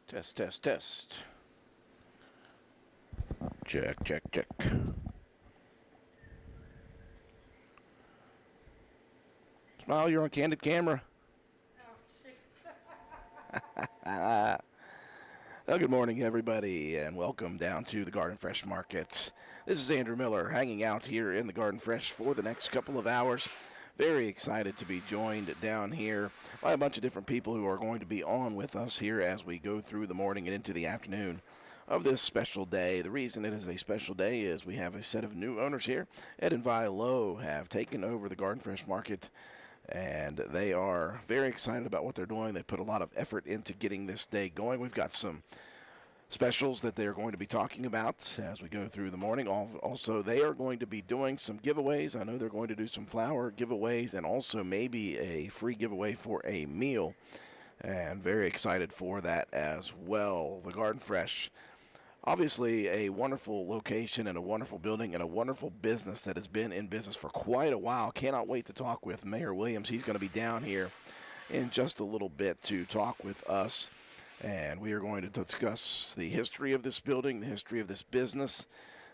Test, test, test. Check, check, check. Smile, you're on candid camera. Well, good morning, everybody, and welcome down to the Garden Fresh Market. This is Andrew Miller, hanging out here in the Garden Fresh for the next couple of hours. Very excited to be joined down here by a bunch of different people who are going to be on with us here as we go through the morning and into the afternoon of this special day. The reason it is a special day is we have a set of new owners here. Ed and Vi Lowe have taken over the Garden Fresh Market, and they are very excited about what they're doing. They put a lot of effort into getting this day going. We've got some specials that they're going to be talking about as we go through the morning. Also, they are going to be doing some giveaways. I know they're going to do some flower giveaways and also maybe a free giveaway for a meal, and very excited for that as well. The Garden Fresh, obviously a wonderful location and a wonderful building and a wonderful business that has been in business for quite a while. Cannot wait to talk with Mayor Williams. He's going to be down here in just a little bit to talk with us, and we are going to discuss the history of this building, the history of this business.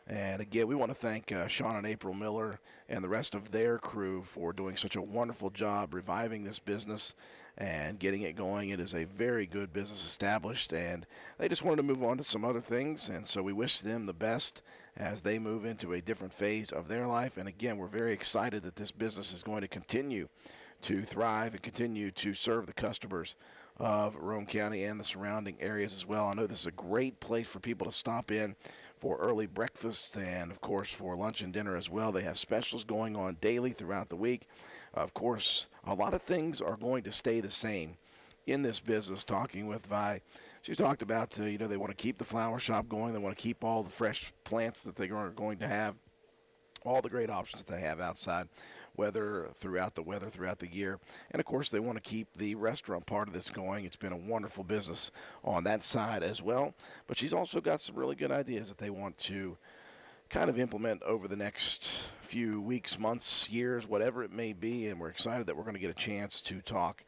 And again, we want to thank Sean and April Miller and the rest of their crew for doing such a wonderful job reviving this business and getting it going. It is a very good business established, and they just wanted to move on to some other things, and so we wish them the best as they move into a different phase of their life. And again, we're very excited that this business is going to continue to thrive and continue to serve the customers of Rome County and the surrounding areas as well. I know this is a great place for people to stop in for early breakfast and, of course, for lunch and dinner as well. They have specials going on daily throughout the week. Of course, a lot of things are going to stay the same in this business. Talking with Vi, she talked about, they want to keep the flower shop going. They want to keep all the fresh plants that they are going to have, all the great options that they have outside, weather throughout the year. And of course, they want to keep the restaurant part of this going. It's been a wonderful business on that side as well. But she's also got some really good ideas that they want to kind of implement over the next few weeks, months, years, whatever it may be. And we're excited that we're going to get a chance to talk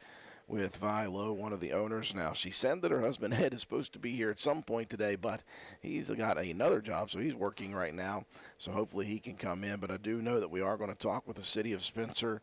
with Vi Lowe, one of the owners. Now, she said that her husband Ed is supposed to be here at some point today, but he's got another job, so he's working right now. So hopefully he can come in. But I do know that we are going to talk with the City of Spencer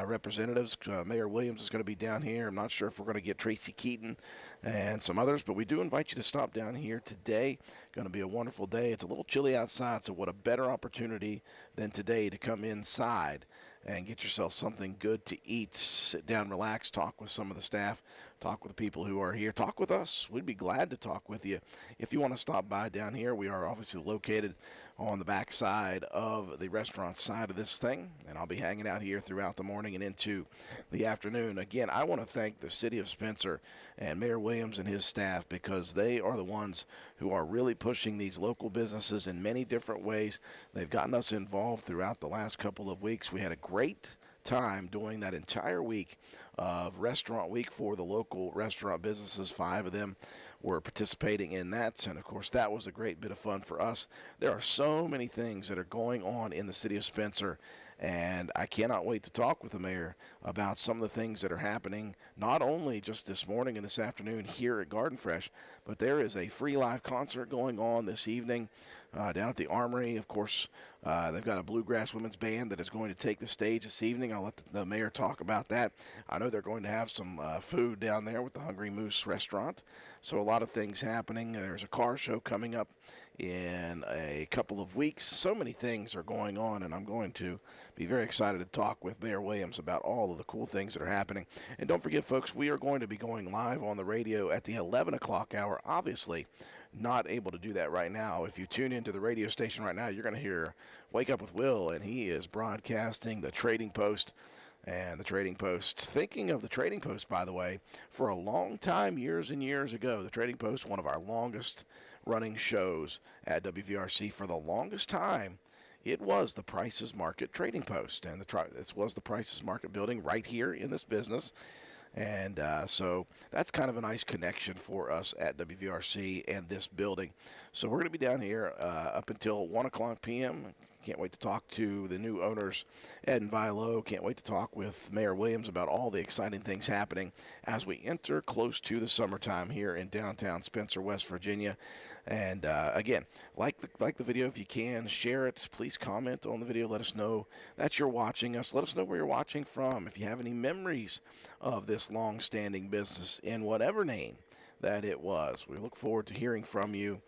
representatives. Mayor Williams is going to be down here. I'm not sure if we're going to get Tracy Keaton and some others, but we do invite you to stop down here today. Going to be a wonderful day. It's a little chilly outside, so what a better opportunity than today to come inside and get yourself something good to eat. Sit down, relax, talk with some of the staff, talk with the people who are here, talk with us. We'd be glad to talk with you. If you want to stop by down here, we are obviously located on the back side of the restaurant side of this thing, and I'll be hanging out here throughout the morning and into the afternoon. Again, I want to thank the City of Spencer and Mayor Williams and his staff, because they are the ones who are really pushing these local businesses in many different ways. They've gotten us involved throughout the last couple of weeks. We had a great time doing that entire week of Restaurant Week for the local restaurant businesses. 5 of them were participating in that, and of course that was a great bit of fun for us. There are so many things that are going on in the City of Spencer, and I cannot wait to talk with the mayor about some of the things that are happening, not only just this morning and this afternoon here at Garden Fresh, but there is a free live concert going on this evening down at the Armory. Of course, they've got a bluegrass women's band that is going to take the stage this evening. I'll let the mayor talk about that. I know they're going to have some food down there with the Hungry Moose restaurant. So a lot of things happening. There's a car show coming up in a couple of weeks. So many things are going on, and I'm going to be very excited to talk with Mayor Williams about all of the cool things that are happening. And don't forget, folks, we are going to be going live on the radio at the 11 o'clock hour. Obviously, not able to do that right now. If you tune into the radio station right now, you're going to hear Wake Up with Will, and he is broadcasting the Trading Post. And the Trading Post, thinking of the Trading Post, by the way, for a long time, years and years ago, the Trading Post, one of our longest running shows at WVRC for the longest time, it was the Price's Market Trading Post. And this was the Price's Market building right here in this business. And so that's kind of a nice connection for us at WVRC and this building. So we're going to be down here up until 1 o'clock p.m. Can't wait to talk to the new owners, Ed and Vilo. Can't wait to talk with Mayor Williams about all the exciting things happening as we enter close to the summertime here in downtown Spencer, West Virginia. And again, like the video if you can, share it. Please comment on the video. Let us know that you're watching us. Let us know where you're watching from. If you have any memories of this long-standing business in whatever name that it was. We look forward to hearing from you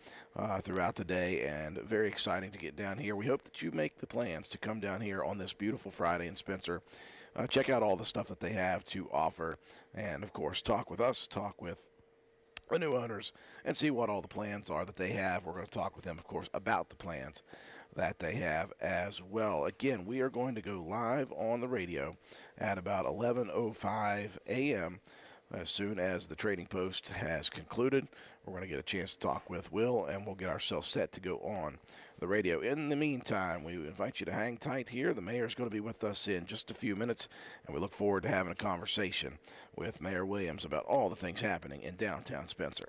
throughout the day, and very exciting to get down here. We hope that you make the plans to come down here on this beautiful Friday in Spencer. Check out all the stuff that they have to offer, and of course talk with us, talk with the new owners, and see what all the plans are that they have. We're going to talk with them, of course, about the plans that they have as well. Again, we are going to go live on the radio at about 11:05 a.m. As soon as the trading post has concluded. We're going to get a chance to talk with Will, and we'll get ourselves set to go on the radio. In the meantime, we invite you to hang tight here. The mayor's going to be with us in just a few minutes, and we look forward to having a conversation with Mayor Williams about all the things happening in downtown Spencer.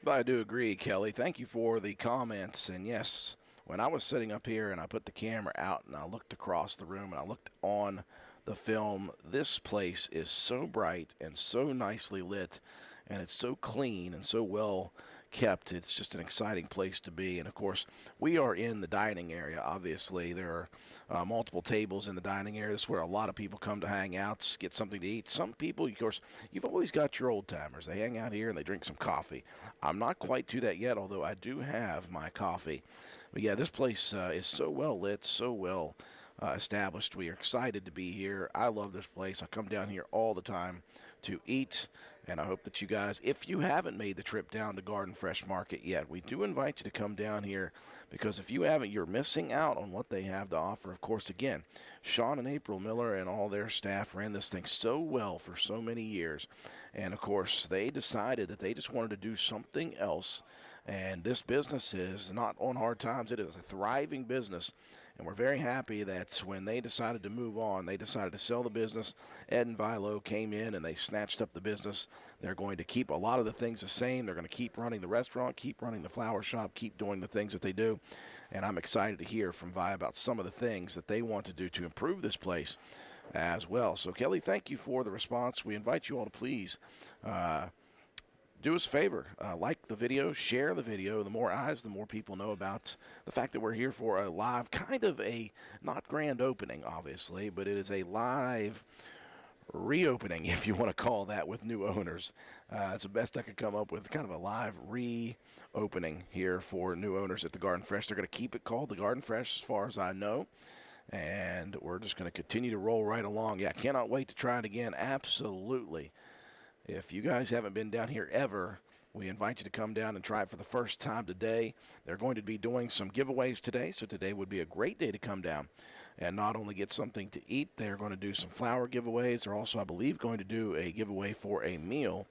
I do agree, Kelly. Thank you for the comments. And yes, when I was sitting up here and I put the camera out and I looked across the room and I looked on the film, this place is so bright and so nicely lit, and it's so clean and so well kept. It's just an exciting place to be. And of course, we are in the dining area. Obviously, there are multiple tables in the dining area. This is where a lot of people come to hang out, get something to eat. Some people, of course, you've always got your old timers. They hang out here and they drink some coffee. I'm not quite to that yet, although I do have my coffee. But yeah, this place is so well lit, so well established. We are excited to be here. I love this place. I come down here all the time to eat, and I hope that you guys, if you haven't made the trip down to Garden Fresh Market yet, we do invite you to come down here, because if you haven't, you're missing out on what they have to offer. Of course, again, Sean and April Miller and all their staff ran this thing so well for so many years, and of course, they decided that they just wanted to do something else, and this business is not on hard times. It is a thriving business. And we're very happy that when they decided to move on, they decided to sell the business. Ed and Vilo came in and they snatched up the business. They're going to keep a lot of the things the same. They're going to keep running the restaurant, keep running the flower shop, keep doing the things that they do. And I'm excited to hear from Vi about some of the things that they want to do to improve this place as well. So, Kelly, thank you for the response. We invite you all to please do us a favor, like the video, share the video. The more eyes, the more people know about the fact that we're here for a live, kind of a, not grand opening, obviously, but it is a live reopening, if you want to call that, with new owners. It's the best I could come up with, kind of a live reopening here for new owners at the Garden Fresh. They're going to keep it called the Garden Fresh as far as I know, and we're just going to continue to roll right along. Yeah, I cannot wait to try it again. Absolutely. If you guys haven't been down here ever, we invite you to come down and try it for the first time today. They're going to be doing some giveaways today, so today would be a great day to come down and not only get something to eat. They're going to do some flower giveaways. They're also, I believe, going to do a giveaway for a meal,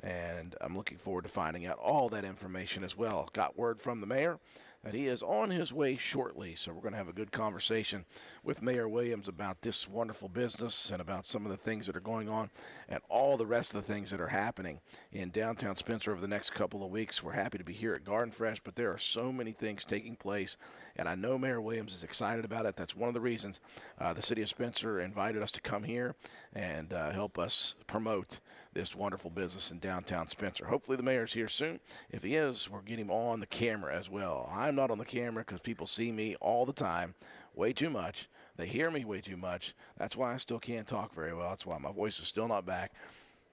and I'm looking forward to finding out all that information as well. Got word from the mayor that he is on his way shortly, so we're going to have a good conversation with Mayor Williams about this wonderful business and about some of the things that are going on and all the rest of the things that are happening in downtown Spencer over the next couple of weeks. We're happy to be here at Garden Fresh, but there are so many things taking place and I know Mayor Williams is excited about it. That's one of the reasons the city of Spencer invited us to come here and help us promote this wonderful business in downtown Spencer. Hopefully the mayor's here soon. If he is, we'll get him on the camera as well. I'm not on the camera because people see me all the time, way too much. They hear me way too much. That's why I still can't talk very well. That's why my voice is still not back.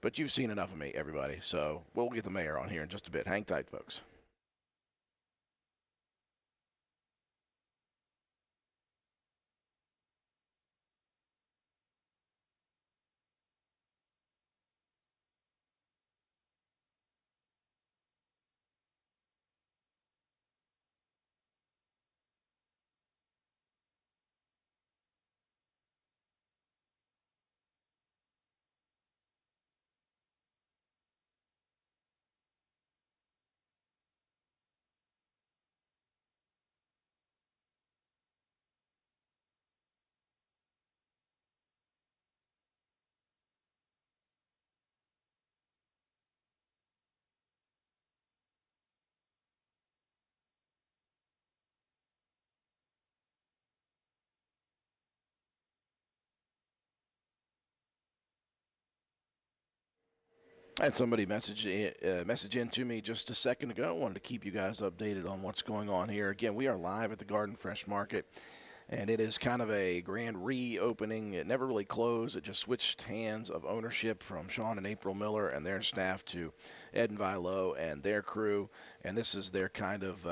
But you've seen enough of me, everybody. So we'll get the mayor on here in just a bit. Hang tight, folks. I had somebody message in to me just a second ago. I wanted to keep you guys updated on what's going on here. Again, we are live at the Garden Fresh Market, and it is kind of a grand reopening. It never really closed. It just switched hands of ownership from Sean and April Miller and their staff to Ed and Vilo and their crew, and this is their kind of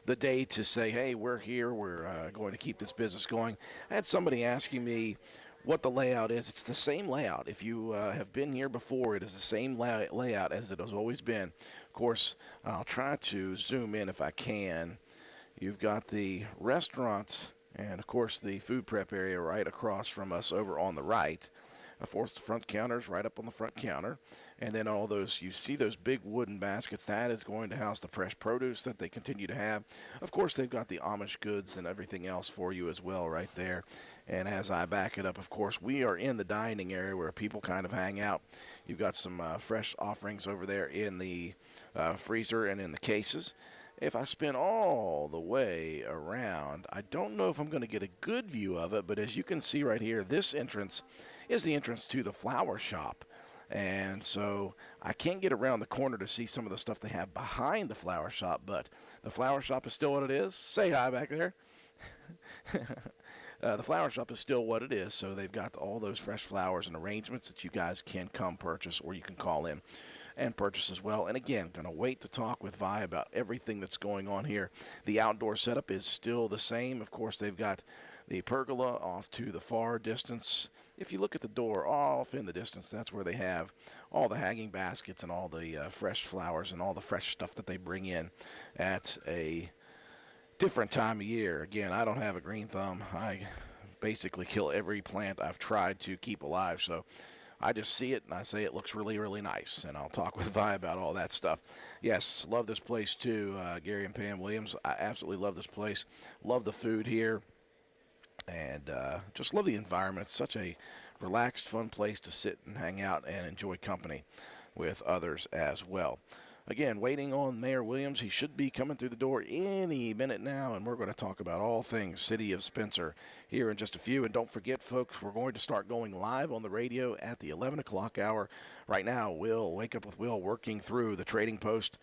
the day to say, hey, we're here. We're going to keep this business going. I had somebody asking me what the layout is. It's the same layout. If you have been here before, it is the same layout as it has always been. Of course, I'll try to zoom in if I can. You've got the restaurant and, of course, the food prep area right across from us over on the right. Of course, the front counter's right up on the front counter. And then all those, you see those big wooden baskets, that is going to house the fresh produce that they continue to have. Of course, they've got the Amish goods and everything else for you as well right there. And as I back it up, of course, we are in the dining area where people kind of hang out. You've got some fresh offerings over there in the freezer and in the cases. If I spin all the way around, I don't know if I'm going to get a good view of it, but as you can see right here, this entrance is the entrance to the flower shop. And so I can't get around the corner to see some of the stuff they have behind the flower shop, but the flower shop is still what it is. Say hi back there. The flower shop is still what it is, so they've got all those fresh flowers and arrangements that you guys can come purchase, or you can call in and purchase as well. And again, going to wait to talk with Vi about everything that's going on here. The outdoor setup is still the same. Of course, they've got the pergola off to the far distance. If you look at the door off in the distance, that's where they have all the hanging baskets and all the fresh flowers and all the fresh stuff that they bring in at a different time of year. Again, I don't have a green thumb. I basically kill every plant I've tried to keep alive, so I just see it and I say it looks really, really nice, and I'll talk with Vi about all that stuff. Yes, love this place too, Gary and Pam Williams. I absolutely love this place. Love the food here, and just love the environment. It's such a relaxed, fun place to sit and hang out and enjoy company with others as well. Again, waiting on Mayor Williams. He should be coming through the door any minute now, and we're going to talk about all things City of Spencer here in just a few. And don't forget, folks, we're going to start going live on the radio at the 11 o'clock hour. Right now, Wake Up with Will working through the Trading Post.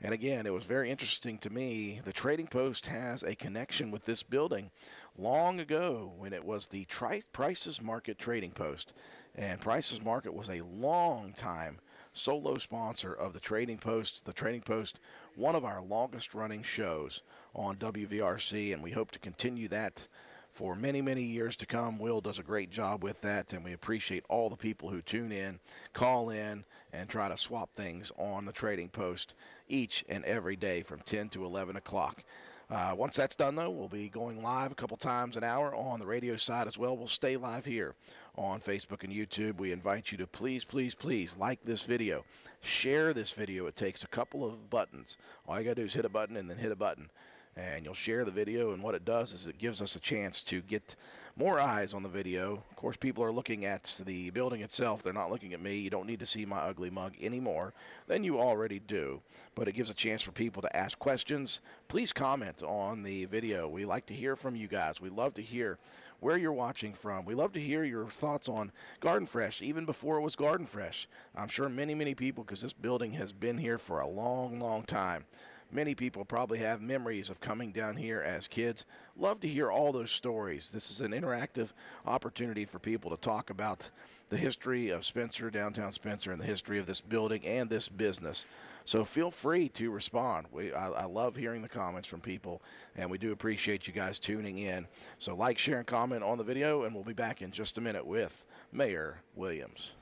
And again, it was very interesting to me. The Trading Post has a connection with this building long ago when it was the Price's Market Trading Post. And Price's Market was a long time solo sponsor of the Trading Post. The Trading Post, one of our longest running shows on WVRC, and we hope to continue that for many, many years to come. Will does a great job with that, and we appreciate all the people who tune in, call in, and try to swap things on the Trading Post each and every day from 10 to 11 o'clock. Once that's done, though, we'll be going live a couple times an hour on the radio side as well. We'll stay live here on Facebook and YouTube. We invite you to please, please, please like this video. Share this video. It takes a couple of buttons. All you got to do is hit a button and then hit a button. and you'll share the video. And what it does is it gives us a chance to get more eyes on the video. Of course, people are looking at the building itself. They're not looking at me. You don't need to see my ugly mug anymore than you already do. But it gives a chance for people to ask questions. Please comment on the video. We like to hear from you guys. We love to hear where you're watching from. We love to hear your thoughts on Garden Fresh, even before it was Garden Fresh. I'm sure many people, because this building has been here for a long time. Many people probably have memories of coming down here as kids. Love to hear all those stories. This is an interactive opportunity for people to talk about the history of Spencer, downtown Spencer, and the history of this building and this business. So feel free to respond. I love hearing the comments from people, and we do appreciate you guys tuning in. So like, share, and comment on the video, and we'll be back in just a minute with Mayor Williams.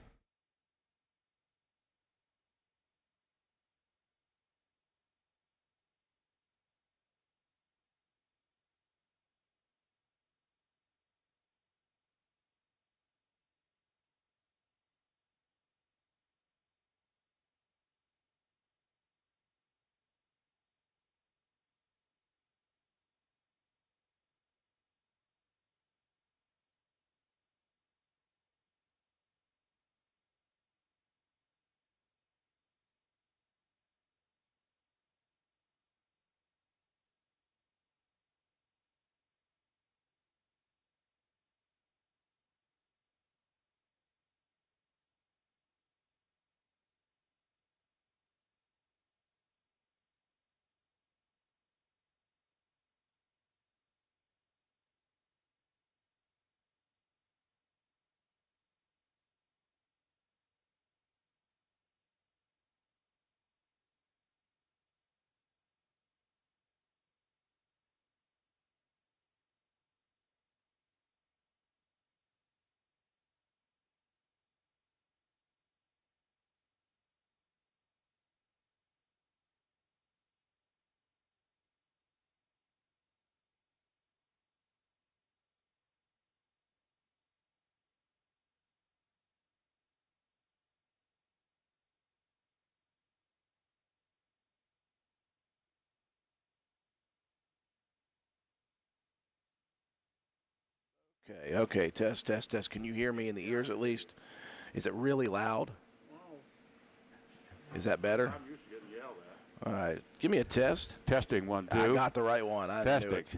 Okay, test. Can you hear me in the ears at least? Is it really loud? Is that better? I'm used to getting yelled at. All right, give me a test. Testing 1, 2. I got the right one. I knew Testing. it.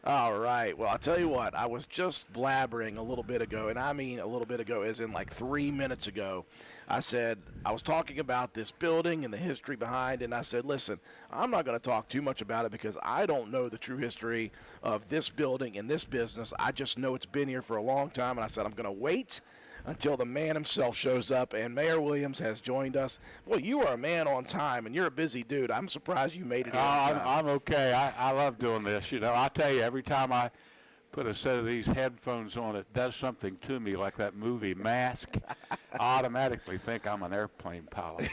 All right. Well, I'll tell you what. I was just blabbering a little bit ago, and I mean a little bit ago as in like 3 minutes ago. I said I was talking about this building and the history behind it, and I said, listen, I'm not going to talk too much about it because I don't know the true history of this building and this business. I just know it's been here for a long time, and I said I'm going to wait until the man himself shows up, and Mayor Williams has joined us. Well, you are a man on time, and you're a busy dude. I'm surprised you made it here on time. I'm okay. I love doing this. You know, I tell you, every time I put a set of these headphones on, it does something to me, like that movie Mask. I automatically think I'm an airplane pilot.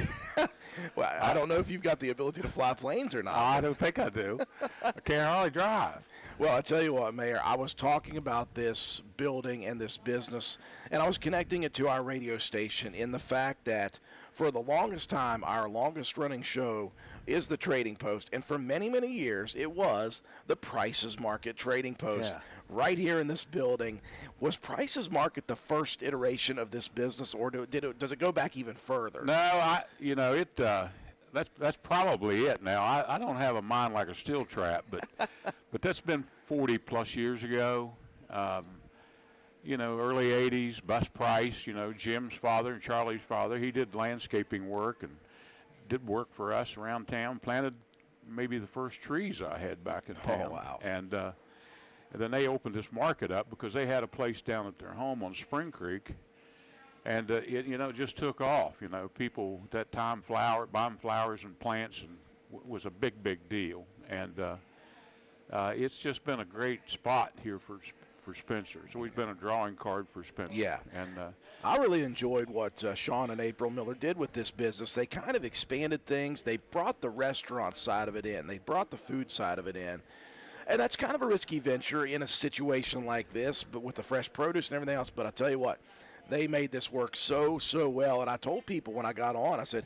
Well, I don't know if you've got the ability to fly planes or not. I don't think I do. I can't hardly drive. Well, I tell you what, Mayor, I was talking about this building and this business, and I was connecting it to our radio station in the fact that for the longest time, our longest running show is the Trading Post, and for many years, it was the Prices Market Trading Post. Yeah. Right here in this building. Was Prices Market the first iteration of this business, or does it go back even further? No, that's probably it now. I don't have a mind like a steel trap, but that's been 40 plus years ago. You know, early 80s, Bus Price, you know, Jim's father and Charlie's father, he did landscaping work and did work for us around town, planted maybe the first trees I had back in town. Oh, wow. And then they opened this market up because they had a place down at their home on Spring Creek. And it just took off. You know, people at that time buying flowers and plants and was a big deal. And it's just been a great spot here for Spencer. It's always been a drawing card for Spencer. Yeah. And I really enjoyed what Sean and April Miller did with this business. They kind of expanded things. They brought the restaurant side of it in. They brought the food side of it in. And that's kind of a risky venture in a situation like this, but with the fresh produce and everything else. But I tell you what, they made this work so well. And I told people when I got on, I said,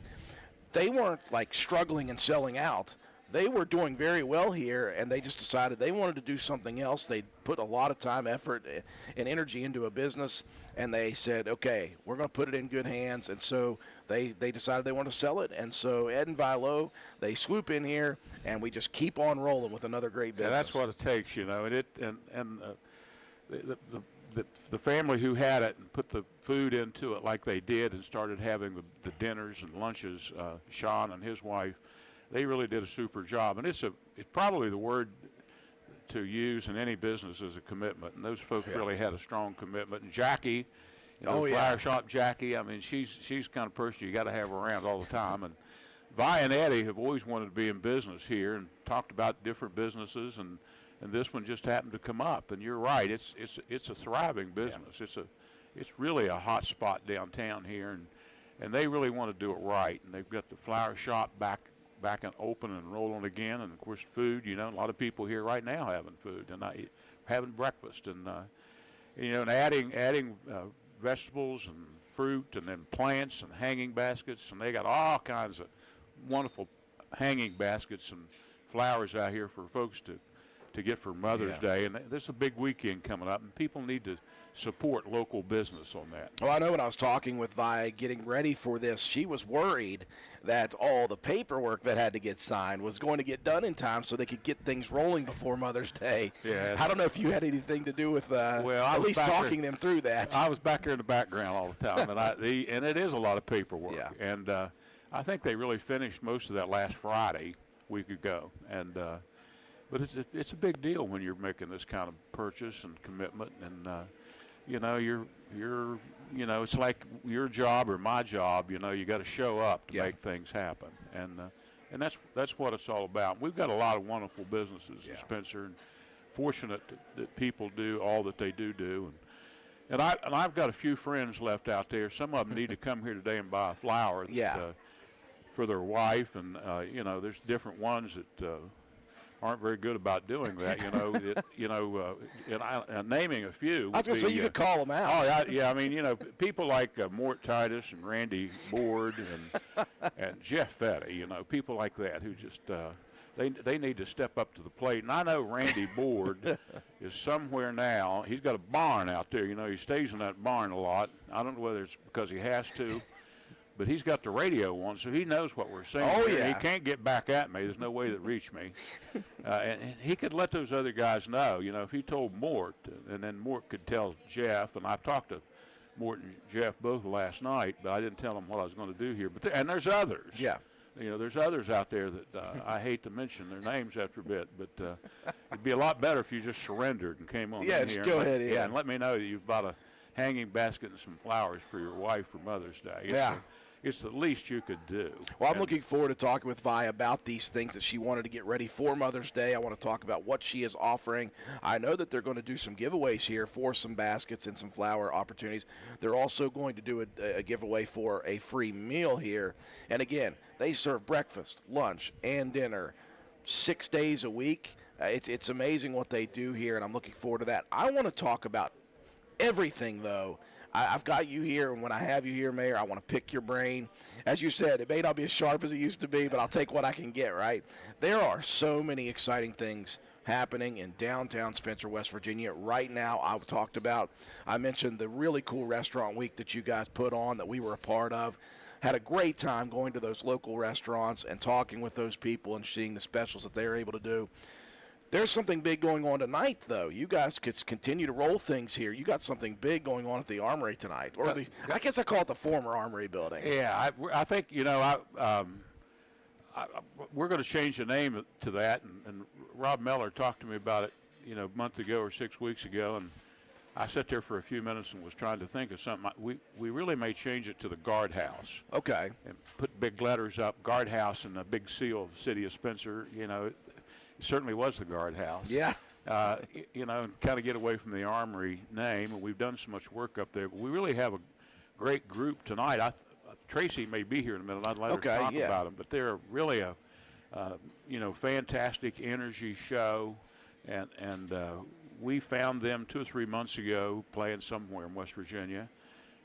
they weren't like struggling and selling out. they were doing very well here, and they just decided they wanted to do something else. They put a lot of time, effort, and energy into a business, and they said, okay, we're going to put it in good hands. And so they decided they want to sell it. And so Ed and Vilo, they swoop in here, and we just keep on rolling with another great business. Yeah, that's what it takes, you know. The family who had it and put the food into it like they did and started having the dinners and lunches, Sean and his wife, they really did a super job. And it's probably the word to use in any business is a commitment. And those folks really had a strong commitment. And Jackie, Flower Shop Jackie, I mean, she's kind of person you got to have around all the time. And Vi and Eddie have always wanted to be in business here and talked about different businesses, and this one just happened to come up. And you're right, it's a thriving business. Yeah. It's really a hot spot downtown here, and they really want to do it right. And they've got the flower shop back and open and rolling again, and of course food. You know, a lot of people here right now having food and having breakfast, and and adding vegetables and fruit, and then plants and hanging baskets, and they got all kinds of wonderful hanging baskets and flowers out here for folks to get for Mother's Day. And there's a big weekend coming up, and people need to support local business on that. Well, I know when I was talking with Vi getting ready for this, she was worried that all the paperwork that had to get signed was going to get done in time so they could get things rolling before Mother's Day. Yeah, I don't know if you had anything to do with at least talking them through that. I was back here in the background all the time, and it is a lot of paperwork. Yeah. And I think they really finished most of that last Friday, a week ago. And but it's a big deal when you're making this kind of purchase and commitment, and it's like your job or my job. You know, you got to show up to make things happen, and that's what it's all about. We've got a lot of wonderful businesses in Spencer, and fortunate that people do all that they do. And I've got a few friends left out there. Some of them need to come here today and buy a flower for their wife, and there's different ones that aren't very good about doing that. And I'm naming a few. I was going to say you could call them out. Oh yeah. I mean, people like Mort Titus and Randy Board and Jeff Fetty. People like that who just they need to step up to the plate. And I know Randy Board is somewhere now. He's got a barn out there. He stays in that barn a lot. I don't know whether it's because he has to, but he's got the radio on, so he knows what we're saying. Oh, yeah. He can't get back at me. There's no way to reach me. And he could let those other guys know, if he told Mort, and then Mort could tell Jeff, and I talked to Mort and Jeff both last night, but I didn't tell them what I was going to do here. And there's others. Yeah. There's others out there that I hate to mention their names after a bit, but it'd be a lot better if you just surrendered and came on in here. Just go ahead. Yeah, and let me know that you've bought a hanging basket and some flowers for your wife for Mother's Day. It's the least you could do. Well, I'm looking forward to talking with Vi about these things that she wanted to get ready for Mother's Day. I want to talk about what she is offering. I know that they're going to do some giveaways here for some baskets and some flower opportunities. They're also going to do a giveaway for a free meal here. And again, they serve breakfast, lunch, and dinner 6 days a week. It's amazing what they do here, and I'm looking forward to that. I want to talk about everything, though. I've got you here, and when I have you here, Mayor, I want to pick your brain. As you said, it may not be as sharp as it used to be, but I'll take what I can get, right? There are so many exciting things happening in downtown Spencer, West Virginia right now. I mentioned the really cool restaurant week that you guys put on that we were a part of. Had a great time going to those local restaurants and talking with those people and seeing the specials that they're able to do. There's something big going on tonight, though. You guys could continue to roll things here. You got something big going on at the Armory tonight, or I guess I call it the former Armory building. Yeah, I think we're going to change the name to that, and Rob Meller talked to me about it, a month ago or 6 weeks ago, and I sat there for a few minutes and was trying to think of something. We really may change it to the Guard House. Okay. And put big letters up, Guard House, and a big seal of the city of Spencer. It certainly was the Guard House. Yeah. And kind of get away from the Armory name. And we've done so much work up there. But we really have a great group tonight. Tracy may be here in a minute. I'd like her to talk about them. But they're really a fantastic energy show. And we found them 2 or 3 months ago playing somewhere in West Virginia.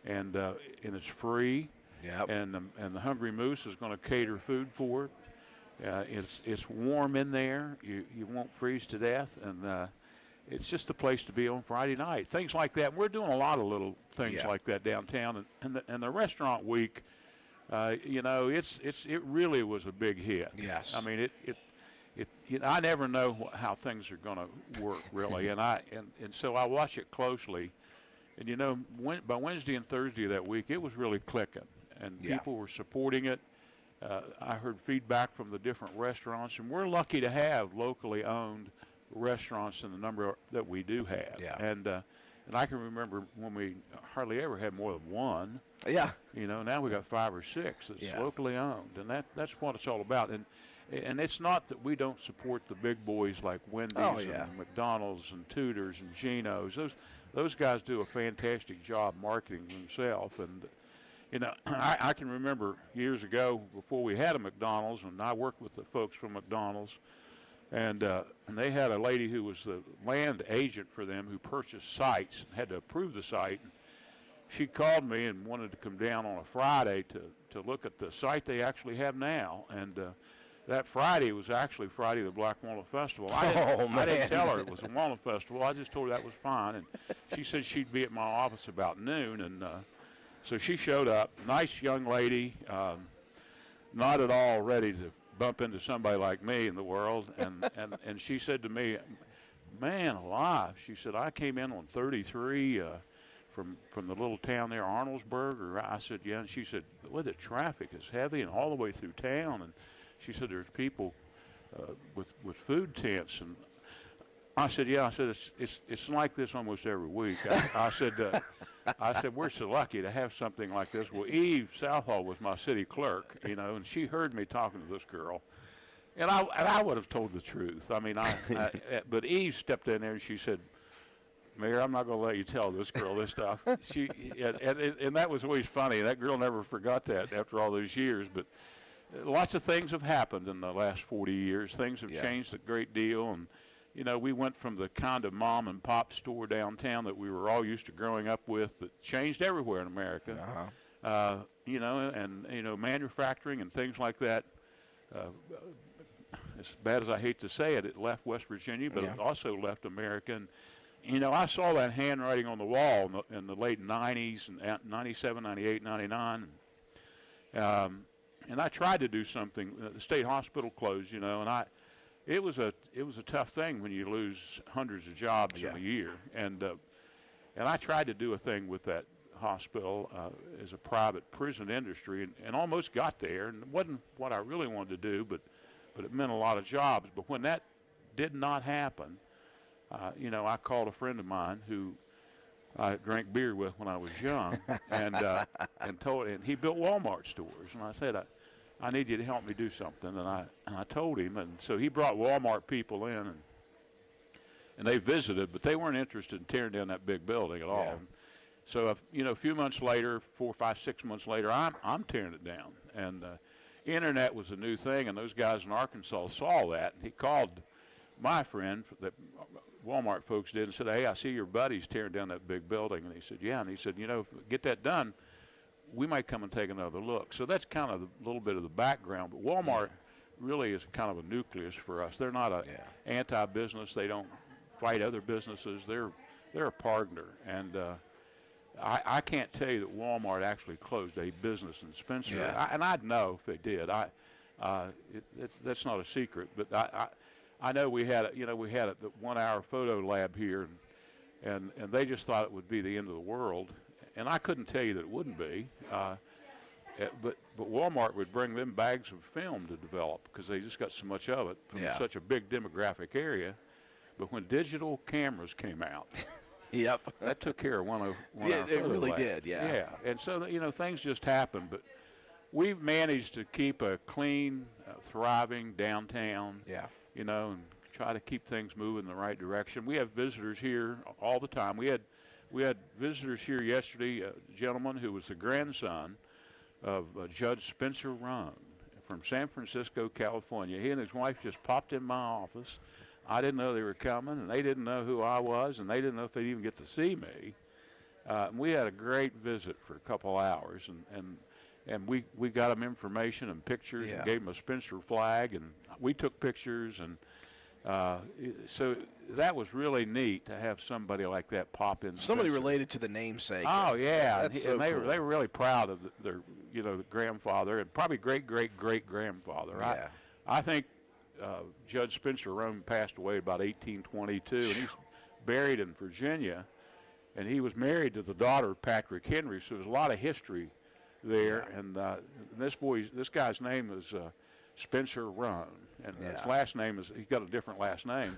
And it's free. Yep. And the Hungry Moose is going to cater food for it. It's warm in there. You won't freeze to death, and it's just a place to be on Friday night. Things like that. We're doing a lot of little things like that downtown, and the restaurant week. It really was a big hit. Yes. I mean, I never know how things are going to work really, and so I watch it closely, and by Wednesday and Thursday of that week, it was really clicking, and people were supporting it. I heard feedback from the different restaurants, and we're lucky to have locally owned restaurants in the number that we do have. Yeah. And I can remember when we hardly ever had more than one. Yeah. Now we got 5 or 6 that's locally owned, and that's what it's all about. And it's not that we don't support the big boys like Wendy's and McDonald's and Tudor's and Geno's. Those guys do a fantastic job marketing themselves. And I can remember years ago before we had a McDonald's, and I worked with the folks from McDonald's, and they had a lady who was the land agent for them who purchased sites and had to approve the site. She called me and wanted to come down on a Friday to look at the site they actually have now. And that Friday was actually Friday of the Black Walnut Festival. I didn't tell her it was a Walnut Festival. I just told her that was fine. And she said she'd be at my office about noon. And so she showed up, nice young lady, not at all ready to bump into somebody like me in the world. And she said to me, man alive, she said, I came in on 33 from the little town there, Arnold'sburg. I said, yeah. And she said, well, the traffic is heavy and all the way through town. And she said, there's people with food tents. And I said, yeah. I said, it's like this almost every week. I said, we're so lucky to have something like this. Well, Eve Southall was my city clerk, and she heard me talking to this girl. And I would have told the truth. I mean, but Eve stepped in there and she said, Mayor, I'm not going to let you tell this girl this stuff. And that was always funny. That girl never forgot that after all those years. But lots of things have happened in the last 40 years. Things have changed a great deal. And, we went from the kind of mom and pop store downtown that we were all used to growing up with that changed everywhere in America. And manufacturing and things like that. As bad as I hate to say it left West Virginia, but it also left America. And, I saw that handwriting on the wall in the late 90s, and 97, 98, 99. And I tried to do something. The state hospital closed, and it was a tough thing when you lose hundreds of jobs in a year. And I tried to do a thing with that hospital as a private prison industry, and almost got there. And it wasn't what I really wanted to do, but it meant a lot of jobs. But when that did not happen, I called a friend of mine who I drank beer with when I was young, and he built Walmart stores. And I said, I need you to help me do something. And I told him, and so he brought Walmart people in, and they visited, but they weren't interested in tearing down that big building at all. Yeah. So a few months later, 4, 5, 6 months later, I'm tearing it down. And internet was a new thing, and those guys in Arkansas saw that. And he called my friend that Walmart folks did and said, hey, I see your buddy's tearing down that big building. And he said, yeah. And he said, get that done, we might come and take another look. So that's kind of a little bit of the background. But Walmart really is kind of a nucleus for us. They're not an anti-business. They don't fight other businesses. They're a partner. And I can't tell you that Walmart actually closed a business in Spencer. Yeah. And I'd know if they did. That's not a secret. But I know we had the 1 hour photo lab here, and they just thought it would be the end of the world. And I couldn't tell you that it wouldn't be. But Walmart would bring them bags of film to develop because they just got so much of it from such a big demographic area. But when digital cameras came out, that took care of one of it really did. Yeah. And so things just happened. But we've managed to keep a clean, thriving downtown. Yeah. And try to keep things moving in the right direction. We have visitors here all the time. We had visitors here yesterday, a gentleman who was the grandson of Judge Spencer Rhone from San Francisco, California. He and his wife just popped in my office. I didn't know they were coming, and they didn't know who I was, and they didn't know if they'd even get to see me. We had a great visit for a couple hours, and we got them information and pictures Yeah. and gave them a Spencer flag, and we took pictures, and so that was really neat to have somebody like that pop in. Somebody Spencer. related to the namesake. Oh yeah, That's and so they cool. were really proud of their grandfather, and probably great grandfather. Yeah. I think Judge Spencer Rome passed away about 1822, and he's buried in Virginia, and he was married to the daughter of Patrick Henry, so there's a lot of history there. Yeah. And this guy's name is Spencer Rome, and his Yeah. last name he got a different last name,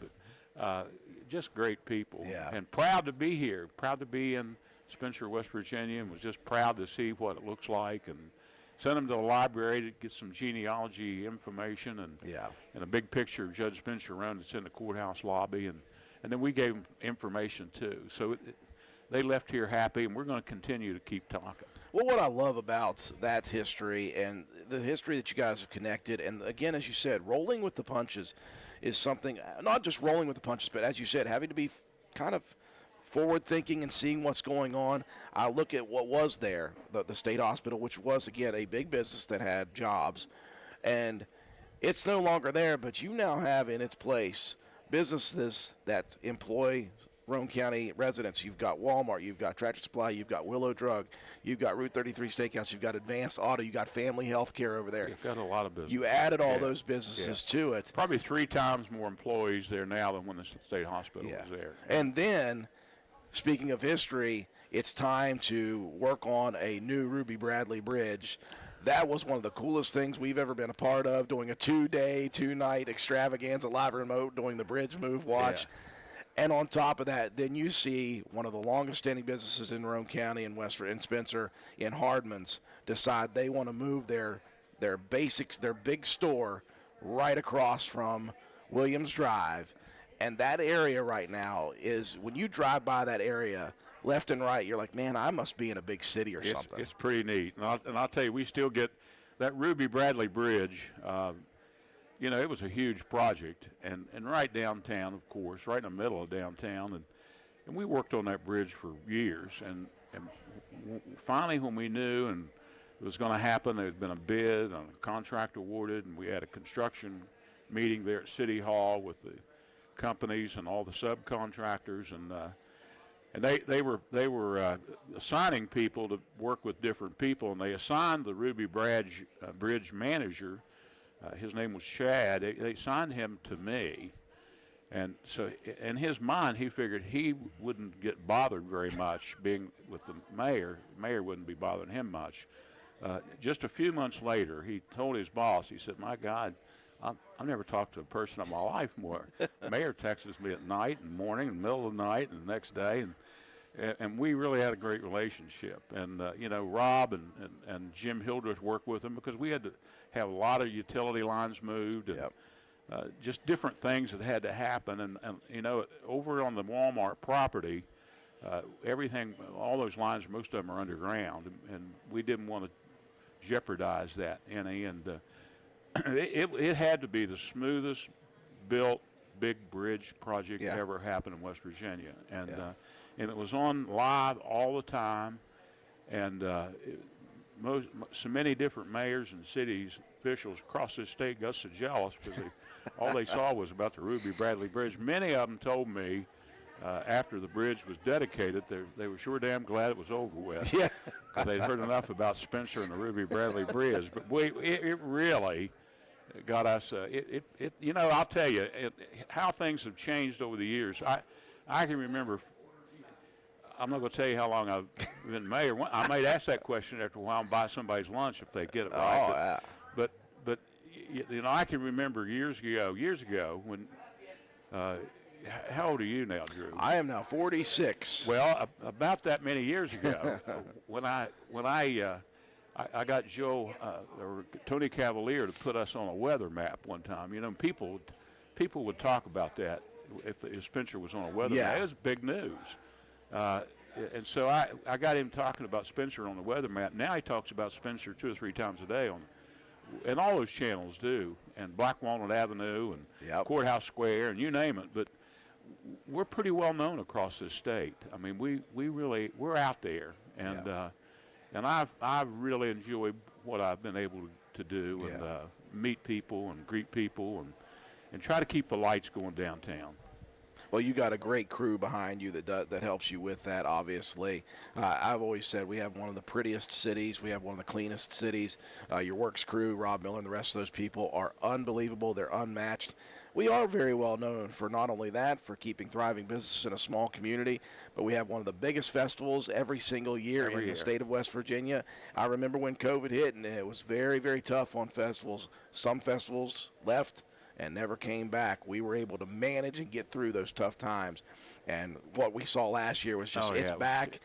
but just great people. Yeah. And proud to be here, proud to be in Spencer, West Virginia, and was just proud to see what it looks like, and sent him to the library to get some genealogy information, and Yeah. and a big picture of Judge Spencer Rome that's in the courthouse lobby, and then we gave them information too. So they left here happy, and we're going to continue to keep talking. Well, what I love about that history and the history that you guys have connected, and again, as you said, rolling with the punches is something, not just rolling with the punches, but as you said, having to be kind of forward thinking and seeing what's going on. I look at what was there, the state hospital, which was, again, a big business that had jobs, and it's no longer there, but you now have in its place businesses that employ Roane County residents. You've got Walmart, you've got Tractor Supply, you've got Willow Drug, you've got Route 33 Steakhouse, you've got Advanced Auto, you've got Family Health Care over there. You've got a lot of business. You added all Yeah. those businesses to it. Probably 3 times more employees there now than when the state hospital was there. And then, speaking of history, it's time to work on a new Ruby Bradley Bridge. That was one of the coolest things we've ever been a part of, doing a 2-day, 2-night extravaganza live remote, doing the bridge move watch. Yeah. And on top of that, then you see one of the longest standing businesses in Roane County in Spencer, in Hardman's, decide they want to move their basics, their big store right across from Williams Drive. And that area right now is, when you drive by that area, left and right, you're like, man, I must be in a big city or something. It's pretty neat. And I'll tell you, we still get that Ruby Bradley Bridge. It was a huge project, and right downtown, of course, right in the middle of downtown, and we worked on that bridge for years, and finally when we knew and it was going to happen, there had been a bid and a contract awarded, and we had a construction meeting there at City Hall with the companies and all the subcontractors, and they were assigning people to work with different people, and they assigned the Ruby Bridge manager. His name was Chad. They assigned him to me, and so in his mind, he figured he wouldn't get bothered very much being with the mayor. The mayor wouldn't be bothering him much. Just a few months later, he told his boss, he said, "My God, I've never talked to a person in my life more. The mayor texts me at night and morning and middle of the night and the next day, and we really had a great relationship. And Rob and Jim Hildreth worked with him because we had to have a lot of utility lines moved, and Yep. just different things that had to happen. And over on the Walmart property, everything, all those lines, most of them are underground, and we didn't want to jeopardize that any. And it had to be the smoothest built big bridge project Yeah. that ever happened in West Virginia, and Yeah. And it was on live all the time, and so many different mayors and cities officials across this state got so jealous because all they saw was about the Ruby Bradley Bridge. Many of them told me after the bridge was dedicated, they were sure damn glad it was over with. Yeah. Because they'd heard enough about Spencer and the Ruby Bradley Bridge. But it really got us. I'll tell you how things have changed over the years. I can remember. I'm not going to tell you how long I've been mayor. I might ask that question after a while and buy somebody's lunch if they get it right. Oh, yeah. But I can remember years ago when. How old are you now, Drew? I am now 46. Well, about that many years ago, when I got Joe or Tony Cavalier to put us on a weather map one time. People would talk about that if Spencer was on a weather map. It was big news. And so I got him talking about Spencer on the weather map. Now he talks about Spencer 2 or 3 times a day and all those channels do, and Black Walnut Avenue and Courthouse Square and you name it. But we're pretty well known across this state. I mean, we're out there, and and I've really enjoyed what I've been able to do, and meet people and greet people and try to keep the lights going downtown. Well, you got a great crew behind you that helps you with that, obviously. I've always said we have one of the prettiest cities. We have one of the cleanest cities. Your works crew, Rob Miller and the rest of those people, are unbelievable. They're unmatched. We are very well known for not only that, for keeping thriving business in a small community, but we have one of the biggest festivals every single year in the state of West Virginia. I remember when COVID hit, and it was very, very tough on festivals. Some festivals left and never came back. We were able to manage and get through those tough times. And what we saw last year was just, it's back,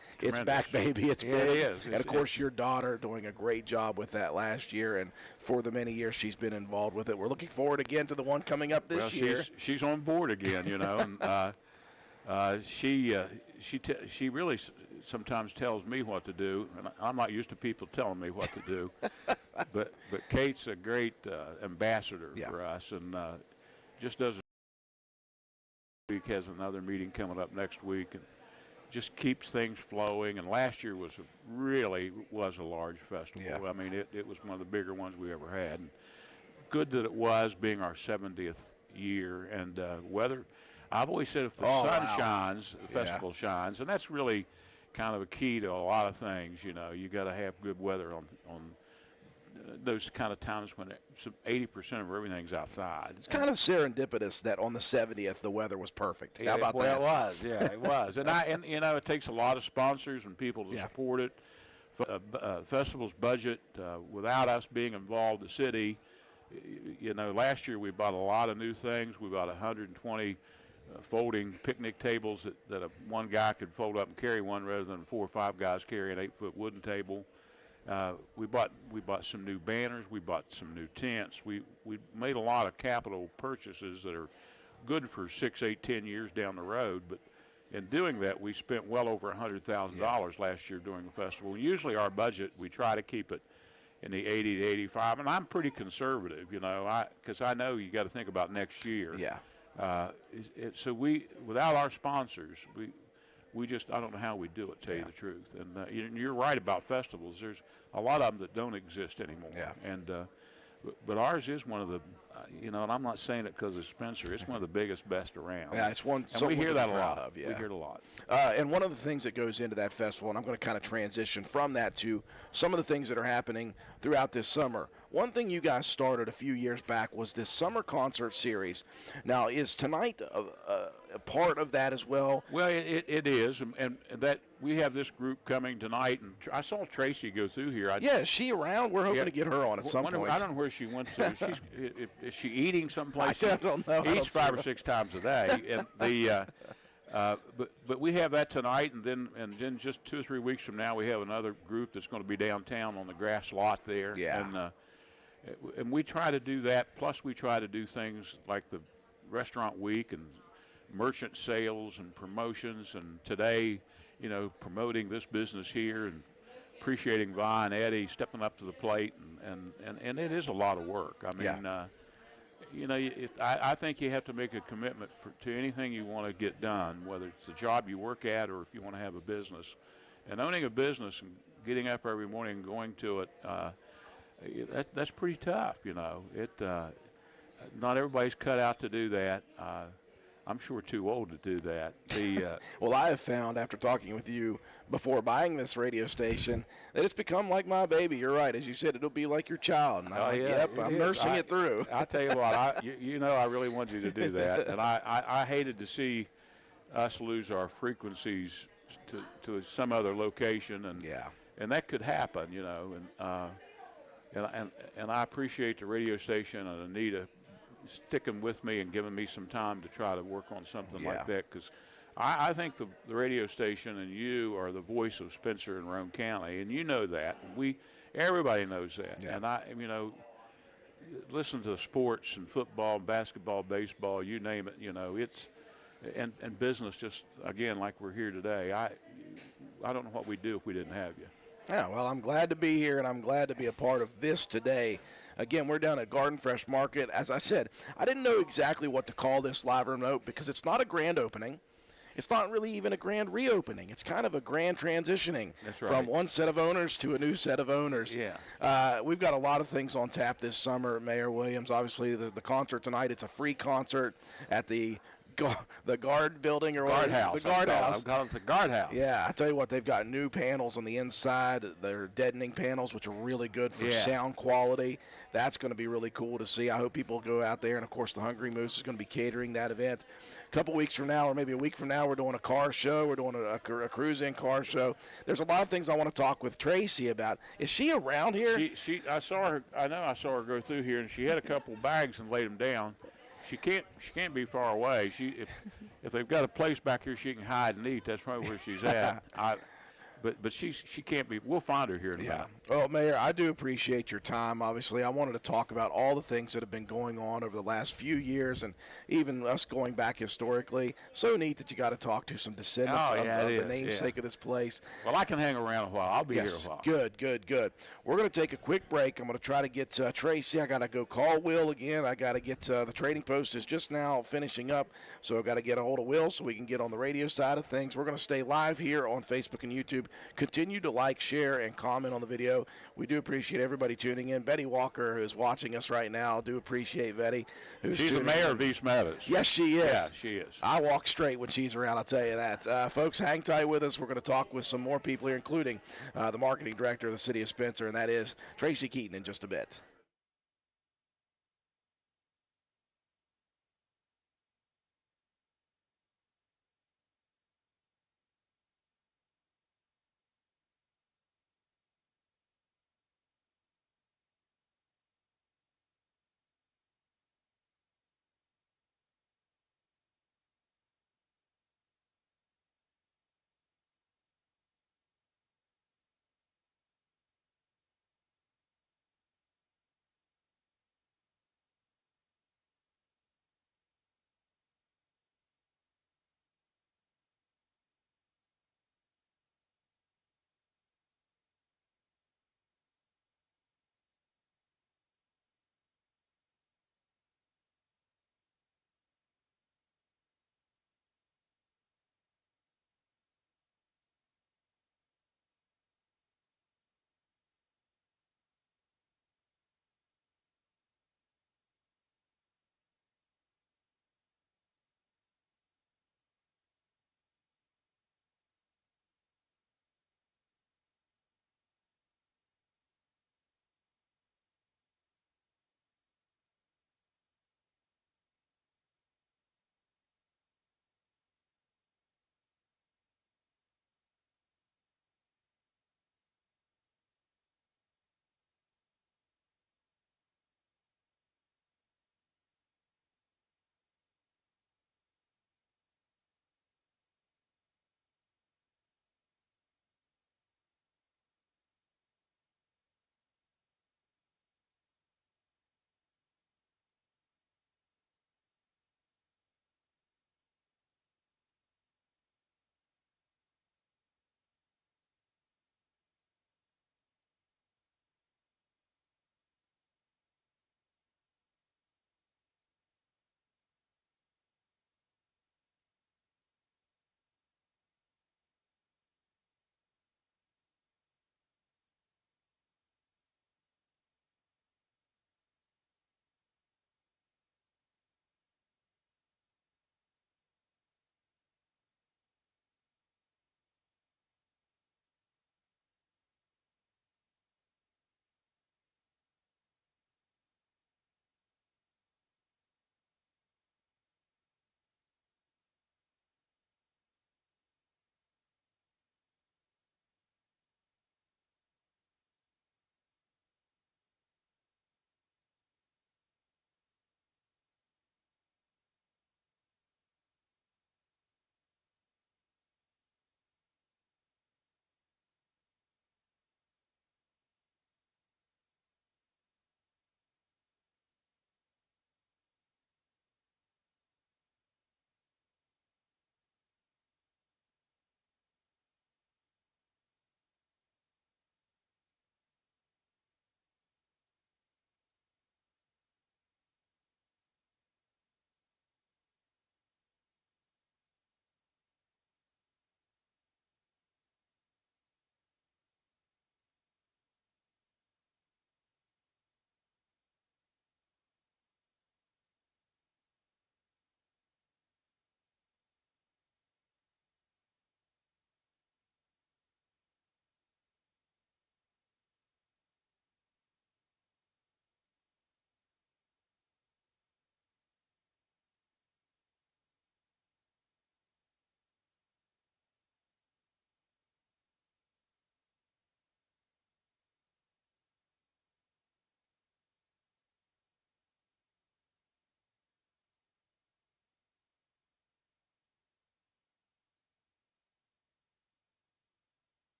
baby, it's big. It is. And, of course, your daughter doing a great job with that last year, and for the many years she's been involved with it. We're looking forward again to the one coming up this year. She's on board again, and she really sometimes tells me what to do, and I'm not used to people telling me what to do. but Kate's a great ambassador for us, and just does. Week has another meeting coming up next week, and just keeps things flowing. And last year was a large festival. Yeah. I mean, it was one of the bigger ones we ever had. And good that it was, being our 70th year. And weather, I've always said if the sun shines, the festival shines, and that's really kind of a key to a lot of things. You got to have good weather on those kind of times when 80% of everything's outside. It's kind of serendipitous that on the 70th the weather was perfect. How about that? Well, it was. Yeah, it was. And it takes a lot of sponsors and people to support it. Festival's budget, without us being involved, the city. Last year we bought a lot of new things. We bought 120 folding picnic tables that one guy could fold up and carry one, rather than 4 or 5 guys carrying an 8-foot wooden table. We bought some new banners. We bought some new tents. We made a lot of capital purchases that are good for 6, 8, 10 years down the road. But in doing that, we spent well over $100,000 last year during the festival. Usually our budget, we try to keep it in the 80 to 85, and I'm pretty conservative, because I know you got to think about next year. Yeah. So without our sponsors, we just, I don't know how we do it, to tell you the truth. And you're right about festivals. There's a lot of them that don't exist anymore. Yeah. And but ours is one of the, and I'm not saying it because of Spencer. It's one of the biggest, best around. Yeah, it's one. And we hear that a lot. Of, yeah. We hear it a lot. And one of the things that goes into that festival, and I'm going to kind of transition from that to some of the things that are happening throughout this summer. One thing you guys started a few years back was this summer concert series. Now, is tonight a part of that as well? Well, it is, and that we have this group coming tonight, and I saw Tracy go through here. Is she around? We're hoping to get her on at some point. I don't know where she went to. Is she eating someplace? I don't know. Eats 5 or 6 times a day, and but we have that tonight, and then just 2 or 3 weeks from now we have another group that's going to be downtown on the grass lot there. Yeah. And we try to do that. Plus, we try to do things like the restaurant week and merchant sales and promotions. And today, promoting this business here and appreciating Vi and Eddie stepping up to the plate. And it is a lot of work. I mean, I think you have to make a commitment to anything you want to get done, whether it's the job you work at or if you want to have a business. And owning a business and getting up every morning and going to it, that's pretty tough, Not everybody's cut out to do that. I'm sure too old to do that. Well, I have found after talking with you before buying this radio station that it's become like my baby. You're right. As you said, it'll be like your child. And I'm nursing it through. I tell you what, I really want you to do that. And I hated to see us lose our frequencies to some other location. And that could happen, And I appreciate the radio station and Anita sticking with me and giving me some time to try to work on something like that, because I think the radio station and you are the voice of Spencer and Roane County, and you know that. Everybody knows that. Yeah. And listen to the sports and football, basketball, baseball, you name it. It's and business. Just again, like we're here today. I don't know what we'd do if we didn't have you. Yeah, well, I'm glad to be here, and I'm glad to be a part of this today. Again, we're down at Garden Fresh Market. As I said, I didn't know exactly what to call this live remote because it's not a grand opening. it's not really even a grand reopening. It's kind of a grand transitioning That's right. from one set of owners to a new set of owners. Yeah. We've got a lot of things on tap this summer, Mayor Williams. Obviously, the concert tonight, it's a free concert at the guard building or Guardhouse. the guardhouse. I'm calling it the guardhouse. Yeah, I tell you what, they've got new panels on the inside. They're deadening panels, which are really good for sound quality. That's going to be really cool to see. I hope people go out there, and of course, the Hungry Moose is going to be catering that event. A couple weeks from now, or maybe a week from now, we're doing a car show. We're doing a cruise-in car show. There's a lot of things I want to talk with Tracy about. Is she around here? I saw her. I know I saw her go through here, and she had a couple bags and laid them down. She can't be far away. If they've got a place back here she can hide and eat, that's probably where she's at. But she can't be. We'll find her here in a minute. Well, Mayor, I do appreciate your time. Obviously, I wanted to talk about all the things that have been going on over the last few years, and even us going back historically. So neat that you got to talk to some descendants of the namesake of this place. Well, I can hang around a while. I'll be here a while. Good. We're going to take a quick break. I'm going to try to get Tracy. I got to go call Will again. I got to get the Trading Post is just now finishing up, so I've got to get a hold of Will so we can get on the radio side of things. We're going to stay live here on Facebook and YouTube. Continue to like, share, and comment on the video. We do appreciate everybody tuning in. Betty Walker, who is watching us right now, do appreciate Betty. She's the mayor of East Meadows. Yes, she is. Yeah, she is. I walk straight when she's around, I'll tell you that. Folks, hang tight with us. We're going to talk with some more people here, including the marketing director of the city of Spencer, and that is Tracy Keaton in just a bit.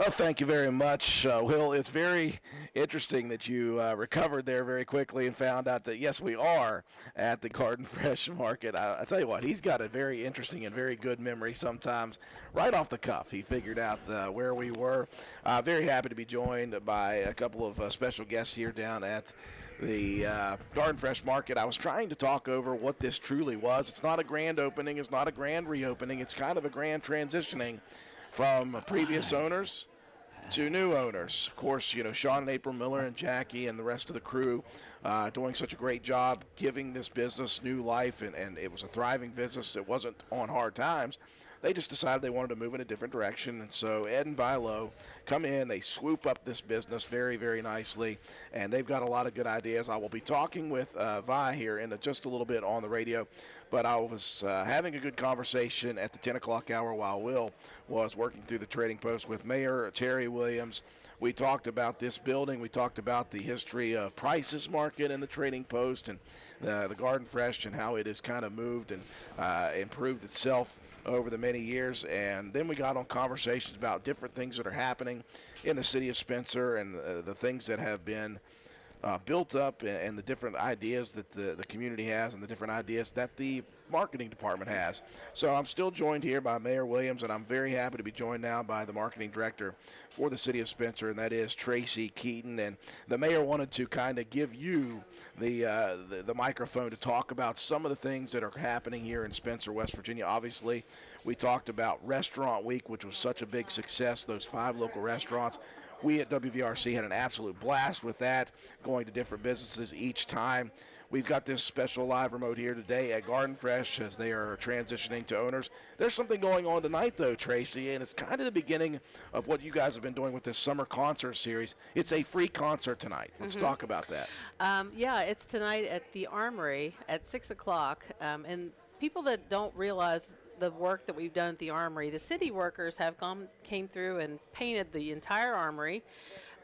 Oh, thank you very much, Will. It's very interesting that you recovered there very quickly and found out that, yes, we are at the Garden Fresh Market. I tell you what, he's got a very interesting and very good memory sometimes. Right off the cuff, he figured out where we were. Very happy to be joined by a couple of special guests here down at the Garden Fresh Market. I was trying to talk over what this truly was. It's not a grand opening. It's not a grand reopening. It's kind of a grand transitioning from previous owners to new owners. Of course, you know, Sean and April Miller and Jackie and the rest of the crew doing such a great job giving this business new life, and it was a thriving business. It wasn't on hard times. They just decided they wanted to move in a different direction, and so Ed and Vilo come in, they swoop up this business very, very nicely, and they've got a lot of good ideas. I will be talking with Vi here in just a little bit on the radio, but I was having a good conversation at the 10 o'clock hour while Will was working through the Trading Post with Mayor Terry Williams. We talked about this building. We talked about the history of Price's Market and the Trading Post and the Garden Fresh and how it has kind of moved and improved itself over the many years. And then we got on conversations about different things that are happening in the city of Spencer and the things that have been built up and the different ideas that the community has and the different ideas that the marketing department has. So I'm still joined here by Mayor Williams, and I'm very happy to be joined now by the marketing director for the city of Spencer, and that is Tracy Keaton. And the mayor wanted to kind of give you the microphone to talk about some of the things that are happening here in Spencer, West Virginia. Obviously, we talked about Restaurant Week, which was such a big success, those 5 local restaurants. We at WVRC had an absolute blast with that, going to different businesses each time. We've got this special live remote here today at Garden Fresh as they are transitioning to owners. There's something going on tonight, though, Tracy, and it's kind of the beginning of what you guys have been doing with this summer concert series. It's a free concert tonight. Let's talk about that. Yeah, it's tonight at the Armory at 6 o'clock. And people that don't realize the work that we've done at the Armory, the city workers came through and painted the entire Armory.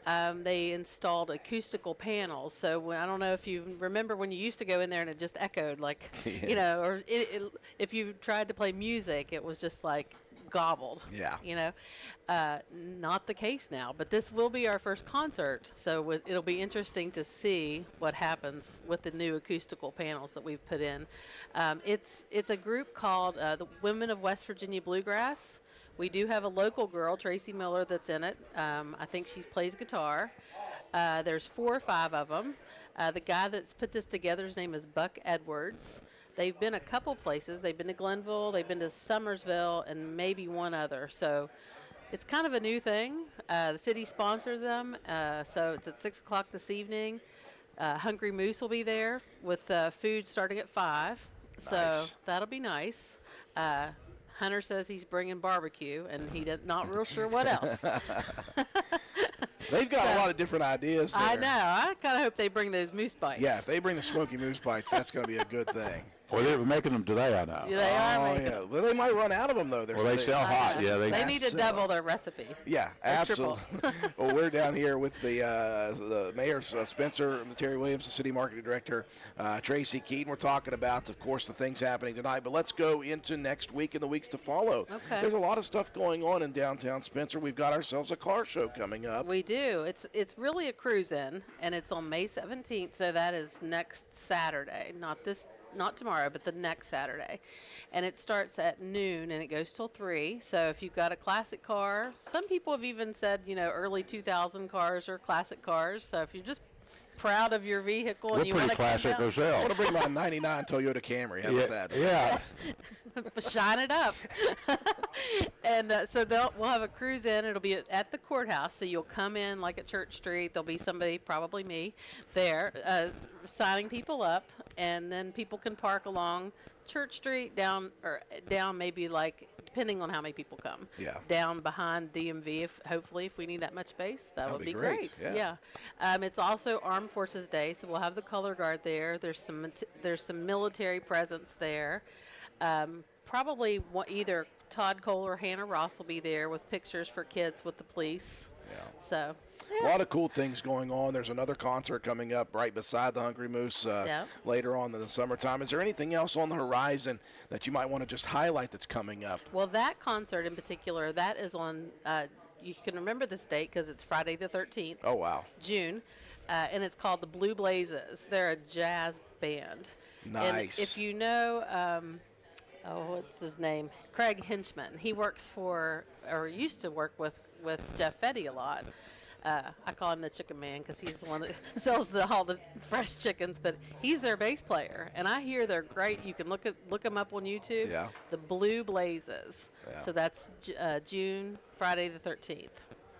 They installed acoustical panels. So I don't know if you remember when you used to go in there and it just echoed, like, you know, or if you tried to play music, it was just like gobbled. Yeah. You know, not the case now. But this will be our first concert, so it'll be interesting to see what happens with the new acoustical panels that we've put in. It's a group called the Women of West Virginia Bluegrass. We do have a local girl, Tracy Miller, that's in it. I think she plays guitar. There's 4 or 5 of them. The guy that's put this together, his name is Buck Edwards. They've been a couple places. They've been to Glenville, they've been to Summersville, and maybe one other. So it's kind of a new thing. The city sponsored them, so it's at 6 o'clock this evening. Hungry Moose will be there with food starting at 5. So Nice. that'll be nice. Hunter says he's bringing barbecue, and he's not real sure what else. They've got a lot of different ideas there. I know. I kind of hope they bring those moose bites. Yeah, if they bring the smoky moose bites, that's going to be a good thing. Well, they were making them today, I know. Yeah, they are Oh, making yeah. Well, they might run out of them, though. Well, they sell hot. I Yeah, know. they They need to double their recipe. Yeah, Or triple. absolutely. Well, we're down here with the mayor, Spencer, Terry Williams, the city marketing director, Tracy Keaton. We're talking about, of course, the things happening tonight, but let's go into next week and the weeks to follow. Okay. There's a lot of stuff going on in downtown Spencer. We've got ourselves a car show coming up. We do. It's really a cruise-in, and it's on May 17th, so that is next Saturday. Not tomorrow, but the next Saturday. And it starts at noon, and it goes till 3. So if you've got a classic car, some people have even said, you know, early 2000 cars are classic cars. So if you're just proud of your vehicle We're and you want pretty to classic I ourselves. want to bring my 99 Toyota Camry. How about that? Yeah. shine it up. And so we'll have a cruise in. It'll be at the courthouse. So you'll come in like at Church Street. There'll be somebody, probably me, there signing people up. And then people can park along Church Street down maybe like, depending on how many people come. Yeah. Down behind DMV, hopefully, if we need that much space, that That'd would be be great, great. yeah. It's also Armed Forces Day, so we'll have the color guard there. There's some military presence there. Probably either Todd Cole or Hannah Ross will be there with pictures for kids with the police. Yeah. So. A lot of cool things going on. There's another concert coming up right beside the Hungry Moose later on in the summertime. Is there anything else on the horizon that you might want to just highlight that's coming up? Well, that concert in particular, that is on you can remember this date because it's Friday the 13th. Oh, wow. June, and it's called the Blue Blazes. They're a jazz band. Nice. And if you know, what's his name? Craig Hinchman. He works for, or used to work with Jeff Fetty a lot. I call him the Chicken Man because he's the one that sells all the fresh chickens. But he's their bass player, and I hear they're great. You can look them up on YouTube. Yeah. The Blue Blazes. Yeah. So that's June, Friday the 13th.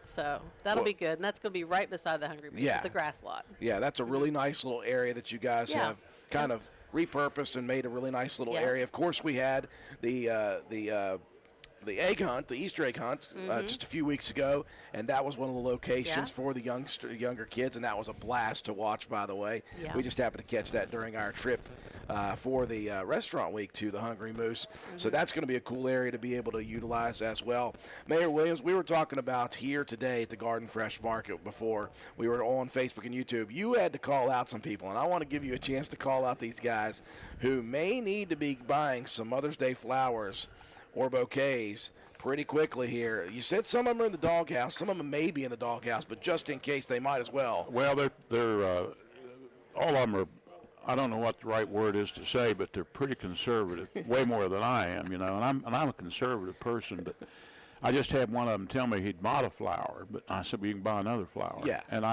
So that'll be good, and that's going to be right beside the Hungry Moose at the grass lot. Yeah, that's a really nice little area that you guys Yeah. have kind of repurposed and made a really nice little Yeah. area. Of course, we had the egg hunt, the Easter egg hunt, just a few weeks ago, and that was one of the locations Yeah. for the younger kids, and that was a blast to watch, by the way. Yeah. We just happened to catch that during our trip for the restaurant week to the Hungry Moose. So that's going to be a cool area to be able to utilize as well. Mayor Williams, we were talking about here today at the Garden Fresh Market before we were on Facebook and YouTube. You had to call out some people, and I want to give you a chance to call out these guys who may need to be buying some Mother's Day flowers or bouquets pretty quickly here. You said some of them are in the doghouse. Some of them may be in the doghouse, but just in case, they might as well. Well, they're all of them are. I don't know what the right word is to say, but they're pretty conservative, way more than I am, you know. And I'm a conservative person, but I just had one of them tell me he'd bought a flower, but I said, well, you can buy another flower. Yeah. And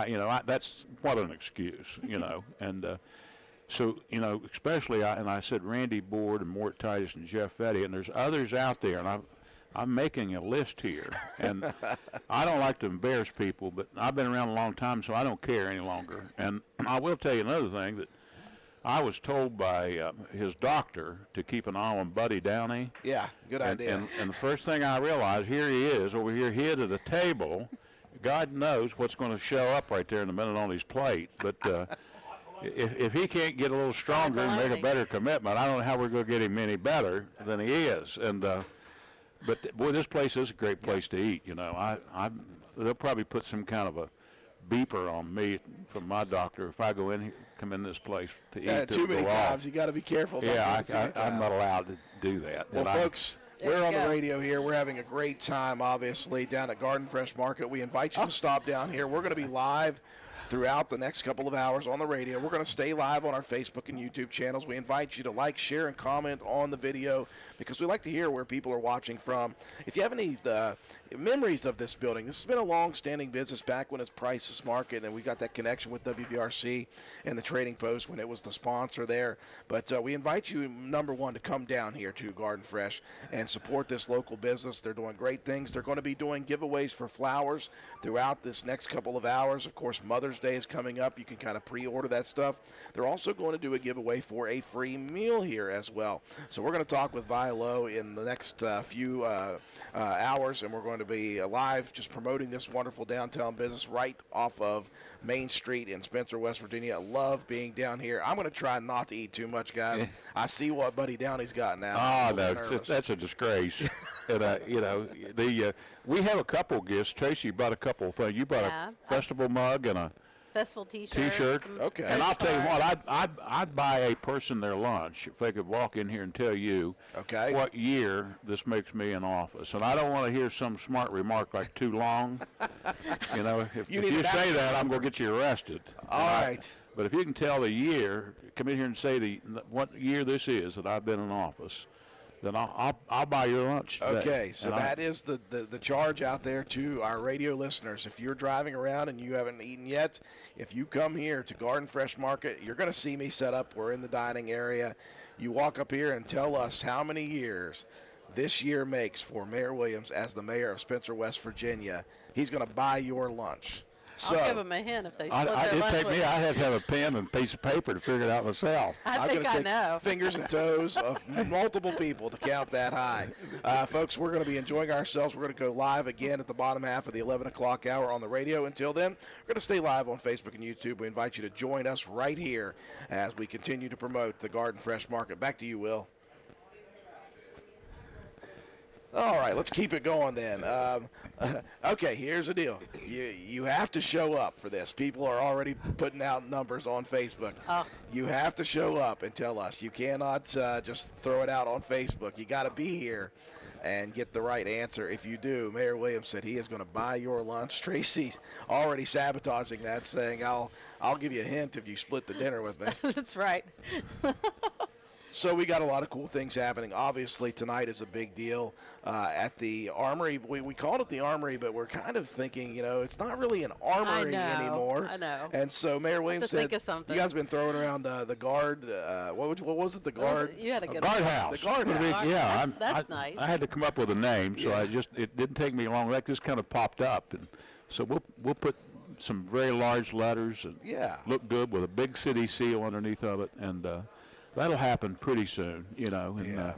that's what an excuse, you know. And so, you know, especially I said Randy Board and Mort Titus and Jeff Fetty, and there's others out there, and I'm making a list here, and I don't like to embarrass people, but I've been around a long time, so I don't care any longer. And I will tell you another thing, that I was told by his doctor to keep an eye on Buddy Downey. Yeah, good idea. And the first thing I realized, here he is over here hid at a table. God knows what's going to show up right there in a minute on his plate, but if he can't get a little stronger and make a better commitment, I don't know how we're going to get him any better than he is. And but boy, this place is a great place to eat. You know, they'll probably put some kind of a beeper on me from my doctor if I come in this place to eat. Too many times. You got to be careful. Yeah, I'm not allowed to do that. Well, folks, we're on the go. radio here. We're having a great time, obviously, down at Garden Fresh Market. We invite you to stop down here. We're going to be live throughout the next couple of hours on the radio. We're going to stay live on our Facebook and YouTube channels. We invite you to like, share, and comment on the video because we like to hear where people are watching from. If you have any memories of this building, this has been a long-standing business back when it's Price's Market, and we got that connection with WVRC and the Trading Post when it was the sponsor there. But we invite you, number one, to come down here to Garden Fresh and support this local business. They're doing great things. They're going to be doing giveaways for flowers throughout this next couple of hours. Of course, Mother's Day is coming up. You can kind of pre-order that stuff. They're also going to do a giveaway for a free meal here as well. So we're going to talk with Vi Lowe in the next few hours, and we're going to be live just promoting this wonderful downtown business right off of Main Street in Spencer, West Virginia. I love being down here. I'm going to try not to eat too much, guys. I see what Buddy Downey's got now. Oh, no, that's a disgrace. And, you know, we have a couple gifts. Tracy brought a couple of things. You brought a festival mug and a Festival T-shirt. T-shirt. Okay. And I'll tell you what, I'd buy a person their lunch if they could walk in here and tell you what year this makes me in office. And I don't want to hear some smart remark like too long. You know, if you say that, I'm going to get you arrested. All right. But if you can tell the year, come in here and say what year this is that I've been in office, then I'll buy your lunch today. Okay, so that is the charge out there to our radio listeners. If you're driving around and you haven't eaten yet, if you come here to Garden Fresh Market, you're going to see me set up. We're in the dining area. You walk up here and tell us how many years this year makes for Mayor Williams as the mayor of Spencer, West Virginia. He's going to buy your lunch. So, I'll give them a hint if they split their it'd lunch take with me, I'd have to have a pen and a piece of paper to figure it out myself. I think I know. Fingers and toes of multiple people to count that high. Folks, we're going to be enjoying ourselves. We're going to go live again at the bottom half of the 11 o'clock hour on the radio. Until then, we're going to stay live on Facebook and YouTube. We invite you to join us right here as we continue to promote the Garden Fresh Market. Back to you, Will. All right, let's keep it going then. Okay, here's the deal. You have to show up for this. People are already putting out numbers on Facebook. Oh. You have to show up and tell us. You cannot just throw it out on Facebook. You got to be here and get the right answer. If you do, Mayor Williams said he is going to buy your lunch. Tracy's already sabotaging that, saying, I'll give you a hint if you split the dinner with me. That's right. So we got a lot of cool things happening. Obviously, tonight is a big deal at the Armory. We called it the Armory, but we're kind of thinking, it's not really an armory anymore. I know. And so Mayor Williams said, think of something. you guys been throwing around the guard. What was it? The guard? You had a good Guardhouse. The guardhouse. Yeah, That's nice. I had to come up with a name, so Yeah. it didn't take me long. That just kind of popped up, and so we'll put some very large letters and Yeah. look good with a big city seal underneath of it, and that'll happen pretty soon, And, Yeah.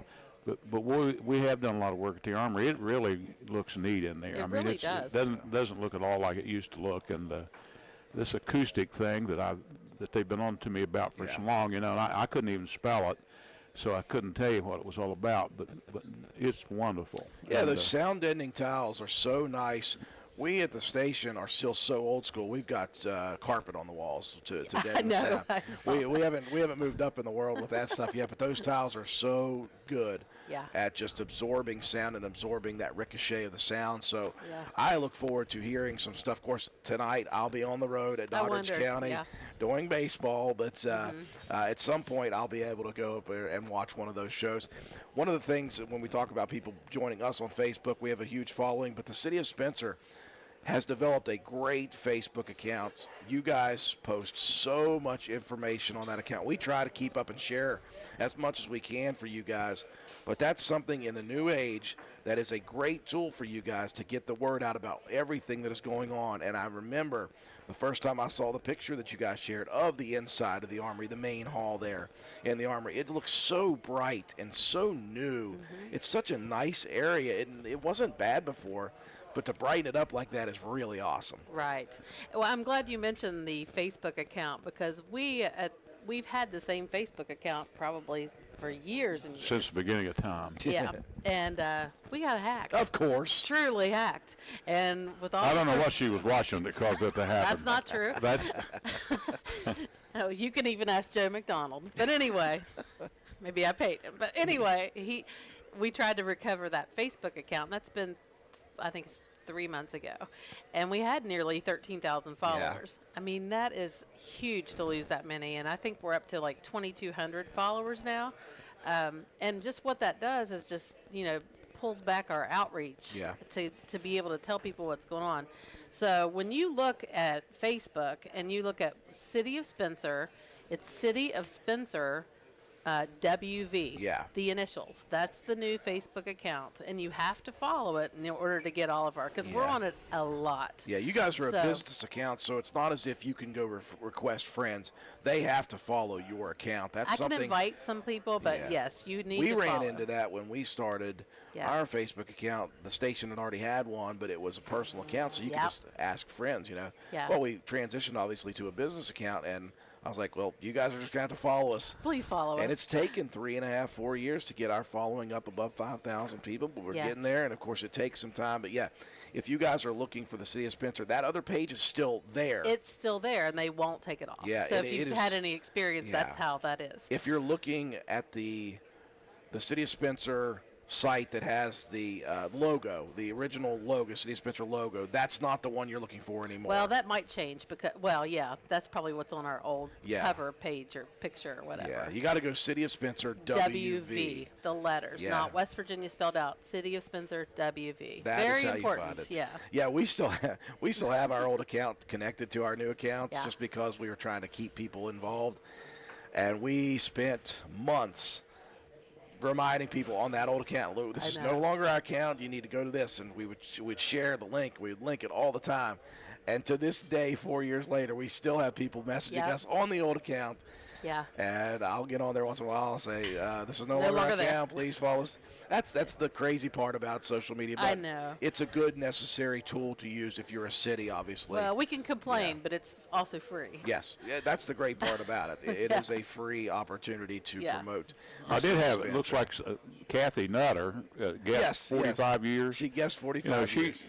but we have done a lot of work at the Armory. It really looks neat in there. It I mean, really it does. doesn't look at all like it used to look, and this acoustic thing that they've been on to me about for Yeah. so long, and I couldn't even spell it, so I couldn't tell you what it was all about. But it's wonderful. Yeah, And, those sound deadening towels are so nice. We at the station are still so old school. We've got carpet on the walls to deaden the know, sound. I saw We haven't moved up in the world with that stuff yet, but those towels are so good Yeah. at just absorbing sound and absorbing that ricochet of the sound. So Yeah. I look forward to hearing some stuff. Of course, tonight I'll be on the road at I Doddridge wondered, County yeah. doing baseball, but at some point I'll be able to go up there and watch one of those shows. One of the things when we talk about people joining us on Facebook, we have a huge following, but the city of Spencer has developed a great Facebook account. You guys post so much information on that account. We try to keep up and share as much as we can for you guys, but that's something in the new age that is a great tool for you guys to get the word out about everything that is going on. And I remember the first time I saw the picture that you guys shared of the inside of the Armory, the main hall there in the Armory. It looks so bright and so new. It's such a nice area. It wasn't bad before, but to brighten it up like that is really awesome. Right. Well, I'm glad you mentioned the Facebook account because we've had the same Facebook account probably for years and years. since the beginning of time. Yeah. And we got hacked. Of course. Truly hacked. And with all I don't know what she was watching that caused that to happen. That's not true. That's Oh, you can even ask Joe McDonald. But anyway, maybe I paid him. But anyway, we tried to recover that Facebook account. That's been, I think it's 3 months ago. And we had nearly 13,000 followers. I mean, that is huge to lose that many. And I think we're up to like 2,200 followers now. And just what that does is just, pulls back our outreach Yeah. to be able to tell people what's going on. So when you look at Facebook and you look at City of Spencer, it's City of Spencer WV. Yeah. The initials. That's the new Facebook account. And you have to follow it in order to get all of our, because we're Yeah. on it a lot. Yeah, you guys are a So- business account, so it's not as if you can go request friends. They have to follow your account. That's I something. can invite some people, but Yeah. yes, you need We to ran follow. into that when we started Yeah. our Facebook account. The station had already had one, but it was a personal account, so you could Yep. just ask friends, Yeah. Well, we transitioned, obviously, to a business account, and I was like, well, you guys are just going to have to follow us. Please follow And us. it's taken 3.5, 4 years to get our following up above 5,000 people, but we're Yeah. getting there, and of course it takes some time. But yeah, if you guys are looking for the City of Spencer, that other page is still there. It's still there, and they won't take it off. Yeah, so and if it you've is- had any experience, that's yeah. how that is. If you're looking at the City of Spencer site that has the logo, the original logo, City of Spencer logo, that's not the one you're looking for anymore. Well, that might change because, yeah, that's probably what's on our old Yeah. cover page or picture or whatever. yeah, you got to go City of Spencer WV. the letters, Yeah. not West Virginia spelled out. City of Spencer WV. That Very is how important. you find it. Yeah. Yeah, we still have our old account connected to our new accounts Yeah. just because we were trying to keep people involved, and we spent months reminding people on that old account, look, this I is know. no longer our account. You need to go to this, and we'd share the link. We would link it all the time, and to this day, 4 years later, we still have people messaging Yep. us on the old account. Yeah. And I'll get on there once in a while and say, this is no No longer longer an there. account. Please follow us. That's the crazy part about social media. But I know. it's a good, necessary tool to use if you're a city, obviously. Well, we can complain, Yeah. but it's also free. Yes, yeah, that's the great part about it. It is a free opportunity to Yeah. promote. I did have, it Spencer. looks like Kathy Nutter, guest Yes, 45 years. She guessed 45 You know, years.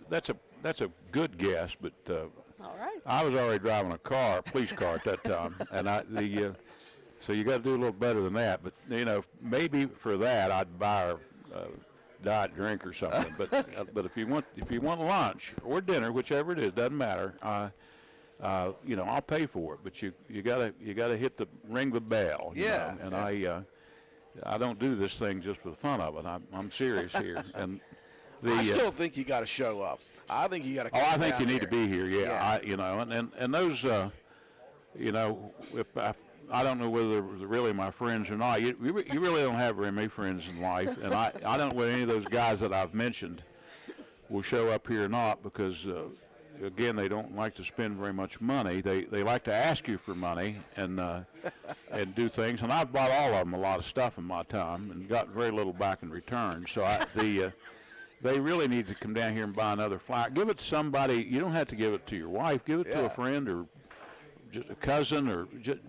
that's a good guess, but All right. I was already driving a police car at that time, and so you got to do a little better than that. But you know, maybe for that I'd buy her diet drink or something. But if you want lunch or dinner, whichever it is, doesn't matter. You know, I'll pay for it. But you gotta ring the bell. you Yeah, know, and I don't do this thing just for the fun of it. I'm serious here. And I still think you got to show up. I think you got to. Oh, I think you need to be here. Yeah, Yeah. you know, and those, you know, if I don't know whether they're really my friends or not. You really don't have very many friends in life, and I don't know whether any of those guys that I've mentioned will show up here or not because, again, they don't like to spend very much money. They like to ask you for money and do things. And I've bought all of them a lot of stuff in my time and got very little back in return. So they really need to come down here and buy another flower. Give it to somebody. You don't have to give it to your wife. Give it to Yeah. a friend or just a cousin or just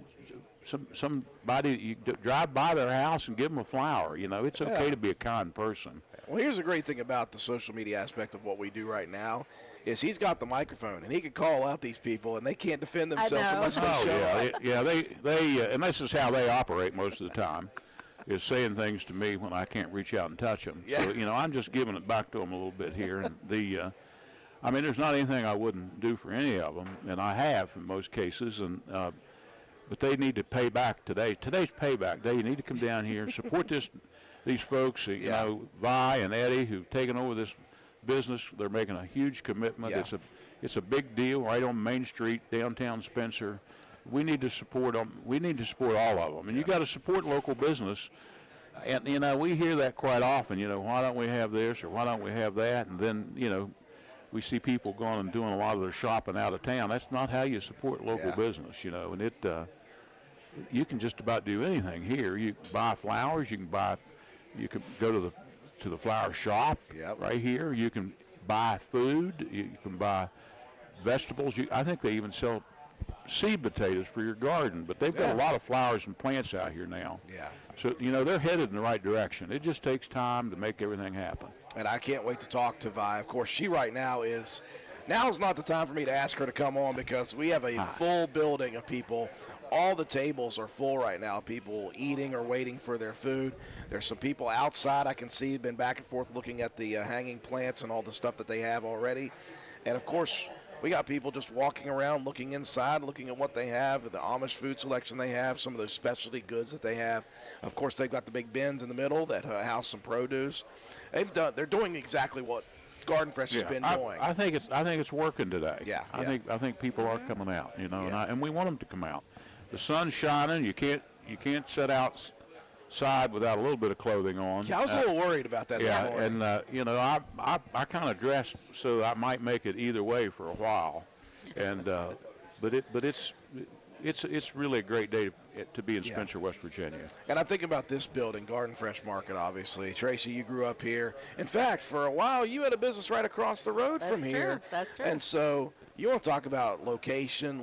somebody. You drive by their house and give them a flower. You know, it's okay Yeah. to be a kind person. Well, here's the great thing about the social media aspect of what we do right now is he's got the microphone and he could call out these people and they can't defend themselves know. unless they Oh show yeah, up. yeah. They and this is how they operate most of the time, is saying things to me when I can't reach out and touch them. Yeah. So you know, I'm just giving it back to them a little bit here. And I mean, there's not anything I wouldn't do for any of them, and I have in most cases. And but they need to pay back today. Today's payback day. You need to come down here and support these folks. You Yeah. know, Vi and Eddie, who've taken over this business. They're making a huge commitment. Yeah. It's a big deal right on Main Street, downtown Spencer. We need to support them. We need to support all of them. And you got to support local business. And, you know, we hear that quite often, you know, why don't we have this or why don't we have that? And then, you know, we see people going and doing a lot of their shopping out of town. That's not how you support local Yeah. business, you know. And you can just about do anything here. You can buy flowers. You can go to the flower shop Yep. right here. You can buy food. You can buy vegetables. I think they even sell seed potatoes for your garden, but they've got Yeah. a lot of flowers and plants out here now. Yeah. So, you know, they're headed in the right direction. It just takes time to make everything happen. And I can't wait to talk to Vi. Of course, she right now is not the time for me to ask her to come on because we have a full building of people. All the tables are full right now, people eating or waiting for their food. There's some people outside I can see been back and forth looking at the hanging plants and all the stuff that they have already. And, of course, we got people just walking around, looking inside, looking at what they have, the Amish food selection they have, some of those specialty goods that they have. Of course, they've got the big bins in the middle that house some produce. They're doing exactly what Garden Fresh has been doing. I think it's working today. Yeah, I think people are coming out, you know, Yeah. and we want them to come out. The sun's shining. You can't sit outside without a little bit of clothing on. Yeah, I was a little worried about that this Yeah, morning. and you know, I kind of dressed so I might make it either way for a while, and but it's really a great day to be in Yeah. Spencer, West Virginia. And I'm thinking about this building, Garden Fresh Market, obviously. Tracy, you grew up here. In fact, for a while, you had a business right across the road That's from true. here. That's true. And so you want to talk about location.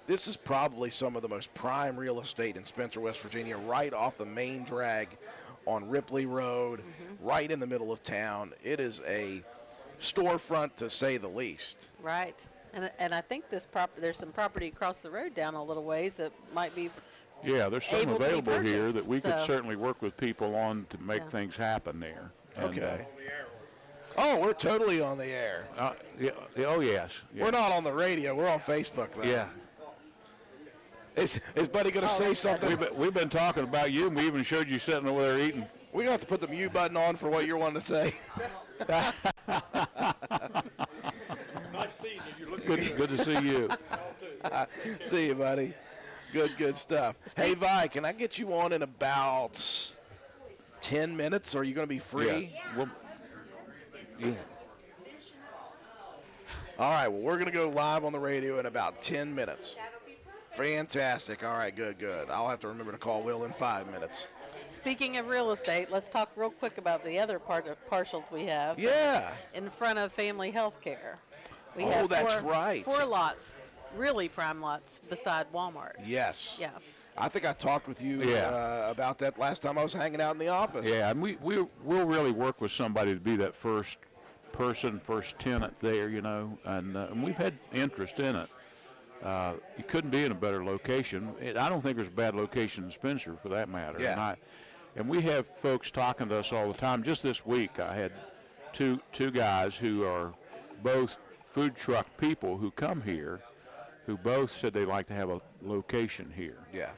This is probably some of the most prime real estate in Spencer, West Virginia, right off the main drag on Ripley Road, right in the middle of town. It is a storefront, to say the least. Right. And I think there's some property across the road down a little ways that might be. Yeah, there's some Able to be available here that purchased, we could so- certainly work with people on to make Yeah. things happen there. And, Okay. Oh, we're totally on the air. Oh yes. Yeah. We're not on the radio. We're on Facebook, though. Yeah. Is Buddy going to say something? We've been talking about you, and we even showed you sitting over there eating. We're going to have to put the mute button on for what you're wanting to say. Nice seeing you. You're looking Good to see you. See you, buddy. Good stuff. Hey, Vi, can I get you on in about 10 minutes? Are you going to be free? Yeah. Well, yeah. All right, well, we're going to go live on the radio in about 10 minutes. Fantastic. All right, good, good. I'll have to remember to call Will in 5 minutes. Speaking of real estate, let's talk real quick about the other part of parcels we have. Yeah. In front of Family Health Care. We Oh, have that's right. 4 lots, really prime lots beside Walmart. Yes. Yeah. I think I talked with you Yeah. about that last time I was hanging out in the office. Yeah, and we'll really work with somebody to be that first person, first tenant there, and we've had interest in it. You couldn't be in a better location. I don't think there's a bad location in Spencer, for that matter. Yeah. And we have folks talking to us all the time. Just this week, I had two guys who are both food truck people who come here, who both said they'd like to have a location here. Yeah.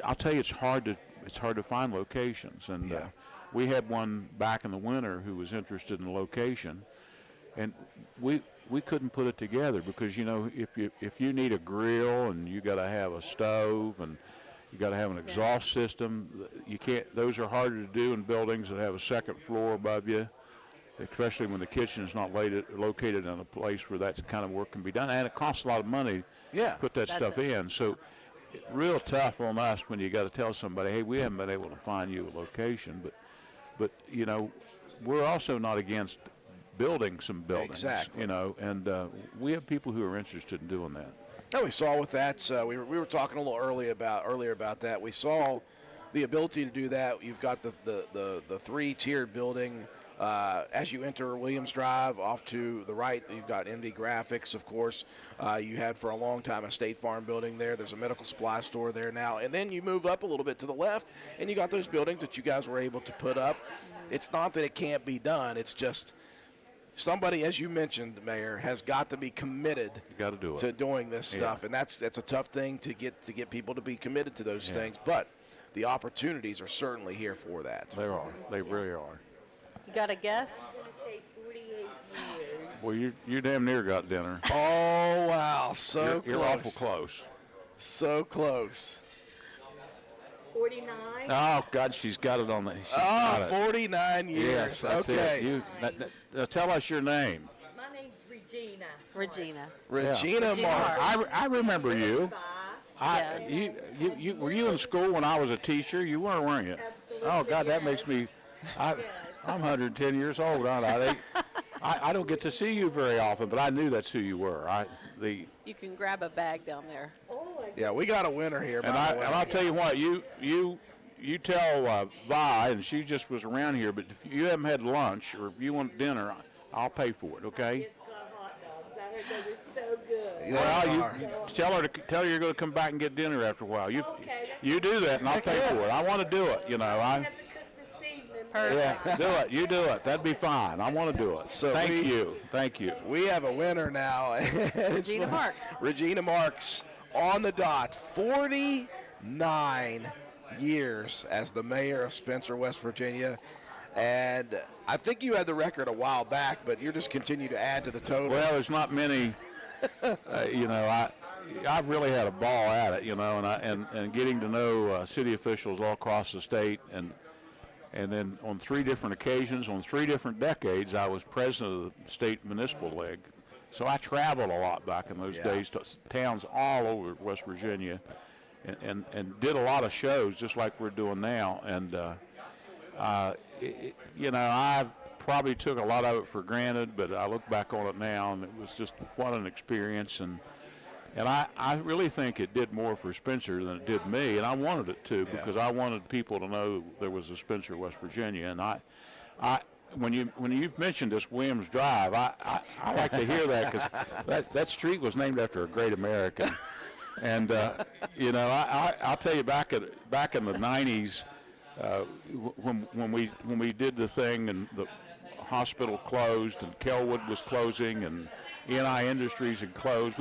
I'll tell you, it's hard to find locations, and Yeah. we had one back in the winter who was interested in the location, and we couldn't put it together because if you need a grill and you got to have a stove and you got to have an exhaust system, you can't. Those are harder to do in buildings that have a second floor above you, especially when the kitchen is not located in a place where that kind of work can be done, and it costs a lot of money Yeah. to put that That's stuff it. in. So real tough on us when you got to tell somebody, hey, we haven't been able to find you a location, but we're also not against building some buildings. Exactly. And we have people who are interested in doing that. No, we saw with that. We were talking a little earlier about that. We saw the ability to do that. You've got the 3-tiered building. As you enter Williams Drive, off to the right, you've got MD Graphics, of course. You had for a long time a State Farm building there. There's a medical supply store there now. And then you move up a little bit to the left, and you got those buildings that you guys were able to put up. It's not that it can't be done. It's just somebody, as you mentioned, Mayor, has got to be committed You got to do it. to doing this Yeah. stuff. And that's a tough thing to get people to be committed to those things. But the opportunities are certainly here for that. They are. They really are. You got a guess? I'm gonna say 48 years. Well, you damn near got dinner. Oh, wow. So You're close. awful close. So close. 49. Oh God, she's got it on the. she's got it. 49 years. Yes, that's okay. it. Tell us your name. My name's Regina. Regina. Regina Regina Marks. Marks. I remember you. Five. You were you in school when I was a teacher? You weren't you? Absolutely, Oh God, that yes. makes me. I'm 110 years old, aren't I? I don't get to see you very often, but I knew that's who you were. You can grab a bag down there. Oh, I Yeah, we got a winner here, And by the way. I'll tell you what, you tell Vi, and she just was around here, but if you haven't had lunch or if you want dinner, I'll pay for it, okay? just got hot dogs. I heard they were so good. Yeah. Well, you tell her you're going to come back and get dinner after a while. Okay, that's You do that, and I'll pay for it. I want to do it, I have to cook this evening. Perfect. do it. You do it. That'd be fine. I want to do it. So Thank you. We have a winner now. Regina Marks. Regina Marks on the dot. 49 years as the mayor of Spencer, West Virginia. And I think you had the record a while back, but you're just continue to add to the total. Well, there's not many. I've really had a ball at it, and getting to know city officials all across the state, and then on 3 different occasions, on 3 different decades, I was president of the state municipal league. So I traveled a lot back in those Yeah. days to towns all over West Virginia, and did a lot of shows just like we're doing now. And I probably took a lot of it for granted, but I look back on it now, and it was just what an experience. And I really think it did more for Spencer than it did me, and I wanted it to because I wanted people to know there was a Spencer, West Virginia. And when you've mentioned this Williams Drive, I like to hear that because that street was named after a great American. And I'll tell you, back in the '90s, when we did the thing and the hospital closed and Kelwood was closing and E&I Industries had closed,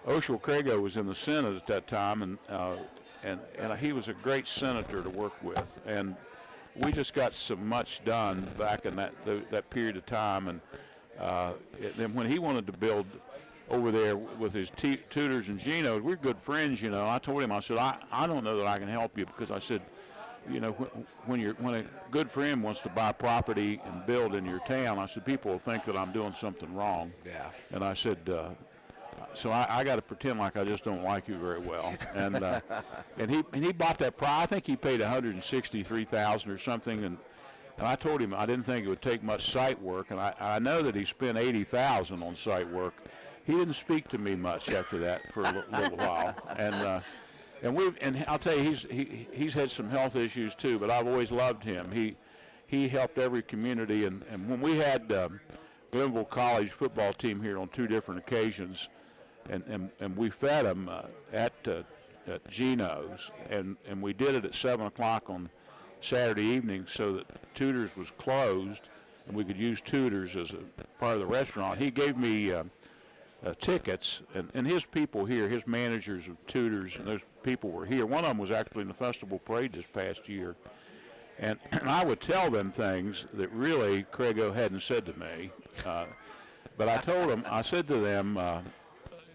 Oshel Crago was in the Senate at that time, and he was a great senator to work with, and we just got so much done back in that period of time. And then when he wanted to build over there with his tutors and Geno's, we're good friends, I told him, I said, I don't know that I can help you, because I said, when a good friend wants to buy property and build in your town, I said, people will think that I'm doing something wrong. Yeah. And I said, so I got to pretend like I just don't like you very well. And he bought that I think he paid $163,000 or something, and I told him I didn't think it would take much site work, and I know that he spent $80,000 on site work. He didn't speak to me much after that for a little while, and I'll tell you, he's had some health issues too, but I've always loved him. He helped every community, and when we had Glenville College football team here on 2 different occasions, and we fed them at Geno's, and we did it at 7 o'clock on Saturday evening so that Tudor's was closed and we could use Tudor's as a part of the restaurant. He gave me tickets, and his people here, his managers of Tudor's, and those people were here. One of them was actually in the festival parade this past year. And I would tell them things that really Craig-O hadn't said to me. But I said to them,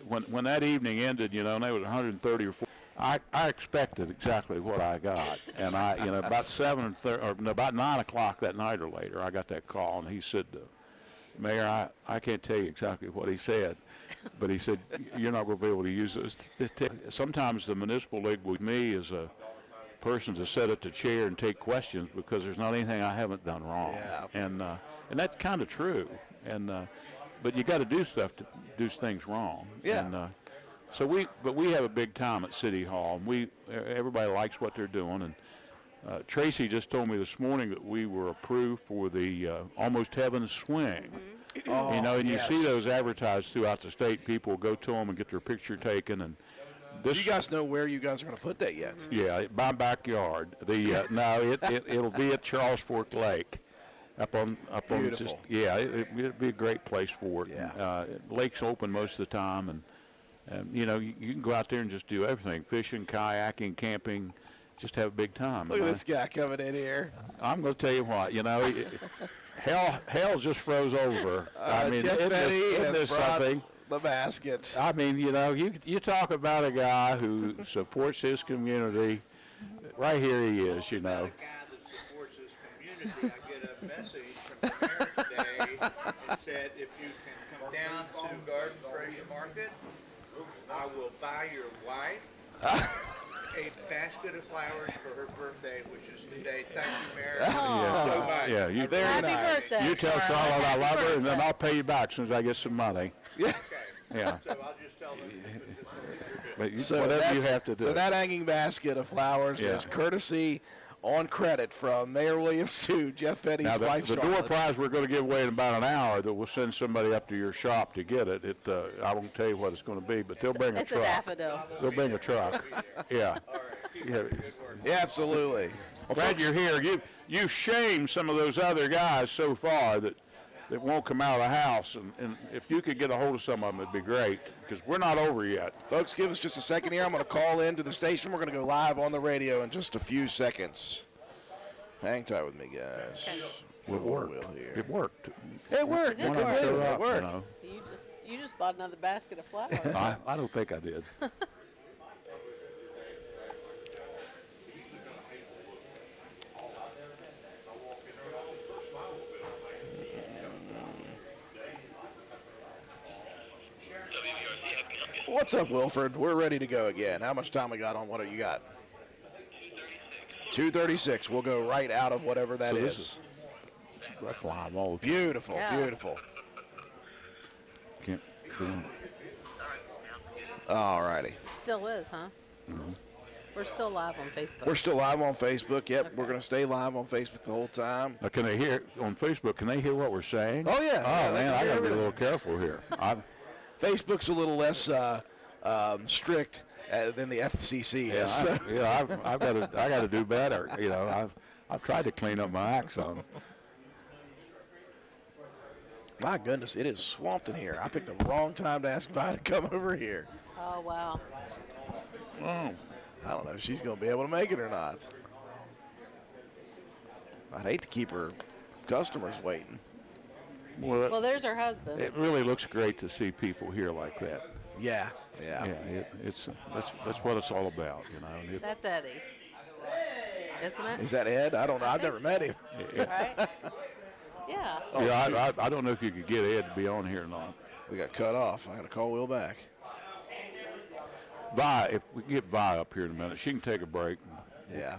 when that evening ended, and they was 130 or 40, I expected exactly what I got. And about 9 o'clock that night or later, I got that call, and he said, Mayor, I can't tell you exactly what he said, but he said, you're not going to be able to use this. Sometimes the municipal league with me is a person to sit at the chair and take questions because there's not anything I haven't done wrong. Yeah. And that's kind of true. But you got to do stuff to do things wrong. Yeah. And but we have a big time at City Hall. Everybody likes what they're doing. And Tracy just told me this morning that we were approved for the Almost Heaven Swing. Oh, And you yes. see those advertised throughout the state. People go to them and get their picture taken. And Do you guys know where you guys are going to put that yet? yeah, my backyard. It'll be at Charles Fork Lake, up on Beautiful. it'd be a great place for it. Yeah. Lake's open most of the time, and you can go out there and just do everything: fishing, kayaking, camping, just have a big time. Look at this guy coming in here. I'm going to tell you what, hell just froze over. Jeff Petty isn't has this brought something? the basket. I mean, you talk about a guy who supports his community. Right here he is, The guy that supports this community, I get a message from the mayor today and said, if you can come down to Garden Fresh Market, I will buy your wife a basket of flowers for her birthday, which is today. Thank you, Mayor, so much. Yeah, you Very Happy nice. birthday. You tell Charlotte I love her, and then I'll pay you back as soon as I get some money. Okay, Yeah, so I'll just tell them that you're good. but So whatever you that's- have to do. So that hanging basket of flowers Yeah. is courtesy on credit from Mayor Williams to Jeff Petty's now, wife, the door Charlotte. prize we're going to give away in about an hour that we'll send somebody up to your shop to get it. I won't tell you what it's going to be, but they'll bring a It's a truck. daffodil. They'll bring a truck. Yeah. Yeah. Yeah, absolutely. Well, Glad folks, you're here. You shamed some of those other guys so far that won't come out of the house, and if you could get a hold of some of them, it'd be great, because we're not over yet. folks, give us just a second here. I'm going to call in to the station. We're going to go live on the radio in just a few seconds. Hang tight with me, guys. It worked. Will here. It worked. It worked. It I did couldn't work. believe it. It You worked. know. You just bought another basket of flowers. I don't think I did. What's up, Wilfred? We're ready to go again. How much time we got on what do you got? 2:36. We'll go right out of whatever that So is. this is- That's live all the Beautiful, Yeah. beautiful. can't do All righty. Still is, huh? We're still live on Facebook. We're still live on Facebook. Yep, we're going to stay live on Facebook the whole time. Now, can they hear on Facebook? Can they hear what we're saying? Oh, yeah. Yeah, Oh they man, can I hear got to be a everything. little careful here. Facebook's a little less strict than the FCC is. so- I got to do better. I've tried to clean up my act some. My goodness, it is swamped in here. I picked the wrong time to ask Vi to come over here. Oh, wow. Oh, I don't know if she's going to be able to make it or not. I'd hate to keep her customers waiting. Well, there's her husband. it really looks great to see people here like that. Yeah, yeah. Yeah, that's what it's all about, That's Eddie. Isn't it? Is that Ed? I don't know. I've never met him. Right? Yeah. Oh, yeah, I don't know if you could get Ed to be on here or not. We got cut off. I got to call Will back. Vi, if we can get Vi up here in a minute, she can take a break. Yeah.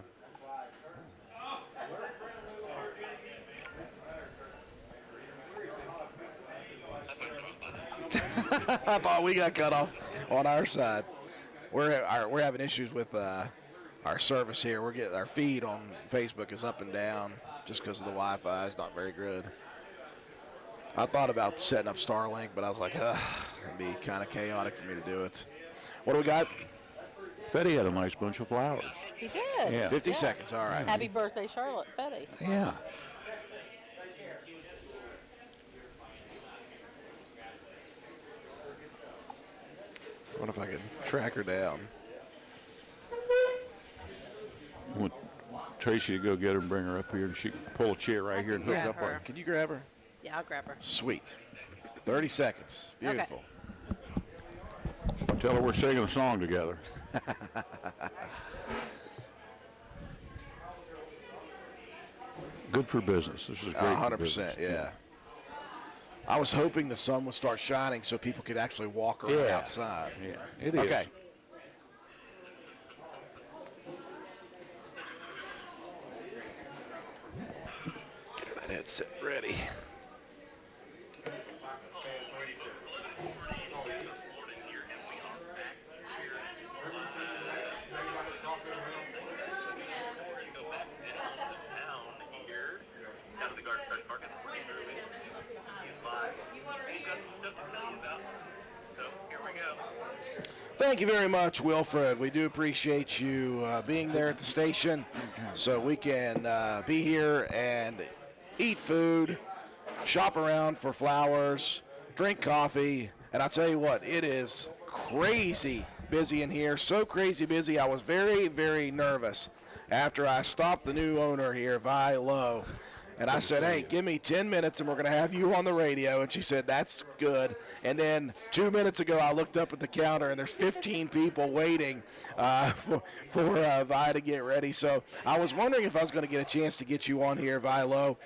I thought we got cut off on our side. We're having issues with our service here. We're getting our feed on Facebook is up and down just because of the Wi-Fi is not very good. I thought about setting up Starlink, but I was like, it'd be kind of chaotic for me to do it. What do we got? Fetty had a nice bunch of flowers. He did. Yeah. 50 seconds. All right. Happy birthday, Charlotte Fetty. Yeah. What if I could track her down? I want Tracy to go get her and bring her up here, and she can pull a chair right here and hook grab up on her. her. Can you grab her? Yeah, I'll grab her. Sweet. 30 seconds. Okay. Beautiful. Tell her we're singing a song together. Good for business. This is great. for 100%, business. yeah. I was hoping the sun would start shining so people could actually walk around Yeah. outside. Yeah, it is. Okay. Get that headset ready. Thank you very much, Wilfred. We do appreciate you being there at the station so we can be here and eat food, shop around for flowers, drink coffee, and I'll tell you what, it is crazy busy in here. So crazy busy, I was very, very nervous after I stopped the new owner here, Vi Lowe. And I said, hey, give me 10 minutes and we're going to have you on the radio. And she said, that's good. And then 2 minutes ago, I looked up at the counter and there's 15 people waiting for Vi to get ready. So I was wondering if I was going to get a chance to get you on here, Vi Lowe.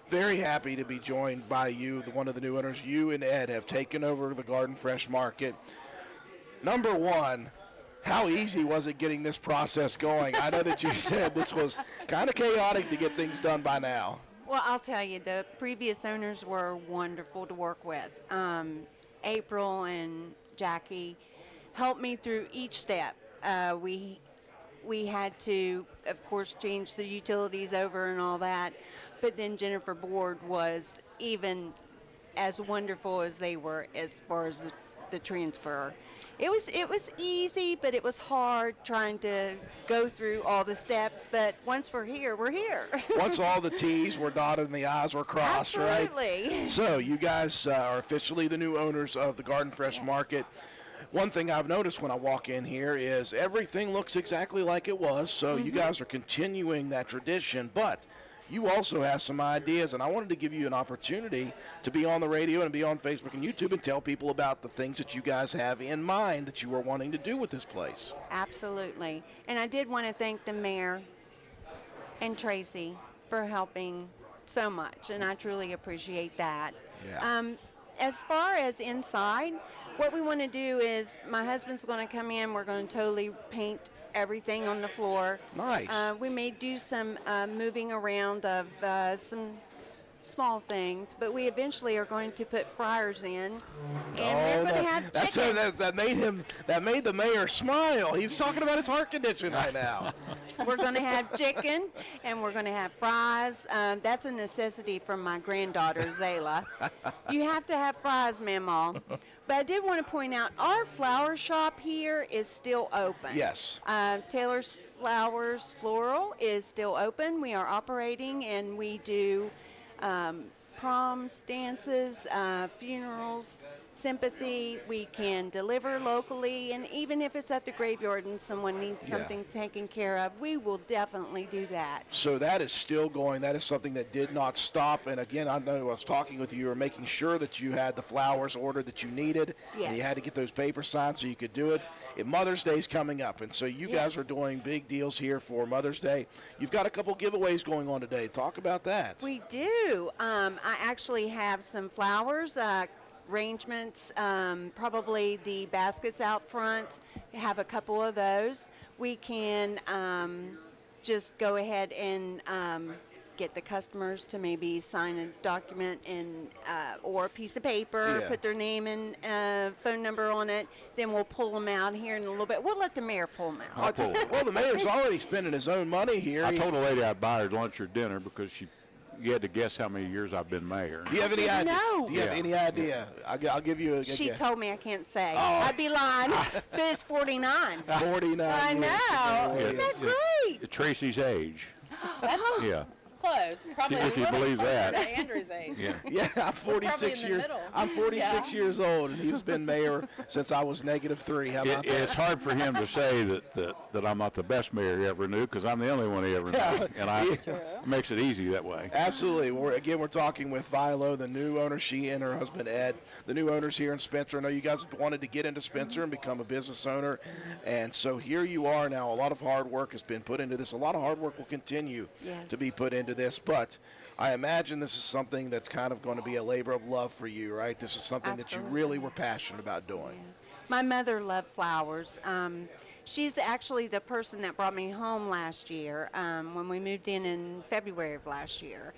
Very happy to be joined by you, one of the new owners. You and Ed have taken over the Garden Fresh Market. Number one, how easy was it getting this process going? I know that you said this was kind of chaotic to get things done by now. Well, I'll tell you, the previous owners were wonderful to work with. April and Jackie helped me through each step. We had to, of course, change the utilities over and all that, but then Jennifer Board was even as wonderful as they were as far as the transfer. It was easy, but it was hard trying to go through all the steps. But once we're here, we're here. Once all the T's were dotted and the I's were crossed, Absolutely. right? So you guys are officially the new owners of the Garden Fresh Yes. Market. One thing I've noticed when I walk in here is everything looks exactly like it was. So you guys are continuing that tradition, but you also have some ideas, and I wanted to give you an opportunity to be on the radio and be on Facebook and YouTube and tell people about the things that you guys have in mind that you are wanting to do with this place. Absolutely. And I did want to thank the mayor and Tracy for helping so much, and I truly appreciate that. Yeah. As far as inside, what we want to do is my husband's going to come in. We're going to totally paint everything on the floor. Nice. We may do some moving around of some small things, but we eventually are going to put fryers in, and we're going to have That's chicken. that made the mayor smile. He's talking about his heart condition right now. We're going to have chicken, and we're going to have fries. That's a necessity from my granddaughter, Zayla. You have to have fries, Mamaw. But I did want to point out, our flower shop here is still open. Yes. Taylor's Flowers Floral is still open. We are operating, and we do proms, dances, funerals, sympathy. We can deliver locally, and even if it's at the graveyard and someone needs Yeah. something taken care of, we will definitely do that. So that is still going. That is something that did not stop. And again, I know I was talking with you. You were making sure that you had the flowers ordered that you needed. And you Yes. had to get those papers signed so you could do it. And Mother's Day is coming up. And so you guys Yes. are doing big deals here for Mother's Day. You've got a couple giveaways going on today. Talk about that. We do. I actually have some flowers, arrangements, probably the baskets out front. have a couple of those. We can just go ahead and get the customers to maybe sign a document and or a piece of paper, Yeah. put their name and phone number on it. Then we'll pull them out here in a little bit. We'll let the mayor pull them out. Well, the mayor's already spending his own money here. I told a lady I'd buy her lunch or dinner because you had to guess how many years I've been mayor. Do you have any didn't idea? know. Do you have Yeah. any idea? I'll give you a She guess. told me I can't say. Oh. I'd be lying, but it's 49. 49 I years know. ago. Isn't that Yeah. great? Tracy's age. Yeah. Close. Probably If you a little believe closer that. to Andrew's age. Yeah. Yeah, I'm 46 in the years. middle. I'm 46 Yeah. years old, and he's been mayor since I was -3. How about that? It's hard for him to say that I'm not the best mayor he ever knew because I'm the only one he ever knew, and it makes it easy that way. Absolutely. We're talking with Vilo, the new owner, she and her husband Ed, the new owners here in Spencer. I know you guys wanted to get into Spencer and become a business owner, and so here you are now. A lot of hard work has been put into this. A lot of hard work will continue Yes. to be put into this, but I imagine this is something that's kind of going to be a labor of love for you, right? This is something that you Absolutely. really were passionate about doing. My mother loved flowers. She's actually the person that brought me home last year when we moved in February of last year.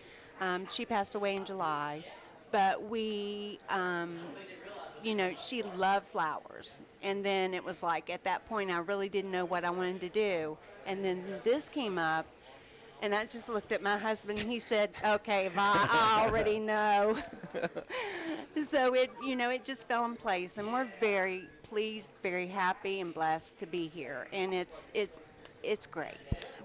She passed away in July, but we, she loved flowers. And then it was like at that point I really didn't know what I wanted to do. And then this came up. And I just looked at my husband and he said, okay, Vi, I already know. So it just fell in place, and we're very pleased, very happy and blessed to be here. And it's great.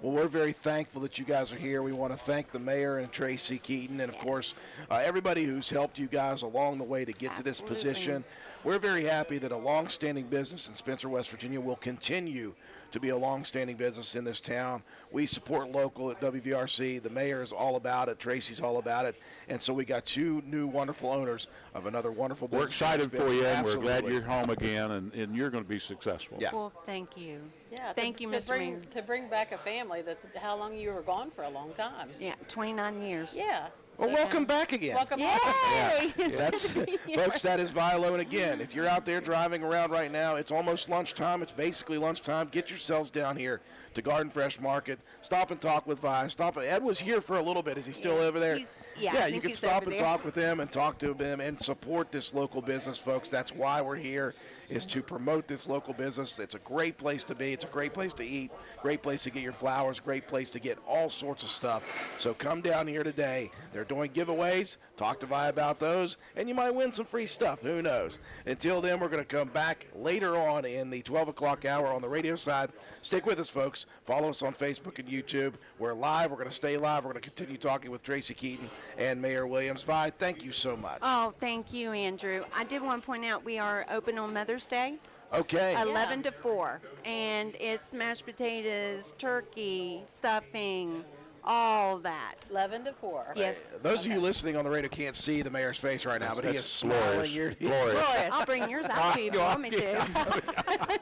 Well, we're very thankful that you guys are here. We want to thank the mayor and Tracy Keaton, and of course, everybody who's helped you guys along the way to get to this Absolutely. position. We're very happy that a long-standing business in Spencer, West Virginia will continue to be a long-standing business in this town. We support local at WVRC. The mayor is all about it. Tracy's all about it. And so we got two new wonderful owners of another wonderful We're business. in excited for Spencer. you, and we're glad Absolutely. you're home again, and you're going to be successful. Yeah. Well, thank you. Yeah. Thank you, to Mr. bring, Mayor. To bring back a family that's how long you were gone for a long time. Yeah, 29 years. Yeah. Well, So, welcome back again. Welcome Yay! back. That's, folks, that is Vilo. And again, if you're out there driving around right now, it's almost lunchtime. It's basically lunchtime. Get yourselves down here to Garden Fresh Market. Stop and talk with Vi. Ed was here for a little bit. Is he still over there? I you think can he's stop over and there. talk with him and talk to him and support this local business, folks. That's why we're here, is to promote this local business. It's a great place to be. It's a great place to eat, great place to get your flowers, great place to get all sorts of stuff. So come down here today. They're doing giveaways. Talk to Vi about those, and you might win some free stuff. Who knows? Until then, we're going to come back later on in the 12 o'clock hour on the radio side. Stick with us, folks. Follow us on Facebook and YouTube. We're live. We're going to stay live. We're going to continue talking with Tracy Keaton and Mayor Williams. Vi, thank you so much. Oh, thank you, Andrew. I did want to point out we are open on Mother's Day, Okay. 11 to 4. And it's mashed potatoes, turkey, stuffing, all that. 11 to 4. Yes. Those of you listening on the radio can't see the mayor's face right now, but he is That's smiling. glorious. Here. Glorious. I'll bring yours out to you if you want me to.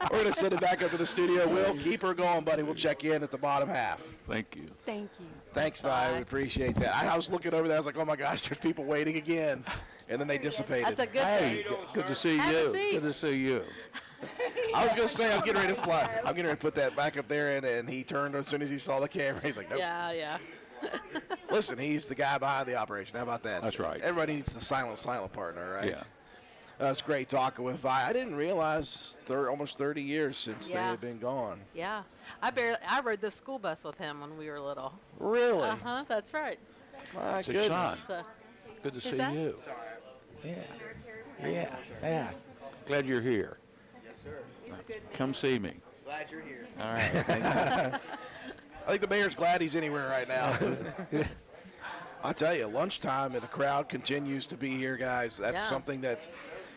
We're going to send it back up to the studio. Will, keep her going, buddy. We'll check in at the bottom half. Thank you. Thank you. Thanks, Vi. We appreciate that. I was looking over there. I was like, oh, my gosh, there's people waiting again. And then they dissipated. That's a good Hey, thing. good to see Have a you. seat. Good to see you. I was going to say, I'm getting ready to fly. I'm getting ready to put that back up there. And he turned as soon as he saw the camera. He's like, nope. Yeah, yeah. Listen, he's the guy behind the operation. How about that? That's right. Everybody needs the silent partner, right? Yeah. It's great talking with Vi. I didn't realize almost 30 years since they Yeah. had been gone. Yeah. I rode the school bus with him when we were little. Really? Uh-huh, that's right. My It's a goodness. son. So, Good to see that? you. Yeah. Glad you're here. Yes, sir. Come see me. Glad you're here. All right. Thank you. I think the mayor's glad he's anywhere right now. I tell you, lunchtime and the crowd continues to be here, guys. That's Yeah. something that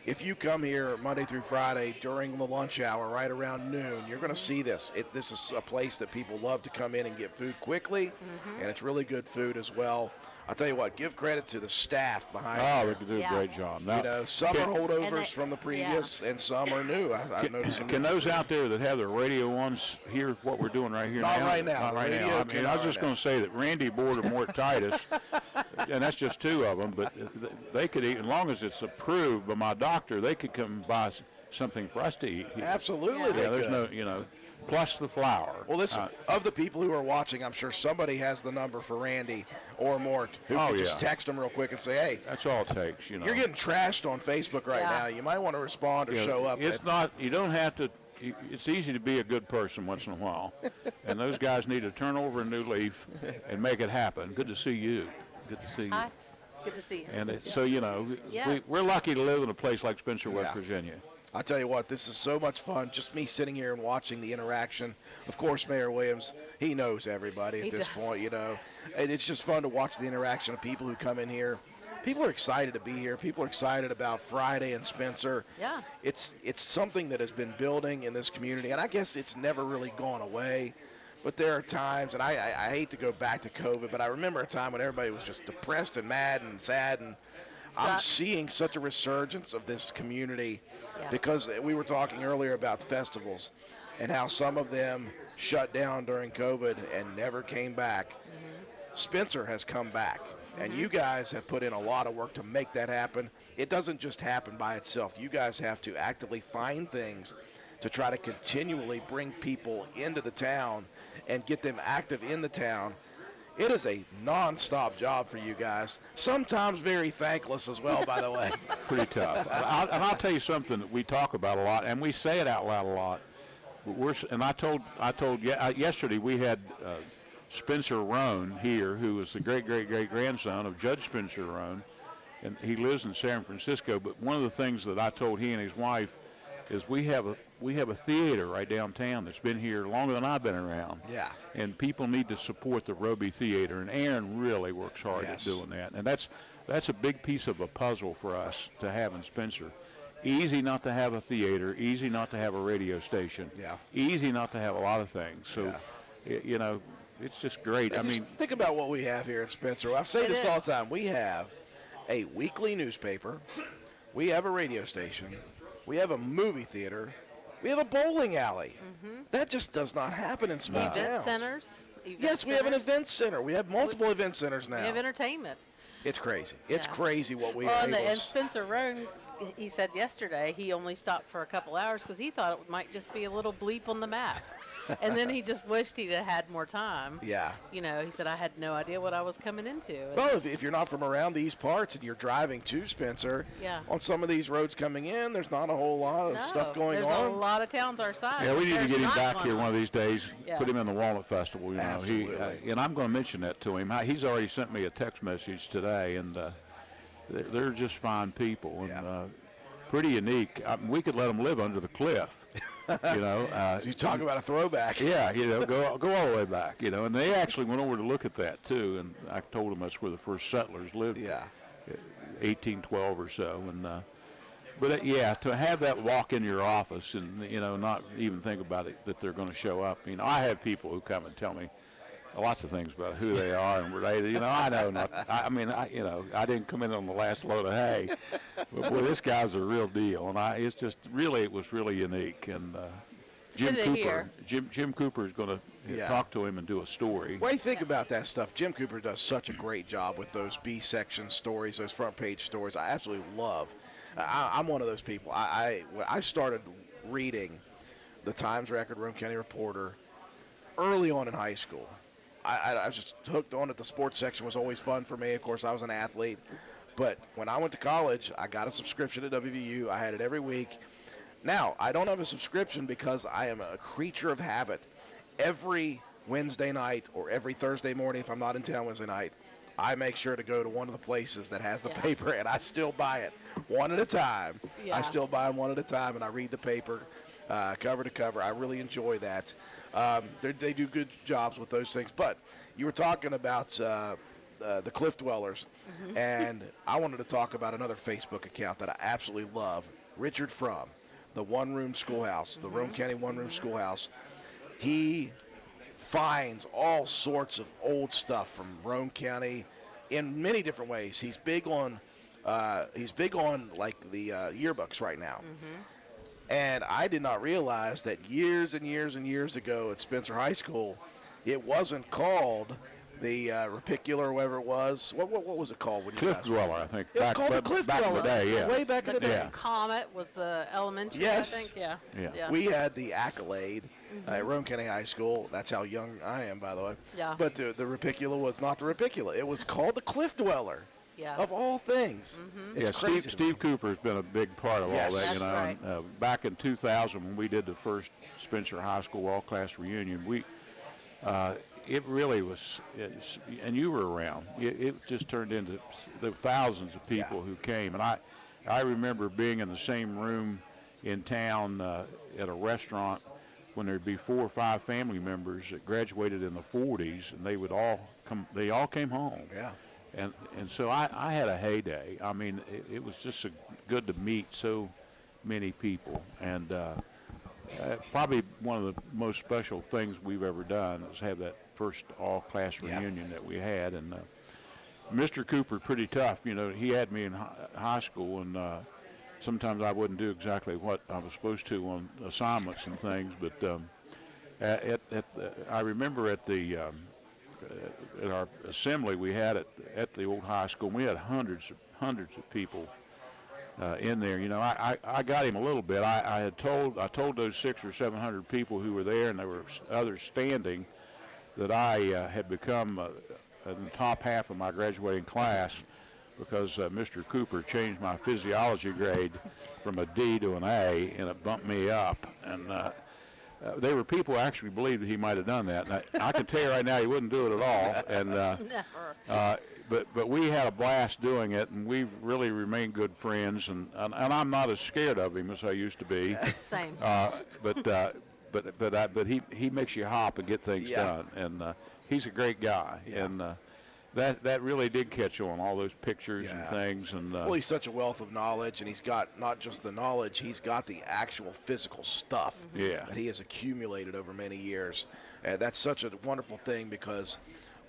if you come here Monday through Friday during the lunch hour, right around noon, you're going to see this. This is a place that people love to come in and get food quickly, and it's really good food as well. I'll tell you what, give credit to the staff behind Oh, here. they do a Yeah. great job. Now, You know, some are holdovers And they- from the previous, and some are new. I've noticed some Can those out there that have their radio ones hear what we're doing right here Not now? right now. Not The right radio now. I mean, I cannot was just right going to say that Randy Border Titus, and that's just two of them, but they could eat, as long as it's approved by my doctor, they could come by something for us to eat here. Absolutely, Yeah. they Yeah, there's could. no, plus the flour. Well, listen, of the people who are watching, I'm sure somebody has the number for Randy or Mort who Oh, could just yeah. text them real quick and say, hey, That's all it takes, you're getting trashed on Facebook right Yeah. now. You might want to respond or Yeah, show up. It's not. You don't have to. It's easy to be a good person once in a while, and those guys need to turn over a new leaf and make it happen. Good to see you. Good to see you. Hi. Good to see you. And it's, Yeah. we're lucky to live in a place like Spencer, West Yeah. Virginia. I'll tell you what, this is so much fun. Just me sitting here and watching the interaction. Of course, Mayor Williams, he knows everybody at He this does. point, And it's just fun to watch the interaction of people who come in here. People are excited to be here. People are excited about Friday and Spencer. Yeah. It's something that has been building in this community, and I guess it's never really gone away. But there are times, and I hate to go back to COVID, but I remember a time when everybody was just depressed and mad and sad, and I'm Stop. seeing such a resurgence of this community Yeah. because we were talking earlier about festivals and how some of them shut down during COVID and never came back. Spencer has come back, and you guys have put in a lot of work to make that happen. It doesn't just happen by itself. You guys have to actively find things to try to continually bring people into the town and get them active in the town. It is a non-stop job for you guys, sometimes very thankless as well, by the way. Pretty tough. And I'll tell you something that we talk about a lot, and we say it out loud a lot. Yesterday we had Spencer Roan here, who was the great-great-great-grandson of Judge Spencer Roan, and he lives in San Francisco. But one of the things that I told he and his wife is we have a theater right downtown that's been here longer than I've been around. Yeah. And people need to support the Roby Theater, and Aaron really works hard Yes. at doing that. And that's a big piece of a puzzle for us to have in Spencer. Easy not to have a theater, easy not to have a radio station, Yeah. easy not to have a lot of things. So, it's just great. I mean, Think about what we have here at Spencer. I say It this all is. the time. We have a weekly newspaper. We have a radio station. We have a movie theater. We have a bowling alley. That just does not happen in small Event towns. centers. Yes, we have an event center. We have multiple event centers now. We have entertainment. It's crazy. It's Yeah. crazy what we Well, are and, able and to. Spencer Roan, he said yesterday he only stopped for a couple hours because he thought it might just be a little bleep on the map. And then he just wished he'd have had more time. Yeah. You know, he said, I had no idea what I was coming into. And Well, it's- if you're not from around these parts and you're driving to Spencer, Yeah. on some of these roads coming in, there's not a whole lot of no, stuff going there's on. a lot of towns our size. yeah, we need to There's get him not back here one of these days. Yeah. Put him in the Walnut Festival. Absolutely. And I'm going to mention that to him. He's already sent me a text message today, and they're just fine people and Yeah. pretty unique. We could let them live under the cliff. You talk about a throwback. Yeah, go all the way back, and they actually went over to look at that too, and I told them that's where the first settlers lived, Yeah. 1812 or so, and to have that walk in your office and not even think about it that they're going to show up. I have people who come and tell me lots of things about who they are and where they, I know not. I didn't come in on the last load of hay, but boy, this guy's a real deal, and it was really unique. And Jim good to Cooper, hear. Jim Cooper is going to Yeah. talk to him and do a story. What do you think about that stuff? Jim Cooper does such a great job with those B section stories, those front page stories. I absolutely love. I'm one of those people. When I started reading the Times Record, Rome County Reporter early on in high school. I was just hooked on it. The sports section was always fun for me. Of course, I was an athlete. But when I went to college, I got a subscription to WVU. I had it every week. Now, I don't have a subscription because I am a creature of habit. Every Wednesday night or every Thursday morning, if I'm not in town Wednesday night, I make sure to go to one of the places that has the Yeah. paper, and I still buy it one at a time. Yeah. I still buy them one at a time, and I read the paper cover to cover. I really enjoy that. They do good jobs with those things. But you were talking about the Cliff Dwellers, and I wanted to talk about another Facebook account that I absolutely love, Richard Frum, the One Room Schoolhouse, the Rome County One Room Schoolhouse. He finds all sorts of old stuff from Rome County in many different ways. He's big on like the yearbooks right now. And I did not realize that years and years and years ago at Spencer High School, it wasn't called the Repicular, or whatever it was. What was it called? When you Cliff guys- Dweller, I think. It was called the Cliff back in Dweller. the day, yeah. Way back in the The day. Yeah. Comet was the elementary, Yes. I think. Yeah. Yeah. We had the Accolade at Rome County High School. That's how young I am, by the way. Yeah. But the Repicula was not the Repicula. It was called the Cliff Dweller. Yeah. Of all things. It's Yeah, crazy. Steve Cooper has been a big part of Yes. all that, That's you know. right. And, back in 2000, when we did the first Spencer High School all-class reunion, it really was, and you were around. It just turned into the thousands of people who came, and I remember being in the same room in town at a restaurant when there'd be 4 or 5 family members that graduated in the 40s, and they would all come. They all came home. Yeah. And so I had a heyday. I mean, it was just good to meet so many people. And probably one of the most special things we've ever done is have that first all-class reunion that we had. And Mr. Cooper, pretty tough. You know, he had me in high school, and sometimes I wouldn't do exactly what I was supposed to on assignments and things. But I remember at our assembly we had at the old high school, we had hundreds of people in there. You know, I got him a little bit. I told those 600 or 700 people who were there, and there were others standing, that I had become in the top half of my graduating class because Mr. Cooper changed my physiology grade from a D to an A, and it bumped me up. And there were people who actually believed that he might have done that. And I can tell you right now, he wouldn't do it at all. And Never. but we had a blast doing it, and we've really remained good friends. And I'm not as scared of him as I used to be. Same. But he makes you hop and get things done. And he's a great guy. Yeah. And that really did catch on, all those pictures and things. And Well, he's such a wealth of knowledge, and he's got not just the knowledge, he's got the actual physical stuff that he has accumulated over many years. And that's such a wonderful thing, because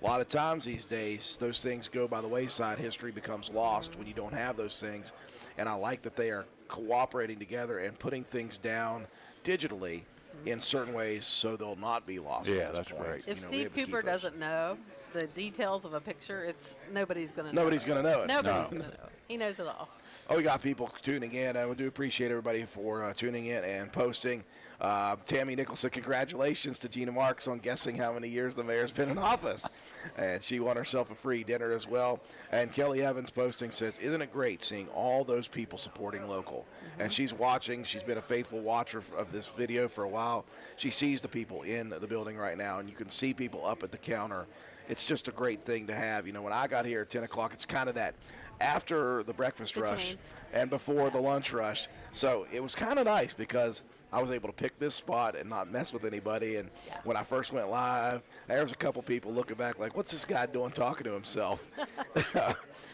a lot of times these days, those things go by the wayside. History becomes lost when you don't have those things. And I like that they are cooperating together and putting things down digitally in certain ways so they'll not be lost. Yeah, at this that's point. great. If You know, we Steve have to keep Cooper those. doesn't know the details of a picture, nobody's going to know. Nobody's going to know it. Nobody's going to know it. He knows it all. Oh, we got people tuning in, and we do appreciate everybody for tuning in and posting. Tammy Nicholson, congratulations to Gina Marks on guessing how many years the mayor's been in office. And she won herself a free dinner as well. And Kelly Evans posting says, isn't it great seeing all those people supporting local? And she's watching. She's been a faithful watcher of this video for a while. She sees the people in the building right now, and you can see people up at the counter. It's just a great thing to have. You know, when I got here at 10 o'clock, it's kind of that after the breakfast rush and before the lunch rush. So it was kind of nice because I was able to pick this spot and not mess with anybody. And when I first went live, there was a couple people looking back like, what's this guy doing talking to himself?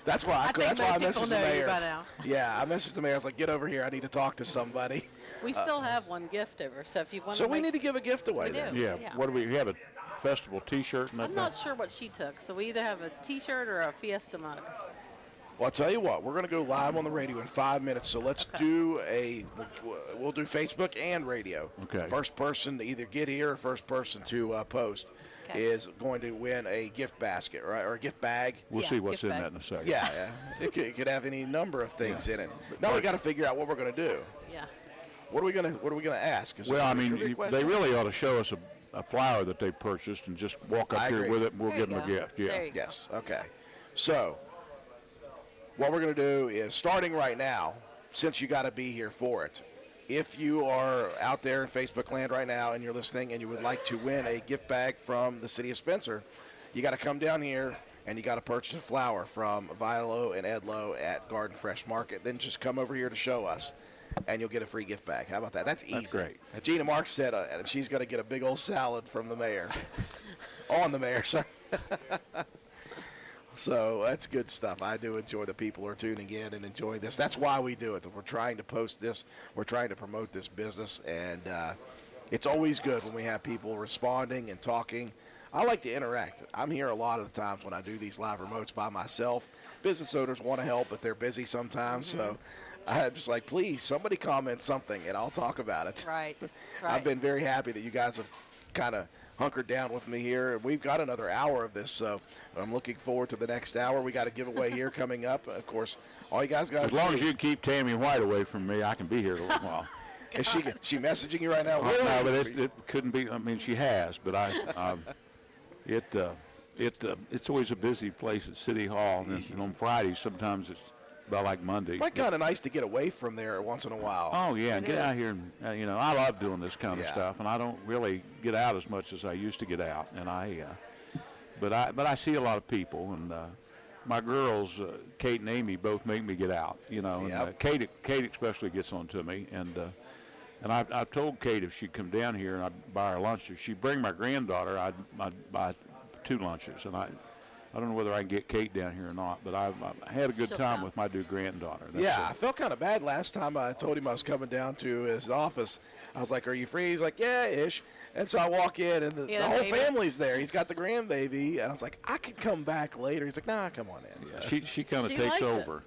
That's why I messaged the know you mayor. by now. Yeah, I messaged the mayor. I was like, get over here. I need to talk to somebody. We still have one gift over, so if you want So to we need to give a gift away We then. do. Yeah. Yeah. What do we have? A festival T-shirt and that I'm not sure what she took, so we either have a T-shirt or a Fiesta mug. Well, I'll tell you what, we're going to go live on the radio in 5 minutes, so let's do we'll do Facebook and radio. Okay. First person to either get here or first person to post is going to win a gift basket, right, or a gift bag. We'll Yeah, see what's gift in bag. that in a second. Yeah, it could have any number of things in it. Now we got to figure out what we're going to do. Yeah. What are we going to ask? Is it Well, I a mean, trivia they question? really ought to show us a flower that they purchased and just walk up I here agree. with it, and we'll There give you them a go. gift. Yeah. There you go. Yes. Okay. So what we're going to do is, starting right now, since you got to be here for it, if you are out there in Facebook land right now and you're listening and you would like to win a gift bag from the city of Spencer, you got to come down here and you got to purchase a flower from Vilo and Ed Lowe at Garden Fresh Market. Then just come over here to show us, and you'll get a free gift bag. How about that? That's easy. great. Gina Marks said she's going to get a big old salad from the mayor. On the mayor, sir. So that's good stuff. I do enjoy the people who are tuning in and enjoy this. That's why we do it. We're trying to post this. We're trying to promote this business, and it's always good when we have people responding and talking. I like to interact. I'm here a lot of the times when I do these live remotes by myself. Business owners want to help, but they're busy sometimes. So I'm just like, please, somebody comment something, and I'll talk about it. Right. I've been very happy that you guys have kind of hunkered down with me here. We've got another hour of this, so I'm looking forward to the next hour. We got a giveaway here coming up. Of course, all you guys got As long as you keep Tammy White away from me, I can be here a little while. Is she messaging you right now? No, but it couldn't be. I mean, she has, but it's always a busy place at City Hall, and on Fridays sometimes it's about like Monday. It's kind of nice to get away from there once in a while. Oh yeah, and It get out is. here and I love doing this kind of Yeah. stuff, and I don't really get out as much as I used to get out, and but I see a lot of people, and my girls, Kate and Amy, both make me get out, and Yep. Kate especially gets on to me, and I've told Kate if she'd come down here and I'd buy her lunch, if she'd bring my granddaughter, I'd buy 2 lunches, and I don't know whether I can get Kate down here or not, but I had a good She'll time come. with my new granddaughter. That's Yeah, it. I felt kind of bad last time I told him I was coming down to his office. I was like, "Are you free?" He's like, "Yeah, ish." And so I walk in, and the Yeah, whole baby. family's there. He's got the grandbaby, and I was like, "I could come back later." He's like, "Nah, come on in." So- She kind of She takes likes it. over.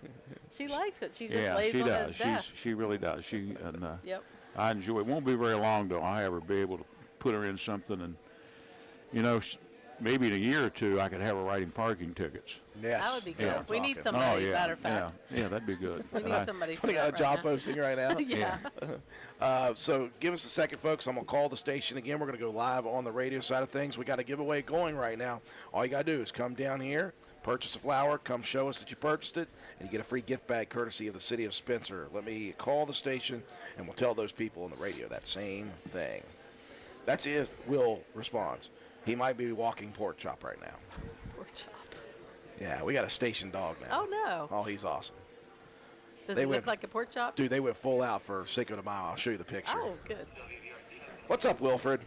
She likes it. She just Yeah, lays she on does. his desk. She really does. Yep. I enjoy it. Won't be very long though. I ever be able to put her in something, and maybe in a year or two I could have her writing parking tickets. Yes. That would be good. Yeah. We need Talking. somebody, yeah, matter of fact. yeah, that'd be good. We And need somebody for We got that a right job now. posting right now. Yeah. So give us a second, folks. I'm going to call the station again. We're going to go live on the radio side of things. We got a giveaway going right now. All you got to do is come down here, purchase a flower, come show us that you purchased it, and you get a free gift bag courtesy of the City of Spencer. Let me call the station, and we'll tell those people on the radio that same thing. That's if Will responds. He might be walking pork chop right now. Pork chop. Yeah, we got a station dog now. Oh, no. Oh, he's awesome. Does They he look went- like a pork chop? Dude, they went full out for Cinco de Mayo. I'll show you the picture. Oh, good. What's up, Wilfred?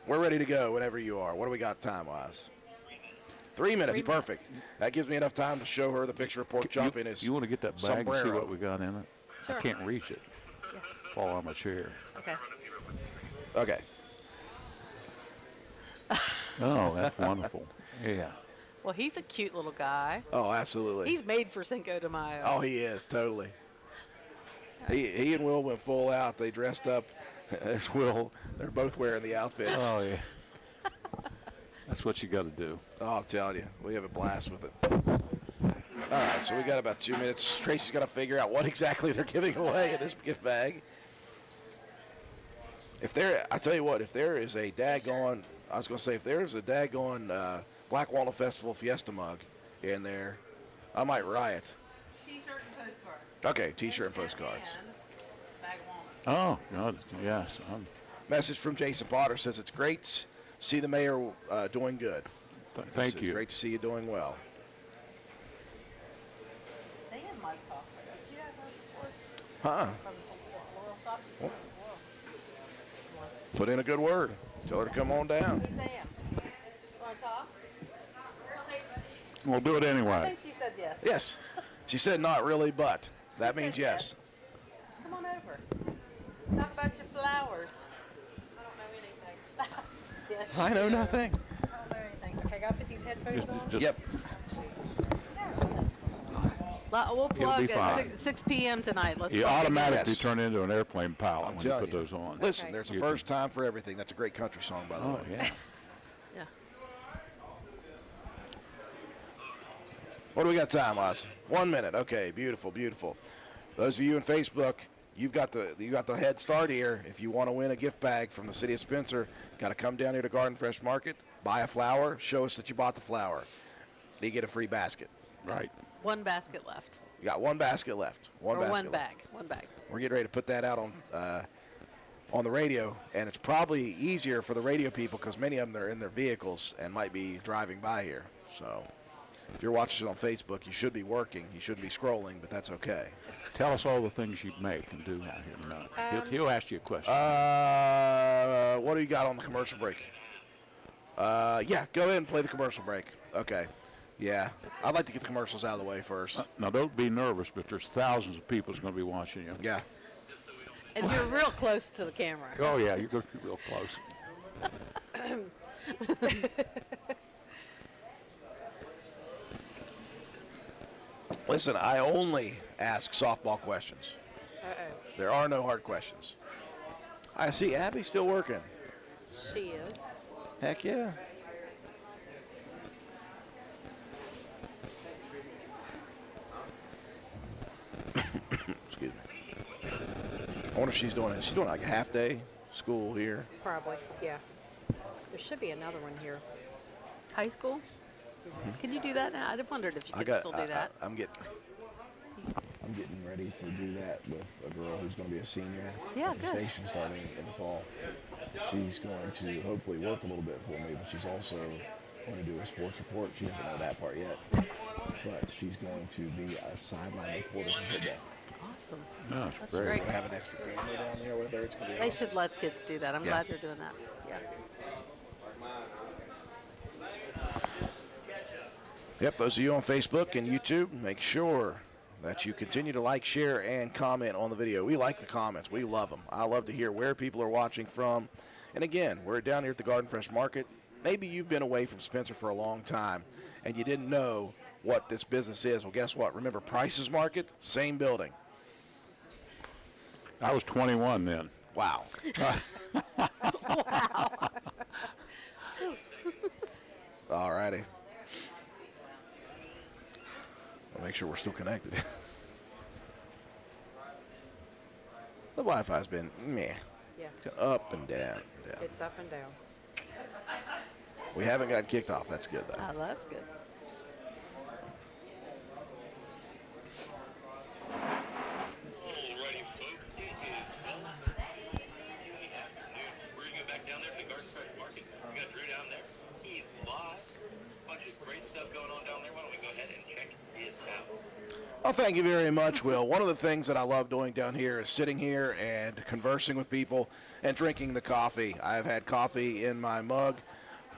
We're ready to go whenever you are. What do we got time-wise? 3 minutes, perfect. That gives me enough time to show her the picture of pork chop in his You want to get that bag and see sombrero. what we got in it? Sure. I can't reach it. Yeah. Fall on my chair. Okay. Okay. Oh, that's wonderful. Yeah. Well, he's a cute little guy. Oh, absolutely. He's made for Cinco de Mayo. Oh, he is, totally. He and Will went full out. They dressed up. There's Will. They're both wearing the outfits. Oh, yeah. That's what you got to do. Oh, I'm telling you, we have a blast with it. All right, so we got about 2 minutes. Tracy's got to figure out what exactly they're giving away in this gift bag. I tell you what, if there is a daggone, I was going to say, if there's a daggone Black Walnut Festival Fiesta mug in there, I might riot. T-shirt and postcards. Okay, T-shirt and postcards. Bag of walnuts. Oh, God, yes. Message from Jason Potter says it's great. See the mayor doing good. Thank Says, you. Great to see you doing well. Sam might talk. Did you have her before? Huh? From the floral shop? She's from the floral. Put in a good word. Tell her to come on down. Hey, Sam. You want to talk? We'll do it I anyway. think she said yes. Yes. She said not really, but that means yes. Come on over. Talk about your flowers. I don't know anything. Yes, you I know do. nothing. I don't know anything. Okay, I gotta put these headphones on. Just Yep. We'll plug be at fine. 6 p.m. tonight. Let's You plug it in. automatically Yes. turn into an airplane pilot I'm when you telling put you. those on. Listen, Okay. there's a You first time for everything. That's a great country song, by the Oh, way. yeah. Yeah. What do we got time-wise? 1 minute. Okay, beautiful, beautiful. Those of you in Facebook, you got the head start here. If you want to win a gift bag from the City of Spencer, got to come down here to Garden Fresh Market, buy a flower, show us that you bought the flower. You get a free basket. Right. One basket left. You got one basket left. Or basket one left. bag. One bag. We're getting ready to put that out on the radio, and it's probably easier for the radio people because many of them are in their vehicles and might be driving by here. So if you're watching it on Facebook, you should be working. You shouldn't be scrolling, but that's okay. Tell us all the things you make and do out here tonight. He'll ask you a question. What do you got on the commercial break? Yeah, go ahead and play the commercial break. Okay. Yeah, I'd like to get the commercials out of the way first. Now, don't be nervous, but there's thousands of people that's going to be watching you. Yeah. And you're real close to the camera. Oh, yeah, you're going to be real close. Listen, I only ask softball questions. Uh-oh. There are no hard questions. I see Abby's still working. She is. Heck yeah. Excuse me. I wonder if she's doing like a half day school here. Probably, yeah. There should be another one here. High school? Can you do that now? I wondered if you could still do that. I'm getting ready to do that with a girl who's going to be a senior. Yeah, at the good. station starting in the fall. She's going to hopefully work a little bit for me, but she's also going to do a sports report. She doesn't know that part yet, but she's going to be a sideline reporter for football. Awesome. No, That's it's great. great. We're gonna have an extra camera down there with her. It's going to be They awesome. should let kids do that. I'm Yeah. glad they're doing that. Yeah. Yep, those of you on Facebook and YouTube, make sure that you continue to like, share, and comment on the video. We like the comments. We love them. I love to hear where people are watching from. And again, we're down here at the Garden Fresh Market. Maybe you've been away from Spencer for a long time and you didn't know what this business is. Well, guess what? Remember Price's Market? Same building. I was 21 then. Wow. All righty. I'll make sure we're still connected. The Wi-Fi's been meh. Yeah, Up and down. it's up and down. We haven't gotten kicked off. That's good, though. Oh, that's good. Alrighty, folks, it is Wednesday afternoon. We're going to go back down there to the Garden Fresh Market. We got Drew down there. He's live. Bunch of great stuff going on down there. Why don't we go ahead and check it out? Well, thank you very much, Will. One of the things that I love doing down here is sitting here and conversing with people and drinking the coffee. I've had coffee in my mug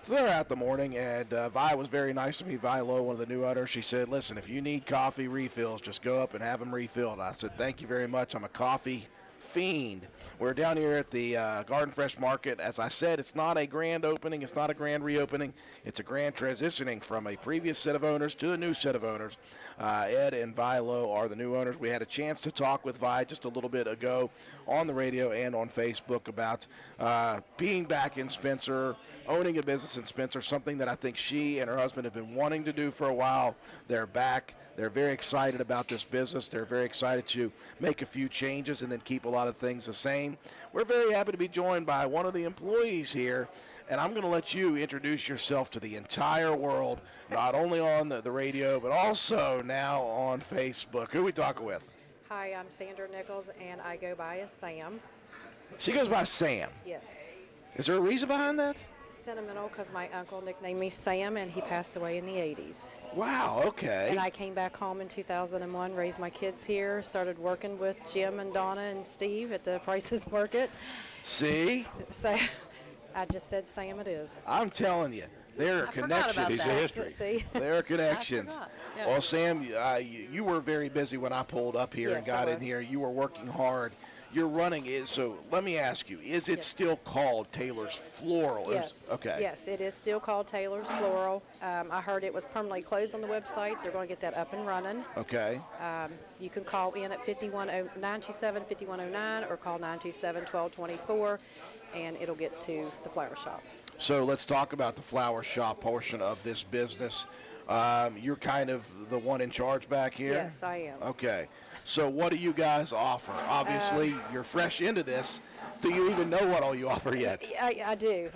throughout the morning, and Vi was very nice to me. Vi Lowe, one of the new owners, she said, listen, if you need coffee refills, just go up and have them refilled. I said, thank you very much. I'm a coffee fiend. We're down here at the Garden Fresh Market. As I said, it's not a grand opening. It's not a grand reopening. It's a grand transitioning from a previous set of owners to a new set of owners. Ed and Vi Lowe are the new owners. We had a chance to talk with Vi just a little bit ago on the radio and on Facebook about being back in Spencer, owning a business in Spencer, something that I think she and her husband have been wanting to do for a while. They're back. They're very excited about this business. They're very excited to make a few changes and then keep a lot of things the same. We're very happy to be joined by one of the employees here, and I'm going to let you introduce yourself to the entire world, not only on the radio, but also now on Facebook. Who are we talking with? Hi, I'm Sandra Nichols, and I go by as Sam. She goes by Sam. Yes. Is there a reason behind that? Sentimental because my uncle nicknamed me Sam, and he passed away in the 80s. Wow, okay. And I came back home in 2001, raised my kids here, started working with Jim and Donna and Steve at the Price's Market. See? So I just said Sam it is. I'm telling you, there are I forgot about connections. Piece of that. history. See? There are connections. forgot, yeah. Well, Sam, you were very busy when I pulled up here and Yes, I got in was. here. You were working hard. You're running it. So let me ask you, is it Yes. still called Taylor's Floral? Or Yes. Okay. Yes, it is still called Taylor's Floral. I heard it was permanently closed on the website. They're going to get that up and running. Okay. You can call in at 927-5109 or call 927-1224, and it'll get to the flower shop. So let's talk about the flower shop portion of this business. You're kind of the one in charge back here? Yes, I am. Okay. So what do you guys offer? Obviously, you're fresh into this. Do you even know what all you offer yet? I do.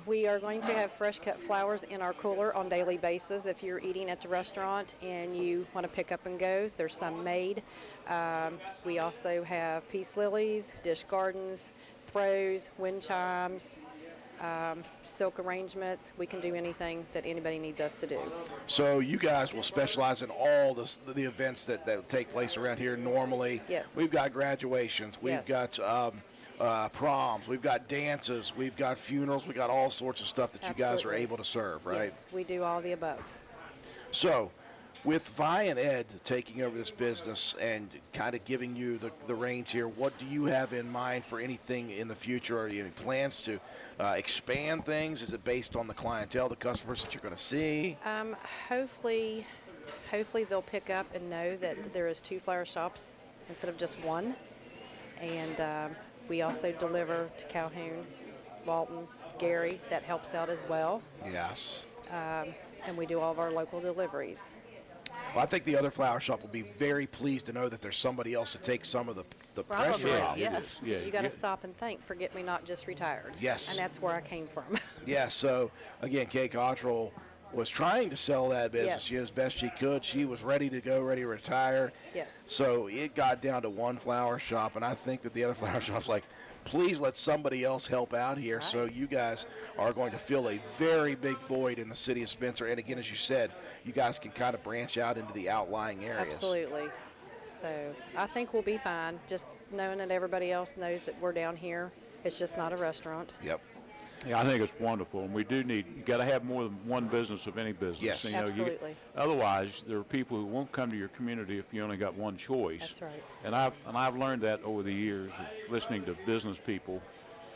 We are going to have fresh cut flowers in our cooler on daily basis. If you're eating at the restaurant and you want to pick up and go, there's some made. We also have peace lilies, dish gardens, throws, wind chimes, silk arrangements. We can do anything that anybody needs us to do. So you guys will specialize in all the events that take place around here normally. Yes. We've got graduations. We've Yes. got proms. We've got dances. We've got funerals. We've got all sorts of stuff that you guys are Absolutely. able to serve, right? Yes, we do all the above. So with Vi and Ed taking over this business and kind of giving you the reins here, what do you have in mind for anything in the future? Are you any plans to expand things? Is it based on the clientele, the customers that you're going to see? Hopefully they'll pick up and know that there is 2 flower shops instead of just one. And we also deliver to Calhoun, Walton, Gary that helps out as well. Yes. And we do all of our local deliveries. Well, I think the other flower shop will be very pleased to know that there's somebody else to take some of the Probably, pressure off. yes. Yeah, You got to stop and think. Forget Me Not just retired. Yes. And that's where I came from. Yeah, so again, Kay Cottrell was trying to sell that business Yes. as best she could. She was ready to go, ready to retire. Yes. So it got down to one flower shop, and I think that the other flower shop's like, please let somebody else help out here. So you guys are going to fill a very big void in the city of Spencer. And again, as you said, you guys can kind of branch out into the outlying areas. Absolutely. So I think we'll be fine. Just knowing that everybody else knows that we're down here. It's just not a restaurant. Yep. Yeah, I think it's wonderful, and we do need, you got to have more than one business of any business. Yes. You know, Absolutely. Otherwise, there are people who won't come to your community if you only got one choice. That's right. And I've learned that over the years of listening to business people.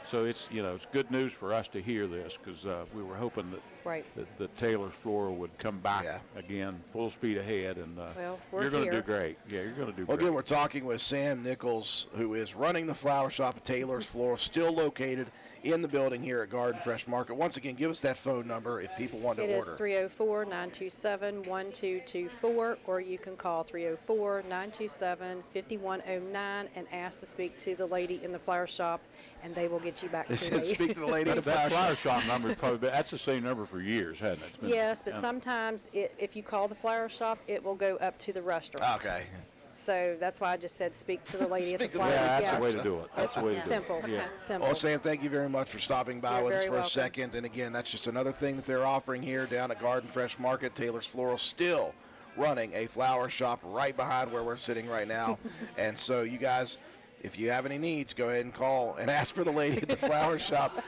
So it's, you know, it's good news for us to hear this, because we were hoping that Right. that Taylor's Floral would come back Yeah. again, full speed ahead, and Well, we're you're going to do here. great. Yeah, you're going to do Well, great. again, we're talking with Sam Nichols, who is running the flower shop at Taylor's Floral, still located in the building here at Garden Fresh Market. Once again, give us that phone number if people want to It is order. 304-927-1224, or you can call 304-927-5109 and ask to speak to the lady in the flower shop, and they will get you back They to said, me. speak to the lady at the That flower shop. flower shop number is probably, that's the same number for years, hasn't it? It's been- Yes, but yeah. sometimes if you call the flower shop, it will go up to the restaurant. Okay. So that's why I just said speak to the lady at the Speak to the flower lady. Yeah, shop. that's the way to do it. That's the way to do it. Simple. Yeah. Simple. Well, Sam, thank you very much for stopping by You're with us very for a welcome. second. And again, that's just another thing that they're offering here down at Garden Fresh Market. Taylor's Floral still running a flower shop right behind where we're sitting right now. And so you guys, if you have any needs, go ahead and call and ask for the lady at the flower shop.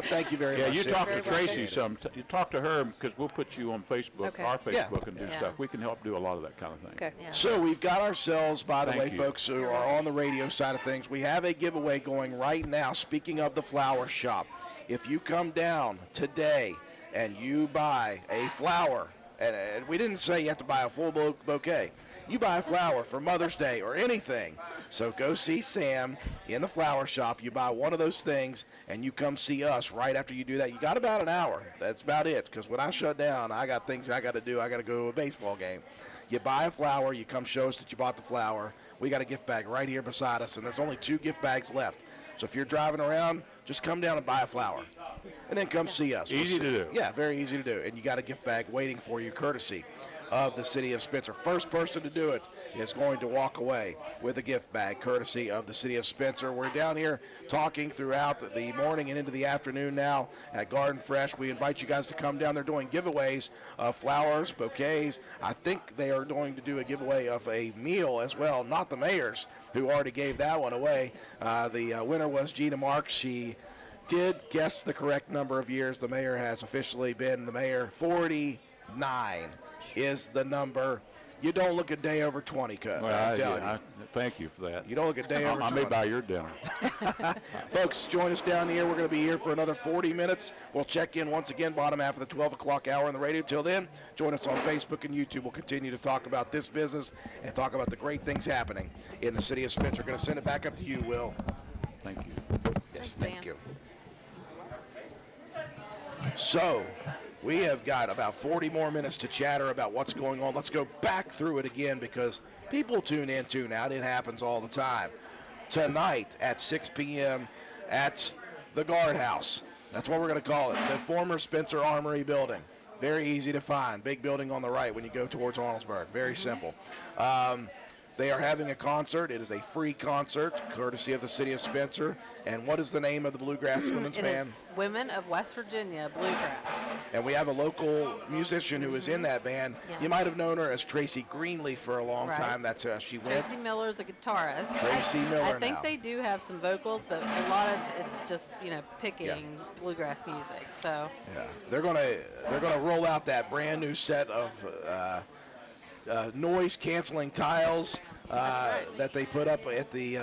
Thank you very Yeah, much. you Sam. talk to Very Tracy some. You talk to her, because we'll put you on Facebook, Okay. our Yeah. Facebook, and do Yeah. stuff. We can help do a lot of that kind of thing. Okay. Yeah. So we've got ourselves, by the Thank way, you. folks who are on the radio side of things, we have a giveaway going right now. Speaking of the flower shop, if you come down today and you buy a flower, and we didn't say you have to buy a full bouquet. You buy a flower for Mother's Day or anything. So go see Sam in the flower shop. You buy one of those things, and you come see us right after you do that. You got about an hour. That's about it, because when I shut down, I got things I got to do. I got to go to a baseball game. You buy a flower. You come show us that you bought the flower. We got a gift bag right here beside us, and there's only 2 gift bags left. So if you're driving around, just come down and buy a flower, and then come see us. Easy to do. Yeah, very easy to do. And you got a gift bag waiting for you, courtesy of the city of Spencer. First person to do it is going to walk away with a gift bag, courtesy of the city of Spencer. We're down here talking throughout the morning and into the afternoon now at Garden Fresh. We invite you guys to come down. They're doing giveaways of flowers, bouquets. I think they are going to do a giveaway of a meal as well, not the mayor's, who already gave that one away. The winner was Gina Marks. She did guess the correct number of years the mayor has officially been the mayor. 49 is the number. You don't look a day over 20, Cut. Well, I'm telling you. thank you for that. You don't look a day over I 20. may buy your dinner. Folks, join us down here. We're going to be here for another 40 minutes. We'll check in once again, bottom half of the 12 o'clock hour on the radio. Till then, join us on Facebook and YouTube. We'll continue to talk about this business and talk about the great things happening in the city of Spencer. Going to send it back up to you, Will. Thank you. Yes, Thanks, thank Sam. you. So, we have got about 40 more minutes to chatter about what's going on. Let's go back through it again, because people tune in, tune out. It happens all the time. Tonight at 6 p.m. at the Guardhouse. That's what we're going to call it, the former Spencer Armory building. Very easy to find. Big building on the right when you go towards Arnold'sburg. Very simple. They are having a concert. It is a free concert, courtesy of the city of Spencer. And what is the name of the Bluegrass Women's It is Band? Women of West Virginia Bluegrass. And we have a local musician who is in that band. Yeah. You might have known her as Tracy Greenleaf for a long Right. time. That's she went. Tracy Miller's a guitarist. Tracy Miller I think now. they do have some vocals, but a lot of it's just, picking bluegrass music. So Yeah, they're gonna roll out that brand new set of noise canceling tiles that they put up at the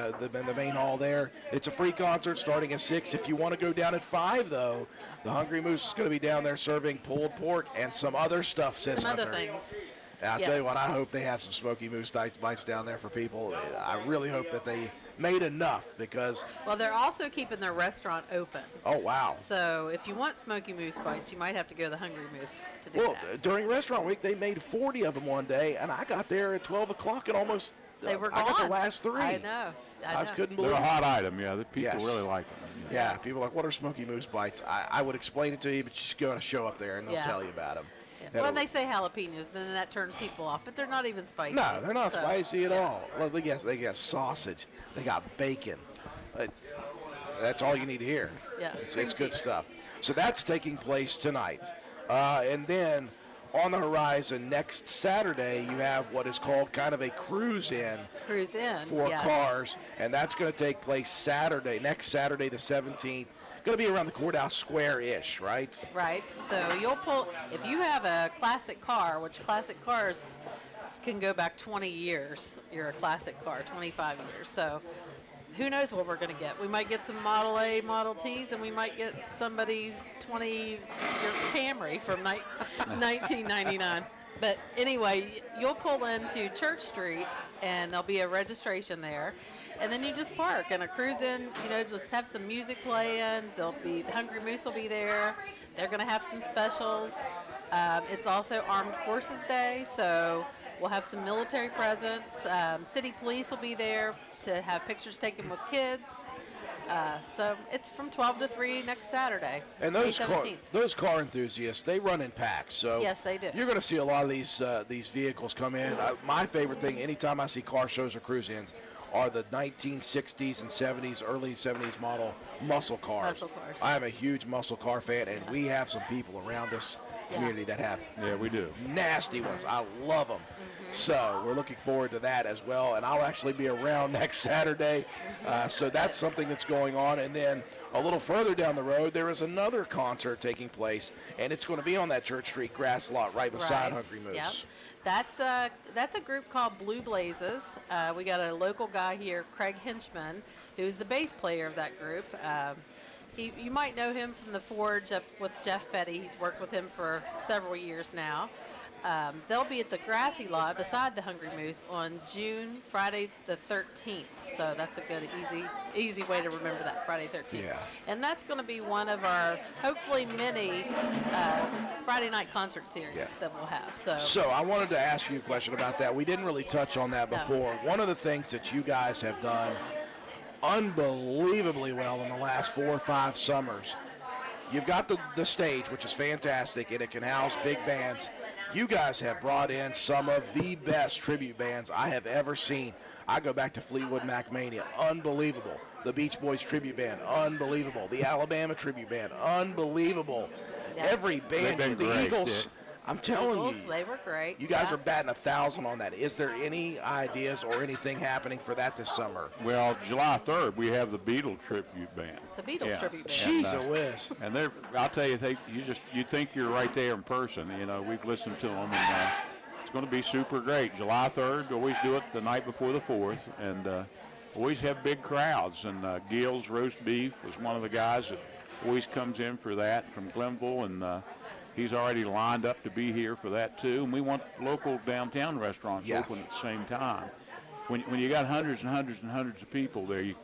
main hall there. It's a free concert starting at 6. If you want to go down at 5, though, the Hungry Moose is going to be down there serving pulled pork and some other stuff. Says some other Hunter. things. And I'll tell you Yes. what, I hope they have some Smoky Moose bites down there for people. I really hope that they made enough because, Well, they're also keeping their restaurant open. oh, wow. So if you want Smoky Moose bites, you might have to go to the Hungry Moose to do Well, that. during restaurant week, they made 40 of them one day, and I got there at 12 o'clock and almost, They were I gone. got the last 3. I know. I I just know. couldn't They're believe a it. hot item, yeah. The people Yes. really like them. Yeah, people are like, what are Smoky Moose bites? I would explain it to you, but you just got to show up there and they'll Yeah. tell you about them. Yeah. Well, they say jalapenos, then that turns people off, but they're not even spicy. No, they're not So, spicy at yeah. all. Well, they got sausage. They got bacon. That's all you need to hear. Yeah, It's cream good cheese. stuff. So that's taking place tonight. And then on the horizon next Saturday, you have what is called kind of a cruise-in Cruise in. for yes. cars, and that's going to take place next Saturday the 17th. Going to be around the courthouse square-ish, right? Right. So you'll pull, if you have a classic car, which classic cars can go back 20 years, you're a classic car, 25 years. So who knows what we're going to get. We might get some Model A, Model Ts, and we might get somebody's 20-year Camry from 1999. But anyway, you'll pull into Church Street, and there'll be a registration there. And then you just park and a cruise in, just have some music playing. The Hungry Moose will be there. They're going to have some specials. It's also Armed Forces Day, so we'll have some military presence. City Police will be there to have pictures taken with kids. So it's from 12 to 3 next Saturday, And May those 17th. car enthusiasts, they run in packs. So Yes, they do. You're going to see a lot of these vehicles come in. My favorite thing, anytime I see car shows or cruise-ins, are the 1960s and 70s, early 70s model muscle cars. Muscle cars. I am a huge muscle car fan, and we have some people around this community that have Yeah, we do. nasty ones. I love them. So we're looking forward to that as well. And I'll actually be around next Saturday. So that's something that's going on. And then a little further down the road, there is another concert taking place, and it's going to be on that Church Street grass lot right beside Right. Hungry Moose. Yep. That's a group called Blue Blazes. We got a local guy here, Craig Hinchman, who's the bass player of that group. You might know him from the Forge up with Jeff Fetty. He's worked with him for several years now. They'll be at the grassy lot beside the Hungry Moose on Friday the 13th. So that's a good, easy way to remember that, Friday 13th. Yeah. And that's going to be one of our, hopefully, many Friday night concert series Yeah. that we'll have. So I wanted to ask you a question about that. We didn't really touch on that No. before. One of the things that you guys have done unbelievably well in the last 4 or 5 summers, you've got the stage, which is fantastic, and it can house big bands. You guys have brought in some of the best tribute bands I have ever seen. I go back to Fleetwood Mac Mania, unbelievable. The Beach Boys tribute band, unbelievable. The Alabama tribute band, unbelievable. Yeah. Every band, They've been the great, Eagles, yeah. I'm telling Eagles, you. they were great. You guys yeah. are batting 1,000 on that. Is there any ideas or anything happening for that this summer? Well, July 3rd, we have the Beatles tribute band. It's a Beatles Yeah. tribute band. Jeez, a whiz. And they're, I'll tell you, you think you're right there in person. We've listened to them, and it's going to be super great. July 3rd, always do it the night before the 4th, and always have big crowds. And Gil's Roast Beef was one of the guys that always comes in for that from Glenville, and he's already lined up to be here for that too. And we want local downtown restaurants Yeah. open at the same time. When you got hundreds and hundreds and hundreds of people there, you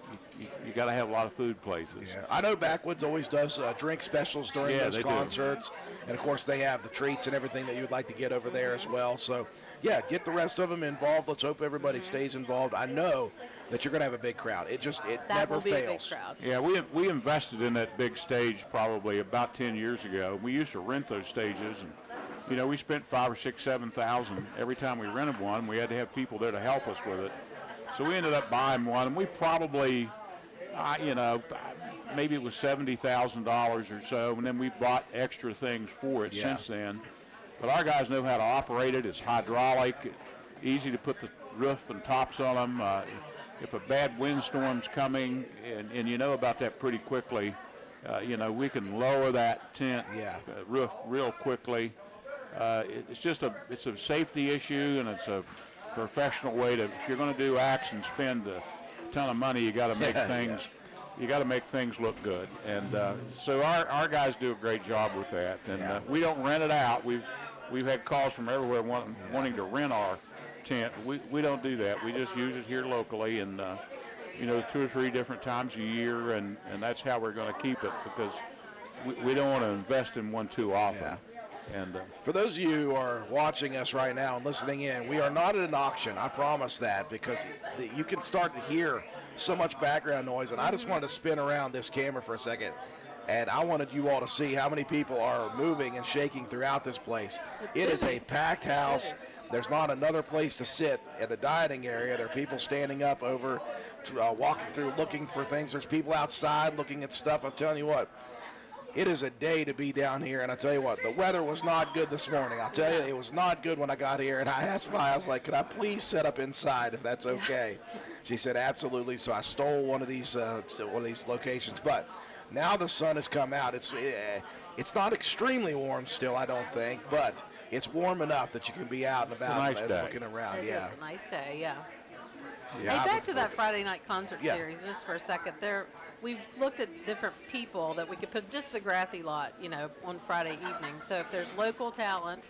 got to have a lot of food places. Yeah. I know Backwoods always does drink specials during Yeah, those they do. concerts. And, of course, they have the treats and everything that you would like to get over there as well. So, yeah, get the rest of them involved. Let's hope everybody stays involved. I know that you're going to have a big crowd. It That never will be fails. a big crowd. Yeah, we invested in that big stage probably about 10 years ago. We used to rent those stages, and we spent $5,000 or $6,000, $7,000 every time we rented one. We had to have people there to help us with it. So we ended up buying one, and we probably, maybe it was $70,000 or so, and then we bought extra things for it Yeah. since then. But our guys know how to operate it. It's hydraulic, easy to put the roof and tops on them. If a bad windstorm's coming, and you know about that pretty quickly, we can lower that tent Yeah. roof real quickly. It's a safety issue, and it's a professional way to. If you're going to do acts and spend a ton of money, you got to make things. You got to make things look good, and so our guys do a great job with that. And Yeah. we don't rent it out. we've had calls from everywhere wanting to rent our tent. We don't do that. We just use it here locally, and 2 or 3 different times a year, and that's how we're going to keep it, because we don't want to invest in one too often. Yeah. And For those of you who are watching us right now and listening in, we are not at an auction. I promise that, because you can start to hear so much background noise. And I just wanted to spin around this camera for a second, and I wanted you all to see how many people are moving and shaking throughout this place. It is a packed house. There's not another place to sit in the dining area. There are people standing up over, walking through, looking for things. There's people outside looking at stuff. I'm telling you what. It is a day to be down here, and I tell you what, the weather was not good this morning. I'll tell you, it was not good when I got here, and I asked Vi, I was like, could I please set up inside if that's okay? She said, absolutely, so I stole one of these locations. But now the sun has come out. It's not extremely warm still, I don't think, but it's warm enough that you can be out and about nice and day. looking around. It Yeah. is a nice day, yeah. Yeah, Hey, back to that Friday night concert Yeah. series just for a second. We've looked at different people that we could put just the grassy lot, on Friday evening. So if there's local talent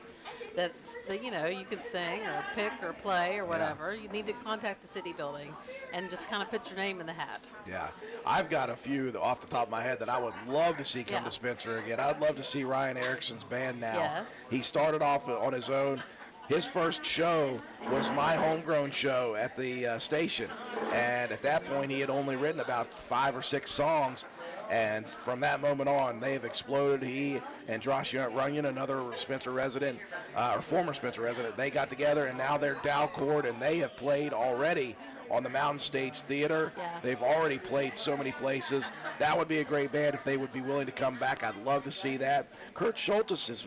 that you can sing or pick or play or whatever, you need to contact the city building and just kind of put your name in the hat. Yeah, I've got a few off the top of my head that I would love to see come Yeah. to Spencer again. I'd love to see Ryan Erickson's band now. Yes. He started off on his own. His first show was my homegrown show at the station, and at that point he had only written about 5 or 6 songs, and from that moment on they have exploded. He and Josh Runyon, another Spencer resident, or former Spencer resident, they got together, and now they're Dalcourt, and they have played already on the Mountain Stage Theater. Yeah. They've already played so many places. That would be a great band if they would be willing to come back. I'd love to see that. Kurt Schultes has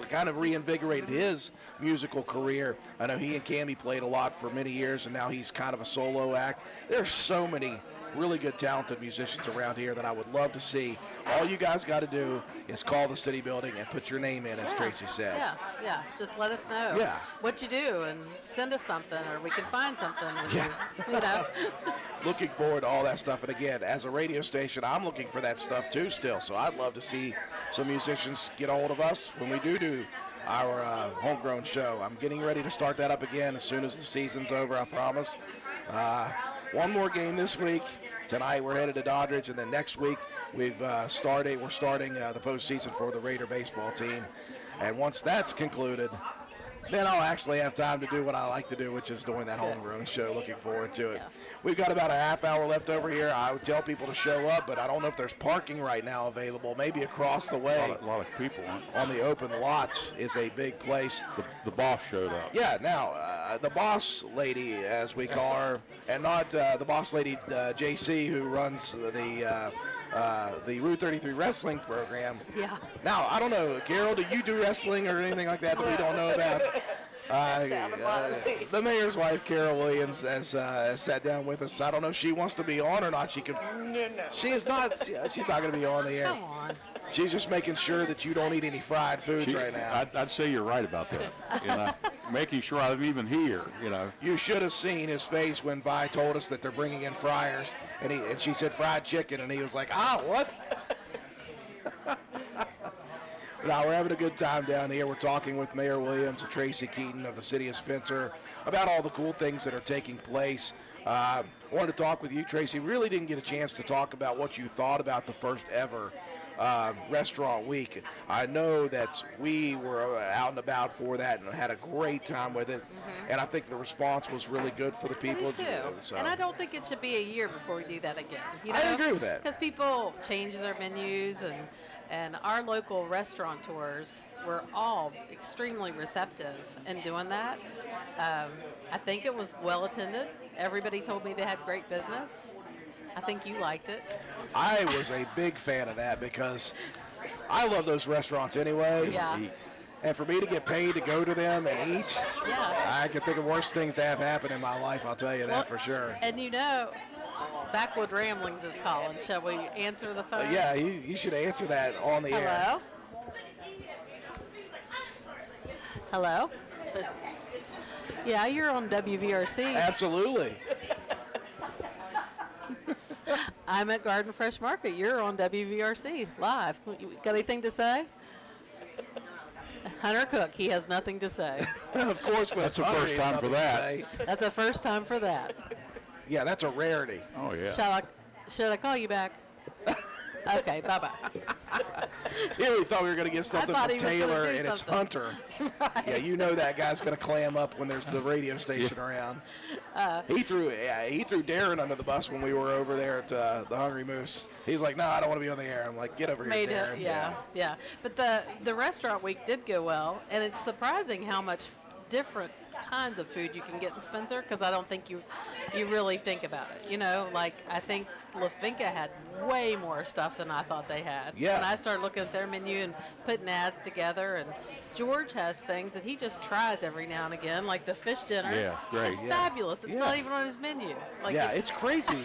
kind of reinvigorated his musical career. I know he and Cammy played a lot for many years, and now he's kind of a solo act. There's so many really good, talented musicians around here that I would love to see. All you guys got to do is call the city building and put your name in, as Tracy said. Yeah. Just let us know Yeah. what you do and send us something, or we can find something. Yeah. Looking Looking forward to all that stuff. And again, as a radio station, I'm looking for that stuff too still. So I'd love to see some musicians get a hold of us when we do our homegrown show. I'm getting ready to start that up again as soon as the season's over, I promise. One more game this week. Tonight we're headed to Doddridge, and then next week we're starting the postseason for the Raider baseball team. And once that's concluded, then I'll actually have time to do what I like to do, which is doing that homegrown show. Looking forward to it. Yeah. We've got about a half hour left over here. I would tell people to show up, but I don't know if there's parking right now available. Maybe across the way a lot of people. on the open lot is a big place. The boss showed up. Yeah, now, the boss lady, as we call her, and not the boss lady, JC, who runs the Route 33 wrestling program. Yeah. Now, I don't know, Carol, do you do wrestling or anything like that we don't know about? The mayor's wife, Carol Williams, has sat down with us. I don't know if she wants to be on or not. She could. No. She is not. She's not going to be on the air. Come on. She's just making sure that you don't eat any fried foods right now. I'd say you're right about that. Making sure I'm even here. You should have seen his face when Vi told us that they're bringing in fryers, and she said fried chicken, and he was like, what? Now, we're having a good time down here. We're talking with Mayor Williams and Tracy Keaton of the city of Spencer about all the cool things that are taking place. I wanted to talk with you, Tracy. Really didn't get a chance to talk about what you thought about the first ever restaurant week. I know that we were out and about for that and had a great time with it. And I think the response was really good for the people. Me too. So. And I don't think it should be a year before we do that again. I agree with that. Because people change their menus, and our local restaurateurs were all extremely receptive in doing that. I think it was well attended. Everybody told me they had great business. I think you liked it. I was a big fan of that because I love those restaurants anyway. Yeah. And for me to get paid to go to them and eat, Yeah. I can think of worse things to have happen in my life, I'll tell you that for sure. And Backwood Ramblings is calling. Shall we answer the phone? Yeah, you should answer that on the air. Hello? Yeah, you're on WVRC. Absolutely. I'm at Garden Fresh Market. You're on WVRC live. You got anything to say? Hunter Cook, he has nothing to say. Of course, when That's it's the first hungry, time for nothing to that. say. That's the first time for that. Yeah, that's a rarity. Oh, yeah. Should I call you back? Okay, bye-bye. Here we thought we were going to get something thought from he was gonna Taylor, do and it's something. Hunter. Yeah, you know that guy's going to clam up when there's the radio station around. He threw Darren under the bus when we were over there at the Hungry Moose. He's like, "No, I don't want to be on the air." I'm like, "Get over here, Made Darren." it, yeah. But the restaurant week did go well, and it's surprising how much different kinds of food you can get in Spencer, because I don't think you really think about it. You know, like I think La Finca had way more stuff than I thought they had. Yeah. When I started looking at their menu and putting ads together, and George has things that he just tries every now and again, like the fish dinner. Yeah, great. It's Yeah. fabulous. It's Yeah. not even on his menu. Like Yeah, it's crazy.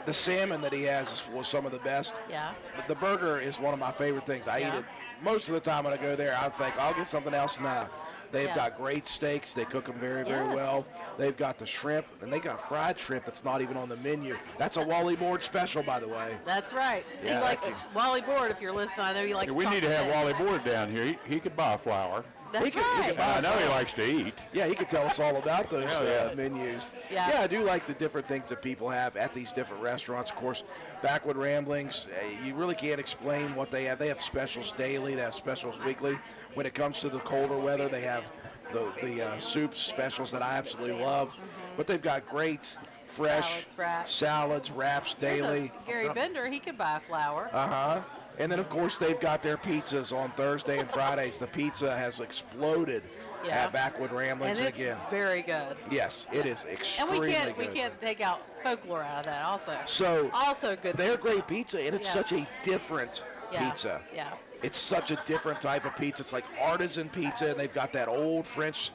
The salmon that he has was some of the best. Yeah. The burger is one of my favorite things. I eat Yeah. it most of the time when I go there. I think I'll get something else now. They've Yeah. got great steaks. They cook them very, very Yes. well. They've got the shrimp, and they got fried shrimp that's not even on the menu. That's a Wally Board special, by the way. That's right. Yeah, he likes that's- Wally Board. If you're listening, I know he likes. We need to have chocolate. Wally Board down here. He could buy a flower. That's He could right. buy- I know he likes to eat. Yeah, he could tell us all about those Hell yeah. menus. Yeah. I do like the different things that people have at these different restaurants. Of course, Backwood Ramblings, you really can't explain what they have. They have specials daily. They have specials weekly. When it comes to the colder weather, they have the soup specials that I absolutely love. But they've got great, fresh Salads, wraps. wraps There's a daily. Gary Bender, he could buy a flower. And then, of course, they've got their pizzas on Thursday and Fridays. The pizza has exploded Yeah. at Backwood Ramblings and it's again. very good. Yes, it is And extremely we good. can't take out folklore out of that also. So Also good. they're great pizza, and it's Yeah. such a different Yeah. pizza. Yeah. It's such a different type of pizza. It's like artisan pizza, and they've got that old French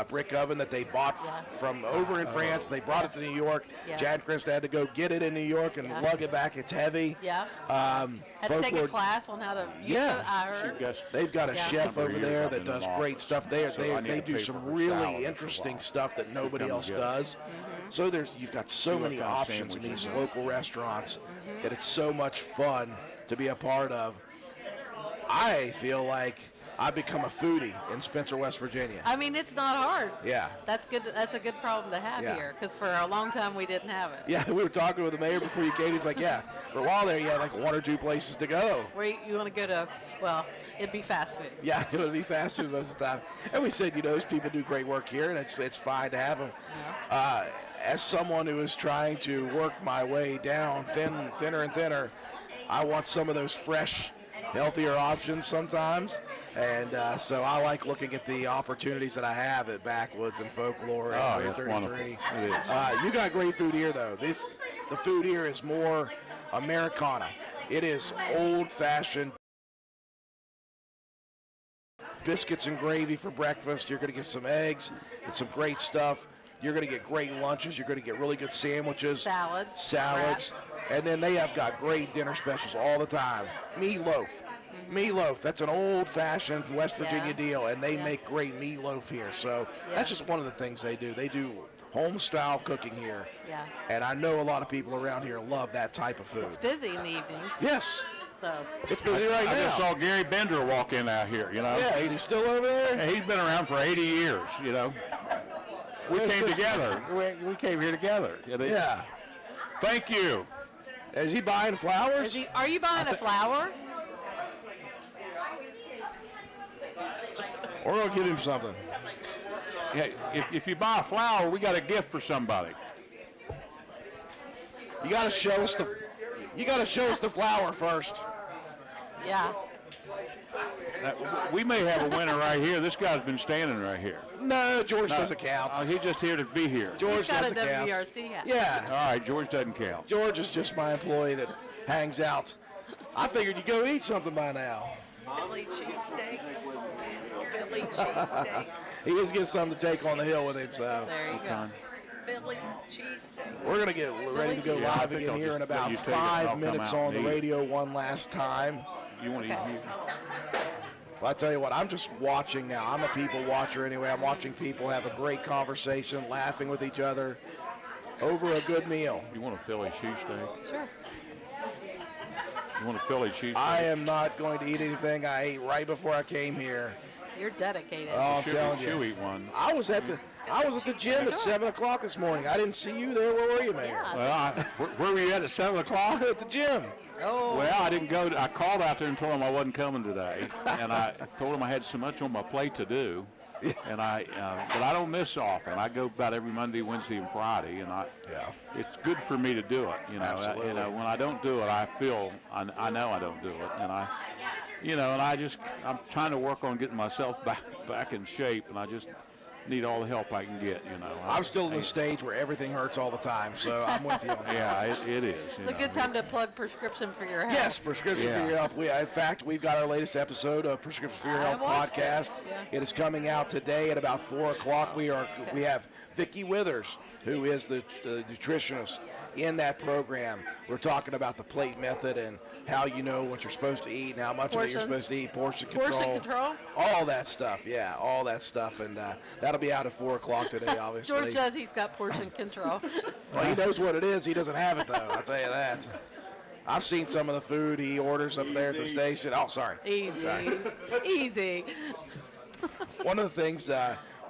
brick oven that they bought Yeah. from over in France. They brought it to New York. Yeah. Jan Christ had to go get it in New York and Yeah. lug it back. It's heavy. Yeah. Um, Had to take a Folklore- class on how to use Yeah. it, I heard. They've got a Yeah. chef Number of over years there I've that been in does the great office, stuff. They so I need they a do paper some for really salad for a interesting while. stuff that nobody come else get it. does. So you've got so what many kind of options in these sandwiches. local restaurants that it's so much fun to be a part of. I feel like I've become a foodie in Spencer, West Virginia. I mean, it's not hard. Yeah. That's good. That's a good problem to have Yeah. here, because for a long time we didn't have it. Yeah, we were talking with the mayor before you came. He's like, yeah, for a while there, you had like one or two places to go. Where you want to go to? Well, it'd be fast food. Yeah, it would be fast food most of the time. And we said, those people do great work here, and it's fine to have them. As someone who is trying to work my way down thinner and thinner, I want some of those fresh, healthier options sometimes. And so I like looking at the opportunities that I have at Backwoods and Folklore and Oh, Route that's 33. wonderful. It is. You got great food here, though. The food here is more Americana. It is old-fashioned biscuits and gravy for breakfast. You're going to get some eggs and some great stuff. You're going to get great lunches. You're going to get really good sandwiches. Salads, Salads. wraps. And then they have got great dinner specials all the time. Meatloaf. Meatloaf. That's an old-fashioned West Virginia Yeah. deal, and they Yeah. make great meatloaf here. So Yeah. that's just one of the things they do. They do home-style cooking here. Yeah. And I know a lot of people around here love that type of food. It's busy in the evenings. Yes. So It's busy right I now. just saw Gary Bender walk in out here, Yeah, is he still over there? Hey, he's been around for 80 years, We came together. We came here together. Yeah. Thank you. Is he buying flowers? are you buying a flower? Or I'll give him something. Yeah, if you buy a flower, we got a gift for somebody. You got to show us the flower first. Yeah. We may have a winner right here. This guy's been standing right here. No, George doesn't count. He's just here to be here. George He's got a doesn't count. WRC hat. Yeah. All right, George doesn't count. George is just my employee that hangs out. I figured you'd go eat something by now. Philly cheesesteak. Philly cheesesteak. He just gets something to take on the hill with him, so There you go. Philly cheesesteak. we're going to get ready to go Yeah, I live think again I'll here just in let about you take it and 5 I'll come minutes out on and the eat. radio one last time. You want to eat here? Well, I tell you what, I'm just watching now. I'm a people watcher anyway. I'm watching people have a great conversation, laughing with each other over a good meal. You want a Philly cheesesteak? Sure. You want a Philly cheesesteak? I am not going to eat anything I ate right before I came here. You're dedicated. Oh, I'm telling She'll you. eat one. I was at the gym at 7 o'clock this morning. I didn't see you there. Where were you, Mayor? Well, where were you at 7 o'clock? At the gym. Oh, Well, I didn't go. I called out there and told them I wasn't coming today, and I told them I had so much on my plate to do, and but I don't miss often. I go about every Monday, Wednesday, and Friday, and it's good for me to do it. Absolutely. When I don't do it, I feel I know I don't do it, and I'm trying to work on getting myself back in shape, and I just need all the help I can get. I'm still in the stage where everything hurts all the time, so I'm with you on that. Yeah, it is. it's a good time to plug Prescription for Your Health. Yes, Prescription for Your Health. In fact, we've got our latest episode of Prescription for Your I Health watched it. podcast. Yeah. It is coming out today at about 4 o'clock. We have Vicki Withers, who is the nutritionist in that program. We're talking about the plate method and how you know what you're supposed to eat and how much of it you're Portions. supposed to eat, portion control. Portion control? All that stuff, all that stuff. And that'll be out at 4 o'clock today, obviously. George says he's got portion control. Well, he knows what it is. He doesn't have it, though. I'll tell you that. I've seen some of the food he orders up there at the station. Oh, sorry. Easy. One of the things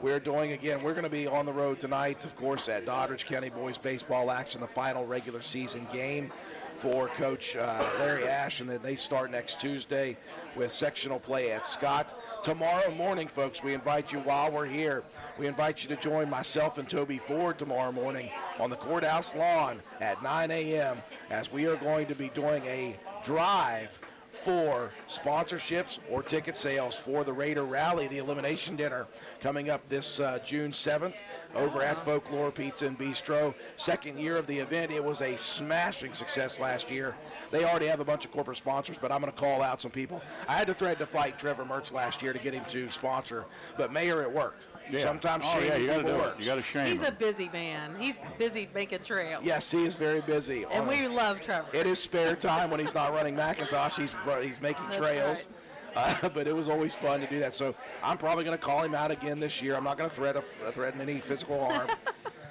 we're doing, again, we're going to be on the road tonight, of course, at Doddridge County Boys Baseball Action, the final regular season game for Coach Larry Ash, and then they start next Tuesday with sectional play at Scott. Tomorrow morning, folks, we invite you while we're here. We invite you to join myself and Toby Ford tomorrow morning on the courthouse lawn at 9 a.m. as we are going to be doing a drive for sponsorships or ticket sales for the Raider Rally, the Elimination Dinner, coming up this June 7th over at Folklore Pizza and Bistro. Second year of the event. It was a smashing success last year. They already have a bunch of corporate sponsors, but I'm going to call out some people. I had to threaten to fight Trevor Mertz last year to get him to sponsor, but Mayor, it worked. Yeah. Sometimes you got to people do it. works. You got to shame He's a him. busy man. He's busy making trails. Yes, he is very busy. And we love Trevor. In his spare time when he's not running Macintosh, he's making That's trails. But it was always fun to do that. So I'm probably going to call him out again this year. I'm not going to threaten any physical harm.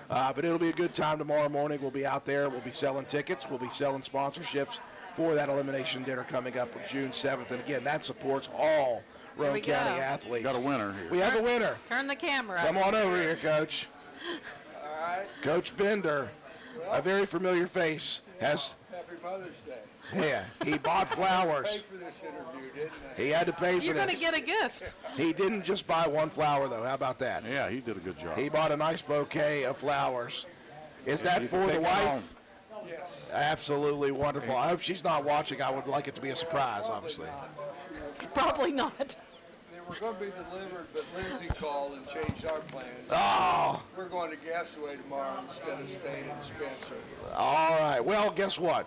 But it'll be a good time tomorrow morning. We'll be out there. We'll be selling tickets. We'll be selling sponsorships for that elimination dinner coming up on June 7th. And again, that supports all Rowan we County go. athletes. Got a winner here. We have a winner. Turn the camera. Come on over here, Coach. All right. Coach Bender, a very familiar face, has. Happy Mother's Day. Yeah, he bought flowers. Paid for this interview, didn't I? He had to pay for You're going to this. get a gift. He didn't just buy one flower, though. How about that? Yeah, he did a good job. He bought a nice bouquet of flowers. Is that You for can the take that home. wife? Yes. Absolutely wonderful. I hope she's not watching. I would like it to be a surprise, obviously. Probably not. They were going to be delivered, but Lindsay called and changed our plans. Oh, We're going to Gasaway tomorrow instead of staying in Spencer. all right. Well, guess what?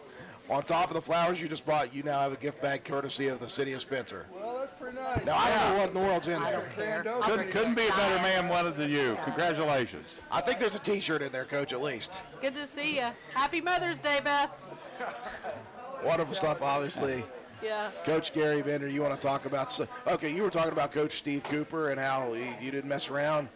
On top of the flowers you just bought, you now have a gift bag courtesy of the city of Spencer. Well, that's pretty nice. Now, I don't know what in the world's in I there. don't care. Couldn't- I'll bring Couldn't it. be a better man wanted than you. Congratulations. I think there's a T-shirt in there, Coach, at least. Good to see you. Happy Mother's Day, Beth. Wonderful stuff, obviously. Yeah. Coach Gary Bender, you want to talk about... Okay, you were talking about Coach Steve Cooper and how you didn't mess around.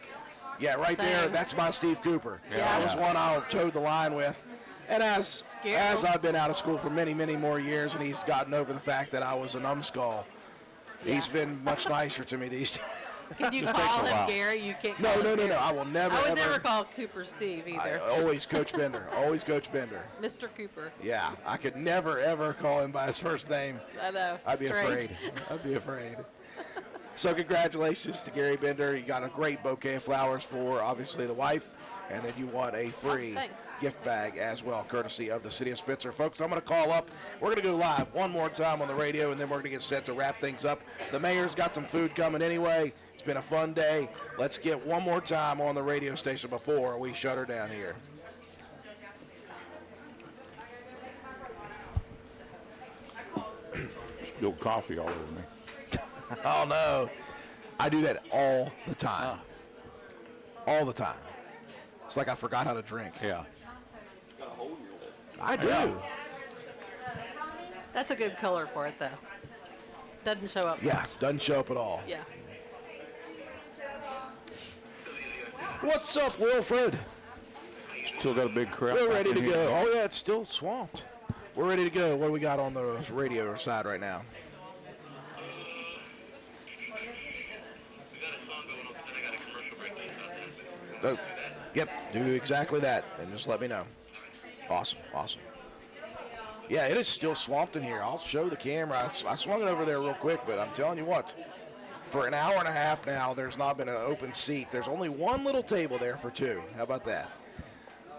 Yeah, right there, Same. that's my Steve Cooper. Yeah. That was one I towed the line with. And as I've been out of school for many, many more years, and he's gotten over the fact that I was a numbskull, he's been much nicer to me these days. Can you Just call takes a him while. Gary? You can't No, call no, him no, Gary. no. I will never, I would ever. never call Cooper Steve either. Always Coach Bender. Always Coach Bender. Mr. Cooper. Yeah, I could never, ever call him by his first name. I know. I'd be Strange. afraid. I'd be afraid. So congratulations to Gary Bender. You got a great bouquet of flowers for, obviously, the wife. And then you want a free thanks. gift bag as well, courtesy of the city of Spencer. Folks, I'm going to call up. We're going to go live one more time on the radio, and then we're going to get set to wrap things up. The mayor's got some food coming anyway. It's been a fun day. Let's get one more time on the radio station before we shut her down here. Spilled coffee all over me. Oh, no. I do that all the time. All the time. It's like I forgot how to drink. Yeah. I do. Yeah. That's a good color for it, though. Doesn't show up. Yeah, doesn't show up at all. Yeah. What's up, Wilfred? Still got a big crowd. We're back ready in to here. go. Oh, yeah, it's still swamped. We're ready to go. What do we got on the radio side right now? Oh, yep, do exactly that, and just let me know. Awesome, awesome. Yeah, it is still swamped in here. I'll show the camera. I swung it over there real quick, but I'm telling you what, for an hour and a half now, there's not been an open seat. There's only one little table there for two. How about that?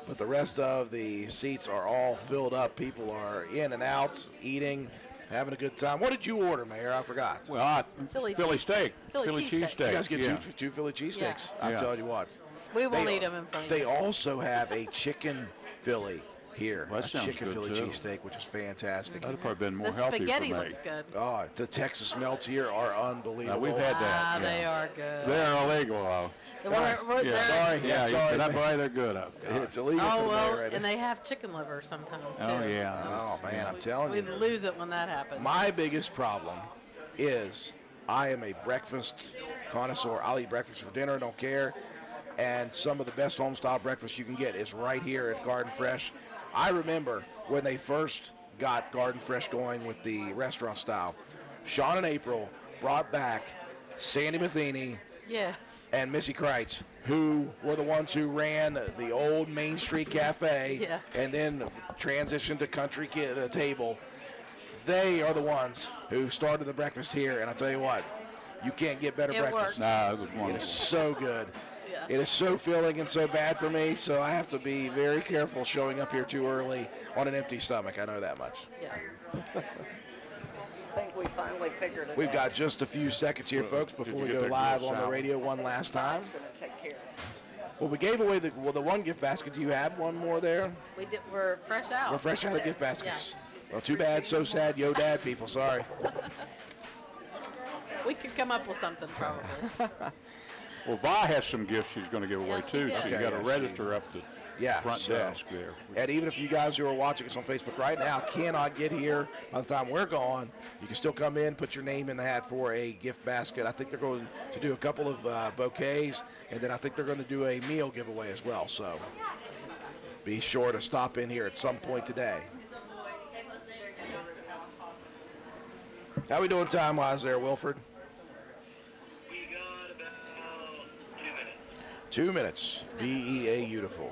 But the rest of the seats are all filled up. People are in and out, eating, having a good time. What did you order, Mayor? I forgot. Well, Philly steak. Philly cheesesteak. You guys get yeah. two Philly cheesesteaks. Yeah. I'm telling you what. We won't They- eat them in front of They you. also have a chicken Philly here. Well, that a sounds chicken good, Philly too. cheesesteak, which is fantastic. That'd probably been more The healthy spaghetti for me. looks good. Oh, the Texas melts here are unbelievable. Now, we've had that. Ah, yeah. they are good. They're illegal, though. We're- Yeah. Sorry, Yeah, sorry. that's why they're good. Oh, God. It's illegal Oh, for well, Mayor right and now. they have chicken liver sometimes, too. Oh, yeah. Oh, man, I'm telling We you. lose it when that happens. My biggest problem is I am a breakfast connoisseur. I'll eat breakfast for dinner, don't care. And some of the best home-style breakfast you can get is right here at Garden Fresh. I remember when they first got Garden Fresh going with the restaurant style. Sean and April brought back Sandy Matheny Yes. and Missy Kreitz, who were the ones who ran the old Main Street Cafe Yeah. and then transitioned to Country Table. They are the ones who started the breakfast here, and I tell you what, you can't get better It breakfast. works. No, it was It is wonderful. so good. Yeah. It is so filling and so bad for me, so I have to be very careful showing up here too early on an empty stomach. I know that much. Yeah. I think we finally figured it We've out. got just a few seconds here, folks, before you we get go that live grilled on the salad? radio one last time. It's going to take care of it. Well, we gave away the one gift basket. Do you have one more there? We're fresh out. We're fresh out of gift baskets. Well, too bad, so sad, yo dad people, sorry. We could come up with something probably. Well, Vi has some gifts she's going to give away, Yeah, she too. did. So you Okay, got to yeah, register up the Yeah, front so- desk there. And even if you guys who are watching us on Facebook right now cannot get here by the time we're gone, you can still come in, put your name in the hat for a gift basket. I think they're going to do a couple of bouquets, and then I think they're going to do a meal giveaway as well. So be sure to stop in here at some point today. How we doing time-wise there, Wilford? We got about 2 minutes. 2 minutes. BEA beautiful.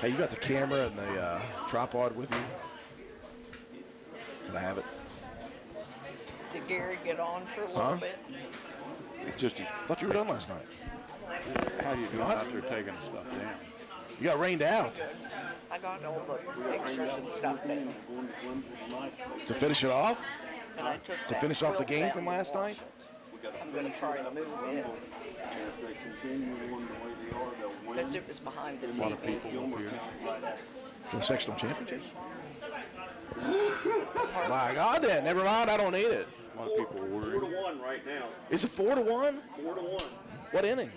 Hey, you got the camera and the tripod with you? Can I have it? Did Gary get on for a little Huh? bit? It's just, I thought you were done last night. how do you do out there taking the stuff down? You got rained out. I got all the pictures and stuff down. To finish it off? And I took To that finish off the quilt game down from and last washed night? it. I'm going to try to move it because it was behind the A lot of TV. people up here. For the sectional championships? My God, then. Never mind. I don't need it. A lot of people are worried. 4-1 right now. Is it 4-1? 4-1. What inning?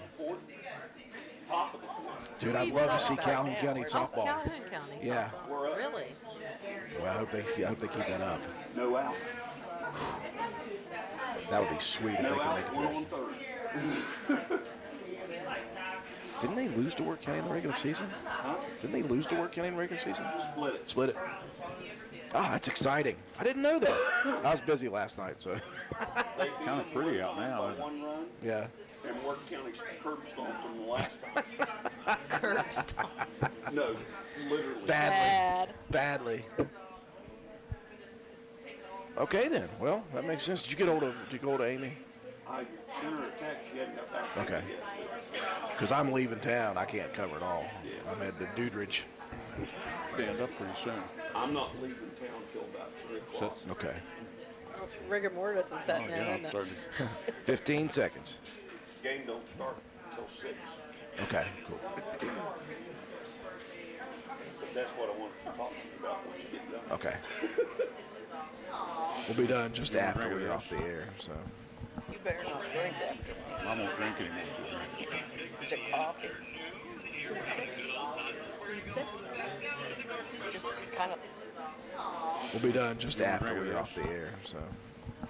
Top of the fourth. Dude, I'd love to see Calhoun County Oh, softball. Calhoun County. Yeah. softball. Really? Well, I hope they keep that up. No out. That would be sweet if they No could out. make it One through. on third. Didn't they lose to Work County in the regular season? Didn't they lose to Work County in the regular season? Split it. Split it. Ah, that's exciting. I didn't know that. I was busy last night, so They beat Kind of them pretty out now, by isn't it? 1 run, yeah. and Work County curb stomped them the last Curb stomp. No, literally. Badly. Badly. Okay then. Well, that makes sense. Did you get hold of Amy? I sent her a text. She hadn't got back to me Okay. yet. Because I'm leaving town. I can't cover it all. I'm at the Doodridge. Stand up pretty soon. I'm not leaving town till about 3 o'clock. Okay. Rigor mortis is setting in. Yeah, isn't it? 30. 15 seconds. Game don't start until 6. Okay. Cool. But that's what I wanted to talk to you about when you get done. Okay. We'll be done just after drink we're it, off the air. So. You better not drink after me. I won't drink anymore. Is it coffee? Just kind of, We'll be done just after drink it, we're yes. off the air. So.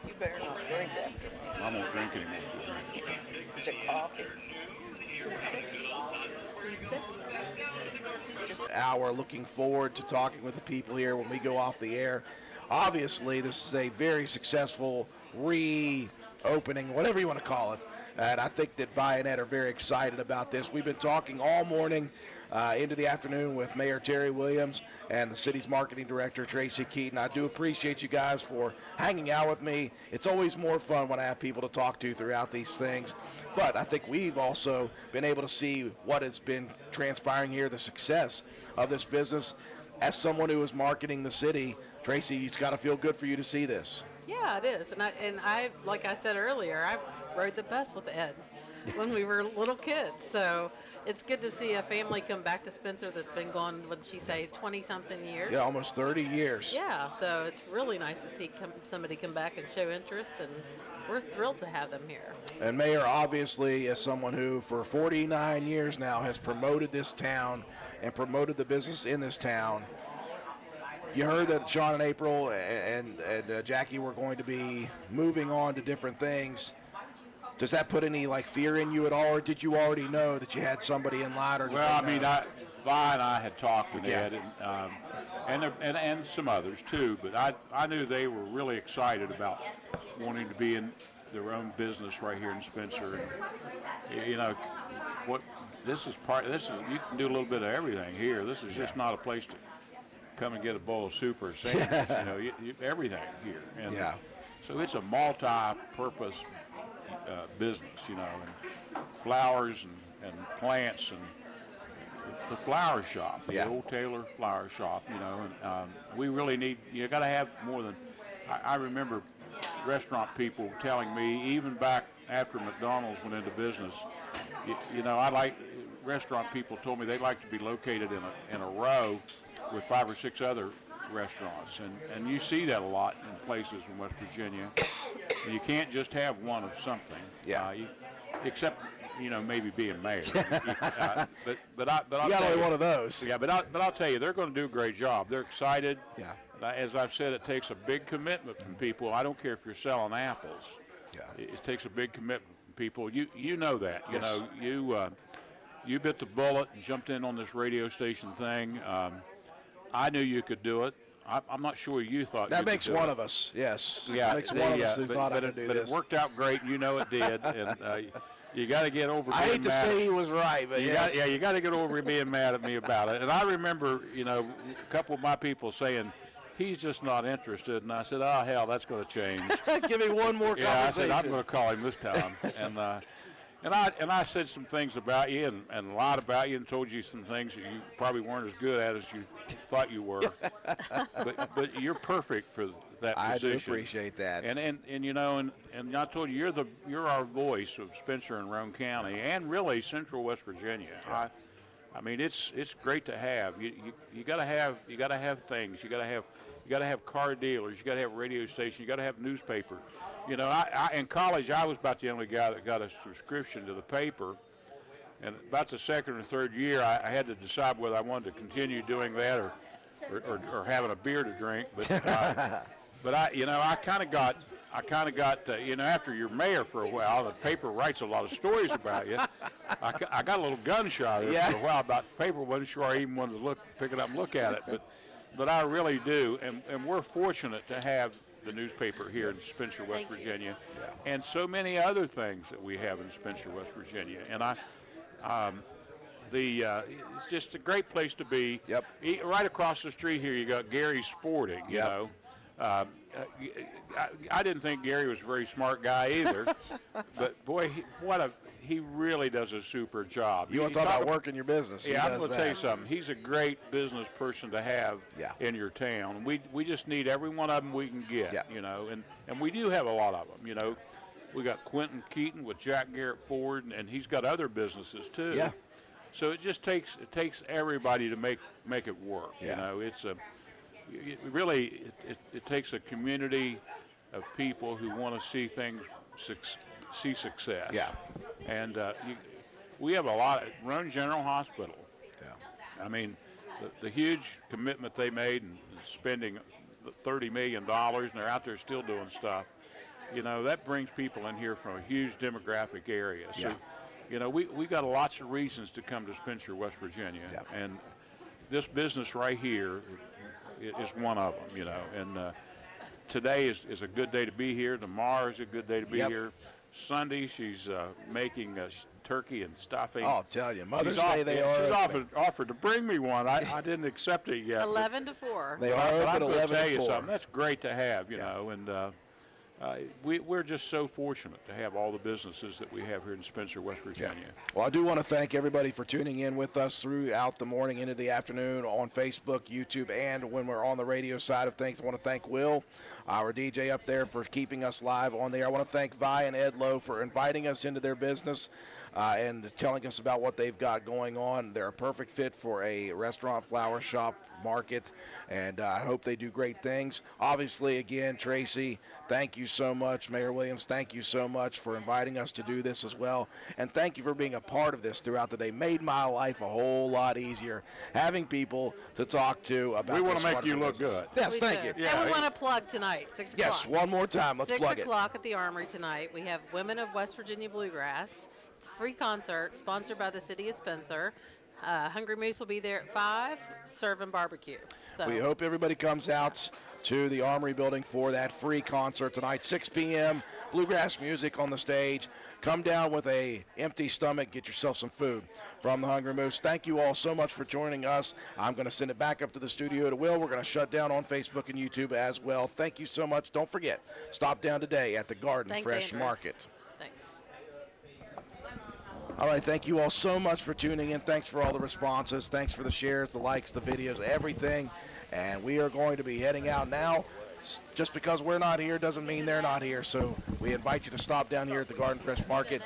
you better not drink after me. I won't drink anymore. Is it coffee? Just Hour looking forward to talking with the people here when we go off the air. obviously this is a very successful reopening, whatever you want to call it. And I think that Vianet are very excited about this. We've been talking all morning into the afternoon with Mayor Terry Williams and the city's marketing director, Tracy Keaton. I do appreciate you guys for hanging out with me. It's always more fun when I have people to talk to throughout these things. But I think we've also been able to see what has been transpiring here, the success of this business. As someone who is marketing the city, Tracy, it's got to feel good for you to see this. Yeah, it is. And I, like I said earlier, I rode the bus with Ed when we were little kids. So it's good to see a family come back to Spencer that's been gone, what did she say, 20-something years? Yeah, almost 30 years. Yeah, so it's really nice to see somebody come back and show interest, and we're thrilled to have them here. And Mayor, obviously, is someone who for 49 years now has promoted this town and promoted the business in this town. You heard that Sean and April and Jackie were going to be moving on to different things. Does that put any fear in you at all, or did you already know that you had somebody in line? Or well, I mean, Vi and I had talked with Ed and some others too, but I knew they were really excited about wanting to be in their own business right here in Spencer. And, you know, this is you can do a little bit of everything here. This is just not a place to come and get a bowl of soup or a sandwich. You know, everything here. And so it's a multi-purpose business, you know, and flowers and plants and the flower shop, the old Taylor flower shop, you know, and we really you got to have more than, I remember restaurant people telling me, even back after McDonald's went into business, you know, restaurant people told me they'd like to be located in a row with 5 or 6 other restaurants, and you see that a lot in places in West Virginia. You can't just have one of something, except, you know, maybe being mayor. but I'll got only one of those. Yeah, but I'll tell you, they're going to do a great job. They're excited. Yeah. As I've said, it takes a big commitment from people. I don't care if you're selling apples. Yeah. It takes a big commitment from people. You know that. You know, you bit the bullet and jumped in on this radio station thing. I knew you could do it. I'm not sure you thought that you makes could do one it. of us. Yes. Yeah, that makes one of us who thought I could do but this. It worked out great. You know it did. And you got to get over. I hate to say he was right, but you got to get over being mad at me about it. And I remember, you know, a couple of my people saying, he's just not interested. And I said, oh, hell, that's going to change. Give me one more conversation. Yeah, I said, I'm going to call him this time. And I said some things about you and lied about you and told you some things that you probably weren't as good at as you thought you were. but you're perfect for that position. I do appreciate that. And you know, and I told you, you're our voice of Spencer and Roane County and really Central West Virginia. Yeah. I mean, it's great to have. You got to have things. You got to have car dealers. You got to have radio stations. You got to have newspaper. You know, in college, I was about the only guy that got a subscription to the paper. And about the second or third year, I had to decide whether I wanted to continue doing that or having a beer to drink. But I kind of got, you know, after you're mayor for a while, the paper writes a lot of stories about you. I got a little gun shy there for a while about the paper. Wasn't sure I even wanted to pick it up and look at it. But I really do. And we're fortunate to have the newspaper here in Spencer, West Virginia, and so many other things that we have in Spencer, West Virginia. And it's just a great place to be. Yep. Right across the street here, you got Gary's Sporting. You know, I didn't think Gary was a very smart guy either, but boy, he really does a super job. You want to talk about working your business? Yeah, I'm going to tell you something. He's a great business person to have in your town. We just need every one of them we can get. You know, and we do have a lot of them. You know, we got Quentin Keaton with Jack Garrett Ford, and he's got other businesses too. Yeah. So it just takes everybody to make it work. Yeah. You know, it takes a community of people who want to see things see success. Yeah. And we have a lot at Roane General Hospital. Yeah. I mean, the huge commitment they made in spending $30 million, and they're out there still doing stuff. You know, that brings people in here from a huge demographic area. So, you know, we got lots of reasons to come to Spencer, West Virginia. Yeah. And this business right here is one of them, you know. today is a good day to be here. Tomorrow is a good day to be Yep. here. Sunday, she's making turkey and stuffing. Oh, I'll tell you, Mother's She's Day they are. She's open. offered to bring me one. I didn't accept it yet. 11 to 4. They But are I'm open going to 11 tell to you 4. something. That's great to have, you Yeah. know, and we're just so fortunate to have all the businesses that we have here in Spencer, West Virginia. Well, I do want to thank everybody for tuning in with us throughout the morning into the afternoon on Facebook, YouTube, and when we're on the radio side of things. I want to thank Will, our DJ up there, for keeping us live on there. I want to thank Vi and Ed Lowe for inviting us into their business and telling us about what they've got going on. They're a perfect fit for a restaurant, flower shop, market, and I hope they do great things. Obviously, again, Tracy, thank you so much. Mayor Williams, thank you so much for inviting us to do this as well. And thank you for being a part of this throughout the day. Made my life a whole lot easier having people to talk to about We want this to make wonderful you look business. good. Yes, We thank do. you. Yeah, And we it- want to plug tonight, 6 o'clock. Yes, one more time. Let's 6 plug it. o'clock at the Armory tonight. We have Women of West Virginia Bluegrass. It's a free concert sponsored by the city of Spencer. Hungry Moose will be there at 5, serving barbecue. So We hope everybody comes out to the Armory building for that free concert tonight, 6 p.m. Bluegrass music on the stage. Come down with a empty stomach, get yourself some food from the Hungry Moose. Thank you all so much for joining us. I'm going to send it back up to the studio to Will. We're going to shut down on Facebook and YouTube as well. Thank you so much. Don't forget, stop down today at the Garden Thanks, Fresh Andrew. Market. thanks. All right, thank you all so much for tuning in. Thanks for all the responses. Thanks for the shares, the likes, the videos, everything. And we are going to be heading out now. Just because we're not here doesn't mean they're not here. So we invite you to stop down here at the Garden Fresh Market.